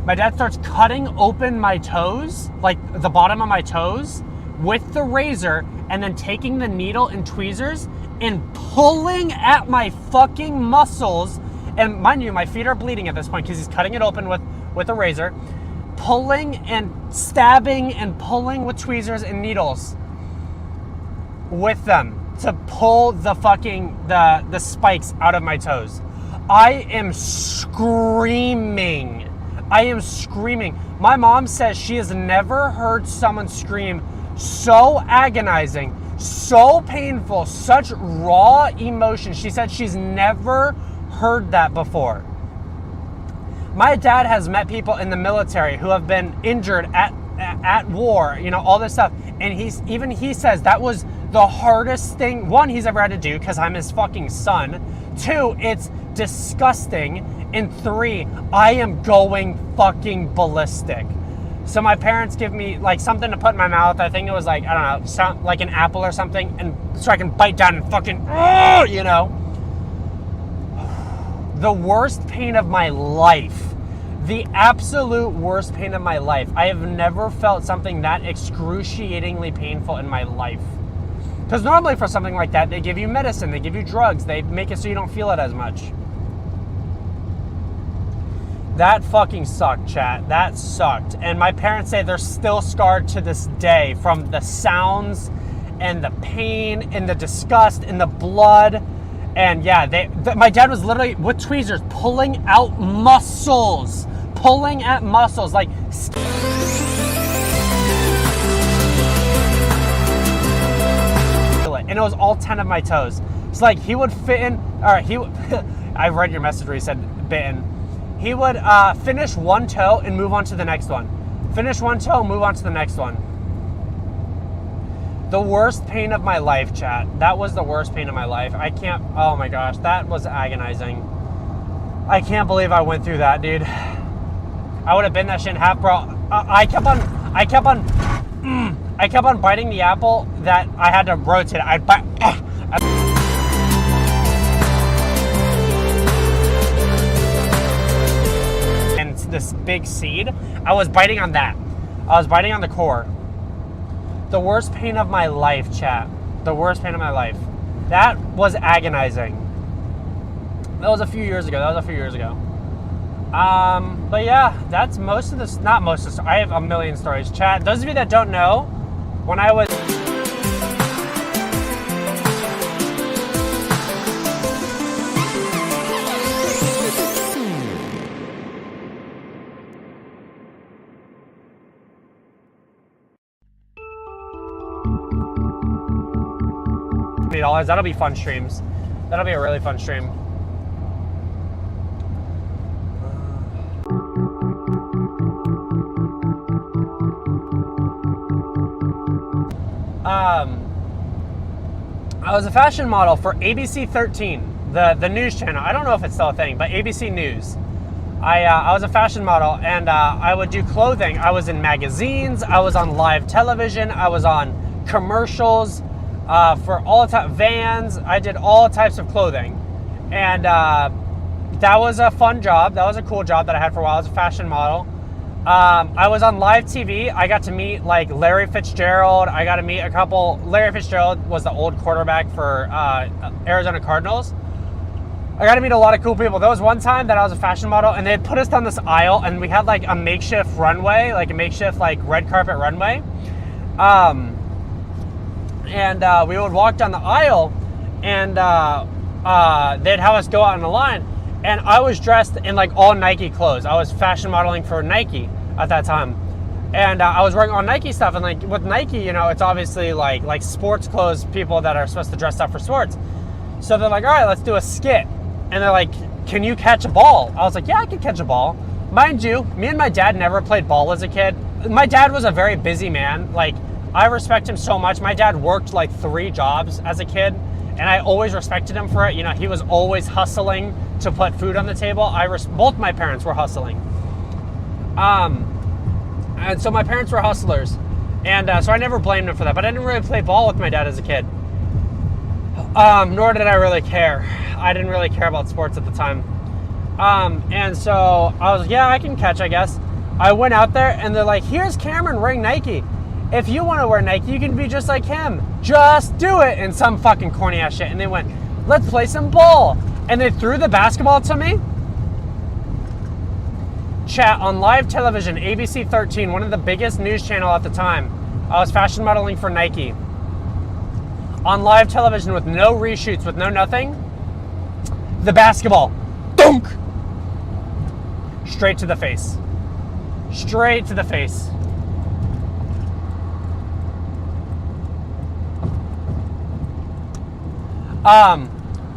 A: My dad starts cutting open my toes, like the bottom of my toes, with the razor, and then taking the needle and tweezers and pulling at my fucking muscles. And mind you, my feet are bleeding at this point because he's cutting it open with a razor, pulling and stabbing and pulling with tweezers and needles with them to pull the fucking the spikes out of my toes. I am screaming. My mom says she has never heard someone scream so agonizing, so painful, such raw emotion. She said she's never heard that before. My dad has met people in the military who have been injured at war, all this stuff. And he says that was the hardest thing, one, he's ever had to do, because I'm his fucking son. 2, it's disgusting. And 3, I am going fucking ballistic. So my parents give me like something to put in my mouth. I think it was like, I don't know, like an apple or something, and so I can bite down and fucking, you know. The worst pain of my life. The absolute worst pain of my life. I have never felt something that excruciatingly painful in my life. Because normally for something like that, they give you medicine, they give you drugs, they make it so you don't feel it as much. That fucking sucked, chat. That sucked. And my parents say they're still scarred to this day from the sounds and the pain and the disgust and the blood. And yeah, my dad was literally with tweezers pulling out muscles. Pulling at muscles. Like... And it was all 10 of my toes. It's like he would fit in... Alright, I read your message where he said bitten. He would finish one toe and move on to the next one. Finish one toe and move on to the next one. The worst pain of my life, chat. That was the worst pain of my life. I can't... Oh my gosh, that was agonizing. I can't believe I went through that, dude. I would have been that shit in half, bro. I kept on biting the apple that I had to rotate. I'd bite... this big seed, I was biting on that. I was biting on the core. The worst pain of my life, chat. The worst pain of my life. That was agonizing. That was a few years ago. But yeah, that's most of this. Not most of this. I have a million stories, chat. Those of you that don't know, when I was... $20. That'll be fun streams. That'll be a really fun stream. I was a fashion model for ABC 13, the news channel. I don't know if it's still a thing, but ABC News. I was a fashion model, and I would do clothing. I was in magazines. I was on live television. I was on commercials. For all type Vans. I did all types of clothing, and that was a fun job. That was a cool job that I had for a while. I was a fashion model. I was on live TV. I got to meet like Larry Fitzgerald. I got to meet a couple. Larry Fitzgerald was the old quarterback for Arizona Cardinals. I got to meet a lot of cool people. There was one time that I was a fashion model, and they had put us down this aisle, and we had like a makeshift runway, like a makeshift like red carpet runway. And we would walk down the aisle, and they'd have us go out in the line, and I was dressed in like all Nike clothes. I was fashion modeling for Nike at that time, and I was wearing all Nike stuff. And like with Nike, you know, it's obviously like sports clothes, people that are supposed to dress up for sports. So they're like, all right, let's do a skit. And they're like, can you catch a ball? I was like, yeah, I can catch a ball. Mind you, me and my dad never played ball as a kid. My dad was a very busy man. Like, I respect him so much. My dad worked like 3 jobs as a kid, and I always respected him for it. You know, he was always hustling to put food on the table. Both my parents were hustling. And so my parents were hustlers. And so I never blamed him for that. But I didn't really play ball with my dad as a kid. Nor did I really care. I didn't really care about sports at the time. And so I was like, yeah, I can catch, I guess. I went out there, and they're like, here's Cameron wearing Nike. If you want to wear Nike, you can be just like him. Just do it. And some fucking corny ass shit. And they went, let's play some ball. And they threw the basketball to me. Chat, on live television, ABC 13, one of the biggest news channel at the time. I was fashion modeling for Nike. On live television with no reshoots, with no nothing. The basketball. Dunk! Straight to the face. Straight to the face.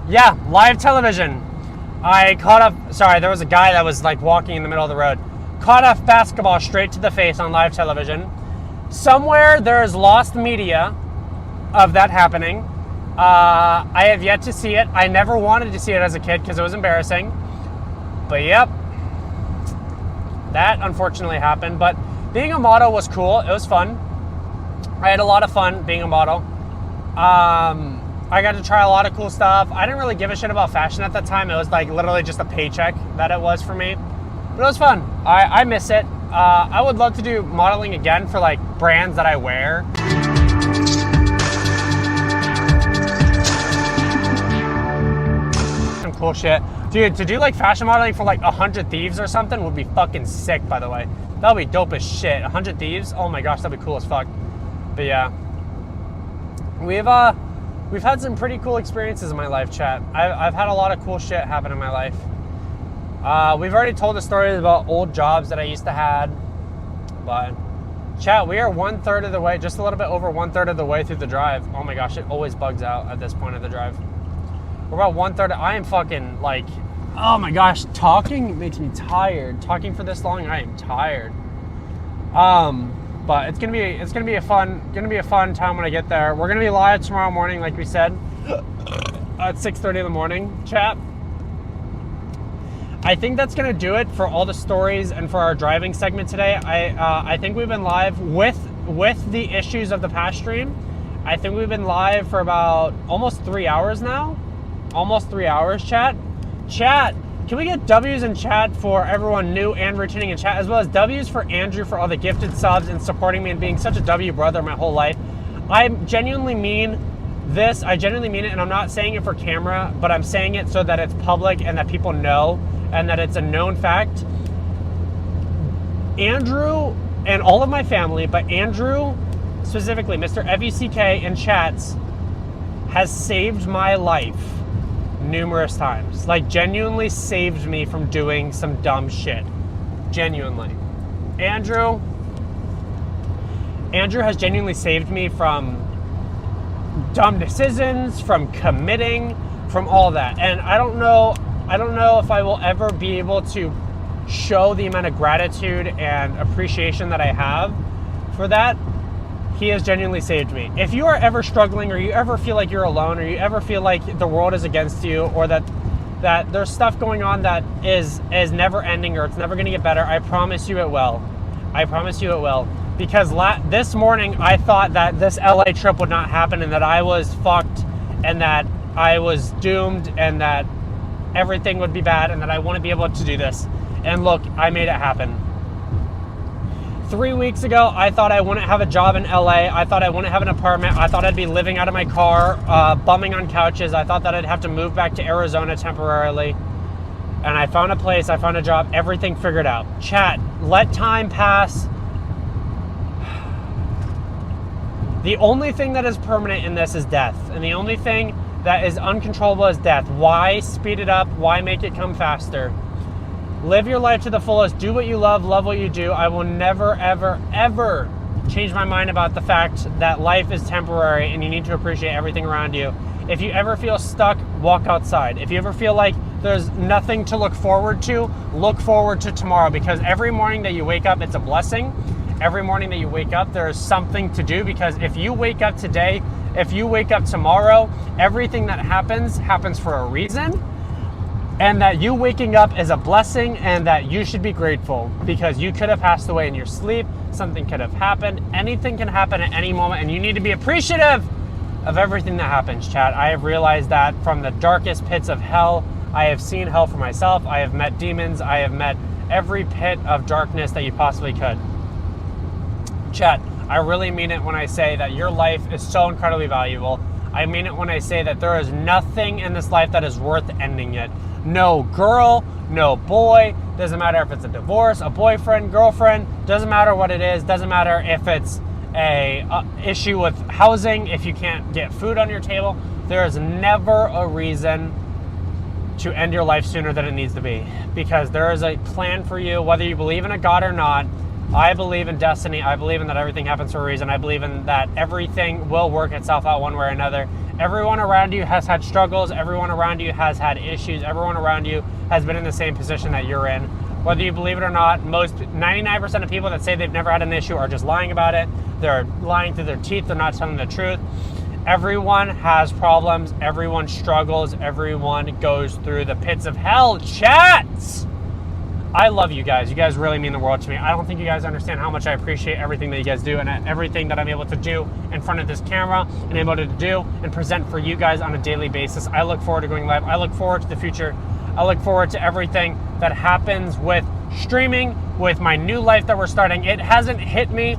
A: Yeah, live television. I caught up, sorry, there was a guy that was like walking in the middle of the road. Caught a basketball straight to the face on live television. Somewhere there is lost media of that happening. I have yet to see it. I never wanted to see it as a kid because it was embarrassing. But yep, that unfortunately happened. But being a model was cool. It was fun. I had a lot of fun being a model. I got to try a lot of cool stuff. I didn't really give a shit about fashion at that time. It was like literally just a paycheck that it was for me. But it was fun. I miss it. I would love to do modeling again for like brands that I wear. Some cool shit. Dude, to do like fashion modeling for like 100 Thieves or something would be fucking sick, by the way. That would be dope as shit. 100 Thieves? Oh my gosh, that'd be cool as fuck. But yeah. We've had some pretty cool experiences in my life, chat. I've had a lot of cool shit happen in my life. We've already told the stories about old jobs that I used to have. But chat, we are 1/3 of the way, just a little bit over 1/3 of the way through the drive. Oh my gosh, it always bugs out at this point of the drive. We're about 1/3. I am fucking like, oh my gosh, talking makes me tired. Talking for this long, I am tired. But it's gonna be a fun time when I get there. We're gonna be live tomorrow morning, like we said, at 6:30 in the morning, chat. I think that's gonna do it for all the stories and for our driving segment today. I think we've been live with the issues of the past stream. I think we've been live for about almost 3 hours now. Almost 3 hours, chat. Chat, can we get W's in chat for everyone new and returning in chat, as well as W's for Andrew for all the gifted subs and supporting me and being such a W brother my whole life. I genuinely mean this. I genuinely mean it, and I'm not saying it for camera, but I'm saying it so that it's public and that people know and that it's a known fact. Andrew and all of my family, but Andrew specifically, Mr. FUCK in chats, has saved my life numerous times. Like, genuinely saved me from doing some dumb shit. Genuinely. Andrew has genuinely saved me from dumb decisions, from committing, from all that. And I don't know if I will ever be able to show the amount of gratitude and appreciation that I have for that. He has genuinely saved me. If you are ever struggling, or you ever feel like you're alone, or you ever feel like the world is against you, or that there's stuff going on that is never ending, or it's never gonna get better, I promise you it will. I promise you it will. Because this morning I thought that this LA trip would not happen, and that I was fucked, and that I was doomed, and that everything would be bad, and that I wouldn't be able to do this. And look, I made it happen. 3 weeks ago, I thought I wouldn't have a job in LA. I thought I wouldn't have an apartment. I thought I'd be living out of my car, bumming on couches. I thought that I'd have to move back to Arizona temporarily. And I found a place, I found a job, everything figured out. Chat, let time pass. The only thing that is permanent in this is death. And the only thing that is uncontrollable is death. Why speed it up? Why make it come faster? Live your life to the fullest. Do what you love what you do. I will never, ever, ever change my mind about the fact that life is temporary and you need to appreciate everything around you. If you ever feel stuck, walk outside. If you ever feel like there's nothing to look forward to tomorrow, because every morning that you wake up, it's a blessing. Every morning that you wake up, there's something to do, because if you wake up today, if you wake up tomorrow, everything that happens for a reason. And that you waking up is a blessing, and that you should be grateful, because you could have passed away in your sleep. Something could have happened. Anything can happen at any moment, and you need to be appreciative of everything that happens, chat. I have realized that from the darkest pits of hell. I have seen hell for myself. I have met demons. I have met every pit of darkness that you possibly could. Chat, I really mean it when I say that your life is so incredibly valuable. I mean it when I say that there is nothing in this life that is worth ending it. No girl, no boy, doesn't matter if it's a divorce, a boyfriend, girlfriend, doesn't matter what it is, doesn't matter if it's a issue with housing, if you can't get food on your table. There is never a reason to end your life sooner than it needs to be, because there is a plan for you, whether you believe in a God or not. I believe in destiny. I believe in that everything happens for a reason. I believe in that everything will work itself out one way or another. Everyone around you has had struggles. Everyone around you has had issues. Everyone around you has been in the same position that you're in. Whether you believe it or not, 99% of people that say they've never had an issue are just lying about it. They're lying through their teeth. They're not telling the truth. Everyone has problems. Everyone struggles. Everyone goes through the pits of hell. Chats! I love you guys. You guys really mean the world to me. I don't think you guys understand how much I appreciate everything that you guys do and everything that I'm able to do in front of this camera and able to do and present for you guys on a daily basis. I look forward to going live. I look forward to the future. I look forward to everything that happens with streaming, with my new life that we're starting. It hasn't hit me,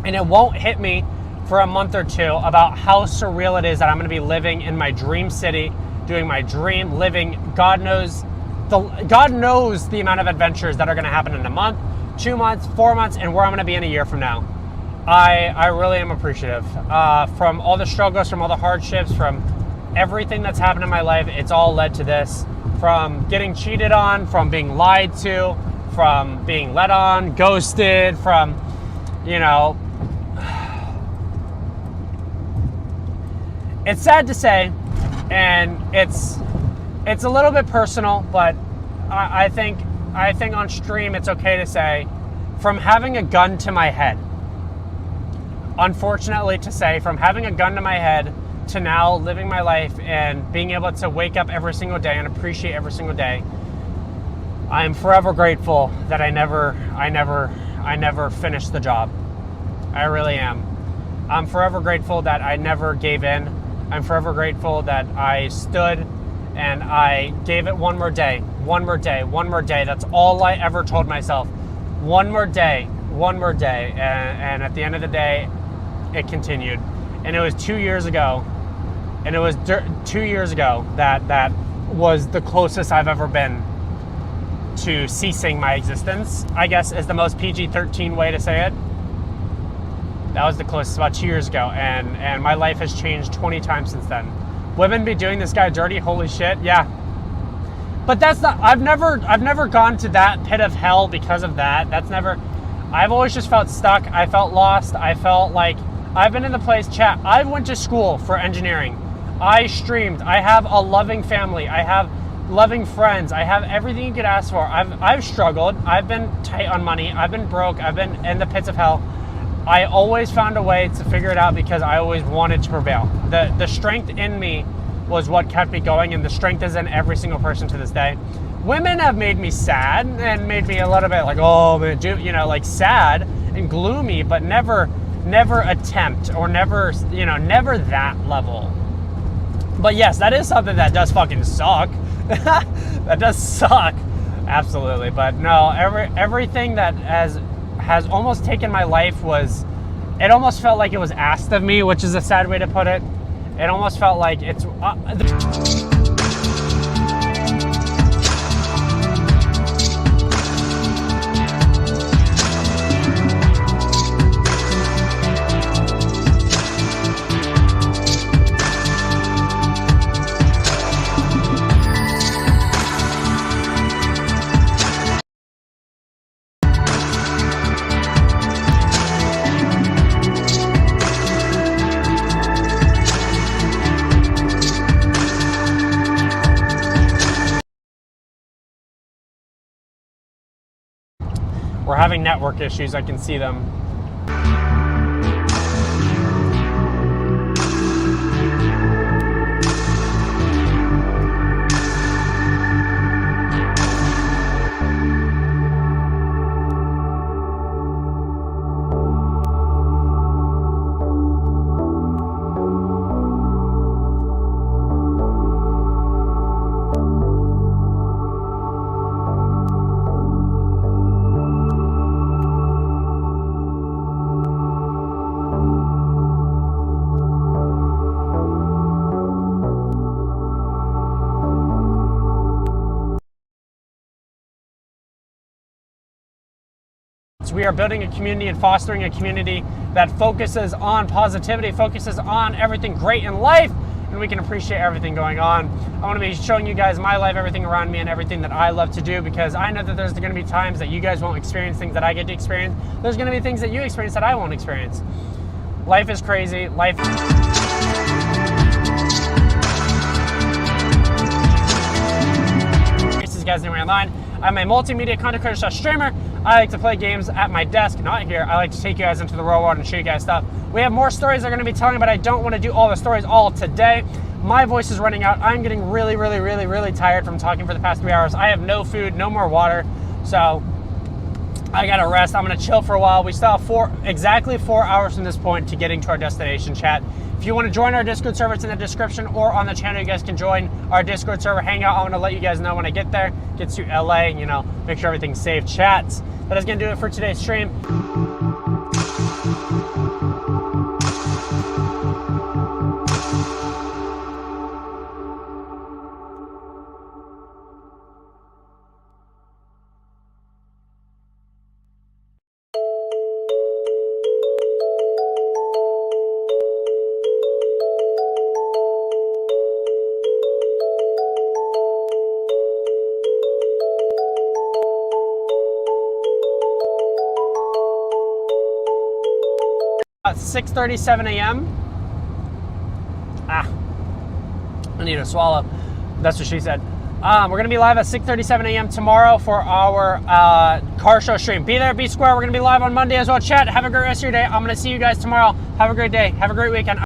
A: and it won't hit me for a month or two, about how surreal it is that I'm going to be living in my dream city, doing my dream, living. God knows the amount of adventures that are going to happen in a month, 2 months, 4 months, and where I'm going to be in a year from now. I really am appreciative from all the struggles, from all the hardships, from everything that's happened in my life. It's all led to this, from getting cheated on, from being lied to, from being led on, ghosted, from, it's sad to say, and it's a little bit personal, but I think on stream it's okay to say, from having a gun to my head, unfortunately to say, from having a gun to my head to now living my life and being able to wake up every single day and appreciate every single day, I am forever grateful that I never finished the job. I really am. I'm forever grateful that I never gave in. I'm forever grateful that I stood and I gave it one more day, one more day, one more day. That's all I ever told myself. One more day, one more day. And at the end of the day, it continued. And it was 2 years ago. And it was 2 years ago that was the closest I've ever been to ceasing my existence, I guess is the most PG-13 way to say it. That was the closest, about 2 years ago. And my life has changed 20 times since then. Women be doing this guy dirty, holy shit, yeah. But that's not, I've never gone to that pit of hell because of that. I've always just felt stuck. I felt lost. I felt like I've been in the place, chat. I went to school for engineering. I streamed. I have a loving family. I have loving friends. I have everything you could ask for. I've struggled. I've been tight on money. I've been broke. I've been in the pits of hell. I always found a way to figure it out because I always wanted to prevail. The strength in me was what kept me going, and the strength is in every single person to this day. Women have made me sad and made me a little bit like, oh man, like sad and gloomy, but never attempt or never that level. But yes, that is something that does fucking suck. That does suck, absolutely. But no, everything that has almost taken my life it almost felt like it was asked of me, which is a sad way to put it. It almost felt like it's we're having network issues. I can see them. We are building a community and fostering a community that focuses on positivity, focuses on everything great in life, and we can appreciate everything going on. I want to be showing you guys my life, everything around me, and everything that I love to do, because I know that there's going to be times that you guys won't experience things that I get to experience. There's going to be things that you experience that I won't experience. Life is crazy. This is guys anywhere online. I'm a multimedia content creator / streamer. I like to play games at my desk, not here. I like to take you guys into the real world and show you guys stuff. We have more stories I'm going to be telling, but I don't want to do all the stories all today. My voice is running out. I'm getting really, really, really, really tired from talking for the past 3 hours. I have no food, no more water, so I gotta rest. I'm gonna chill for a while. We still have exactly 4 hours from this point to getting to our destination, chat. If you want to join our Discord server, it's in the description or on the channel. You guys can join our Discord server, hang out. I'm gonna let you guys know when I get there, get to LA, you know, make sure everything's safe, chats. That is gonna do it for today's stream. 6:37 a.m. I need to swallow. That's what she said. We're going to be live at 6:37 a.m. tomorrow for our car show stream. Be there, be square. We're going to be live on Monday as well. Chat, have a great rest of your day. I'm going to see you guys tomorrow. Have a great day. Have a great weekend.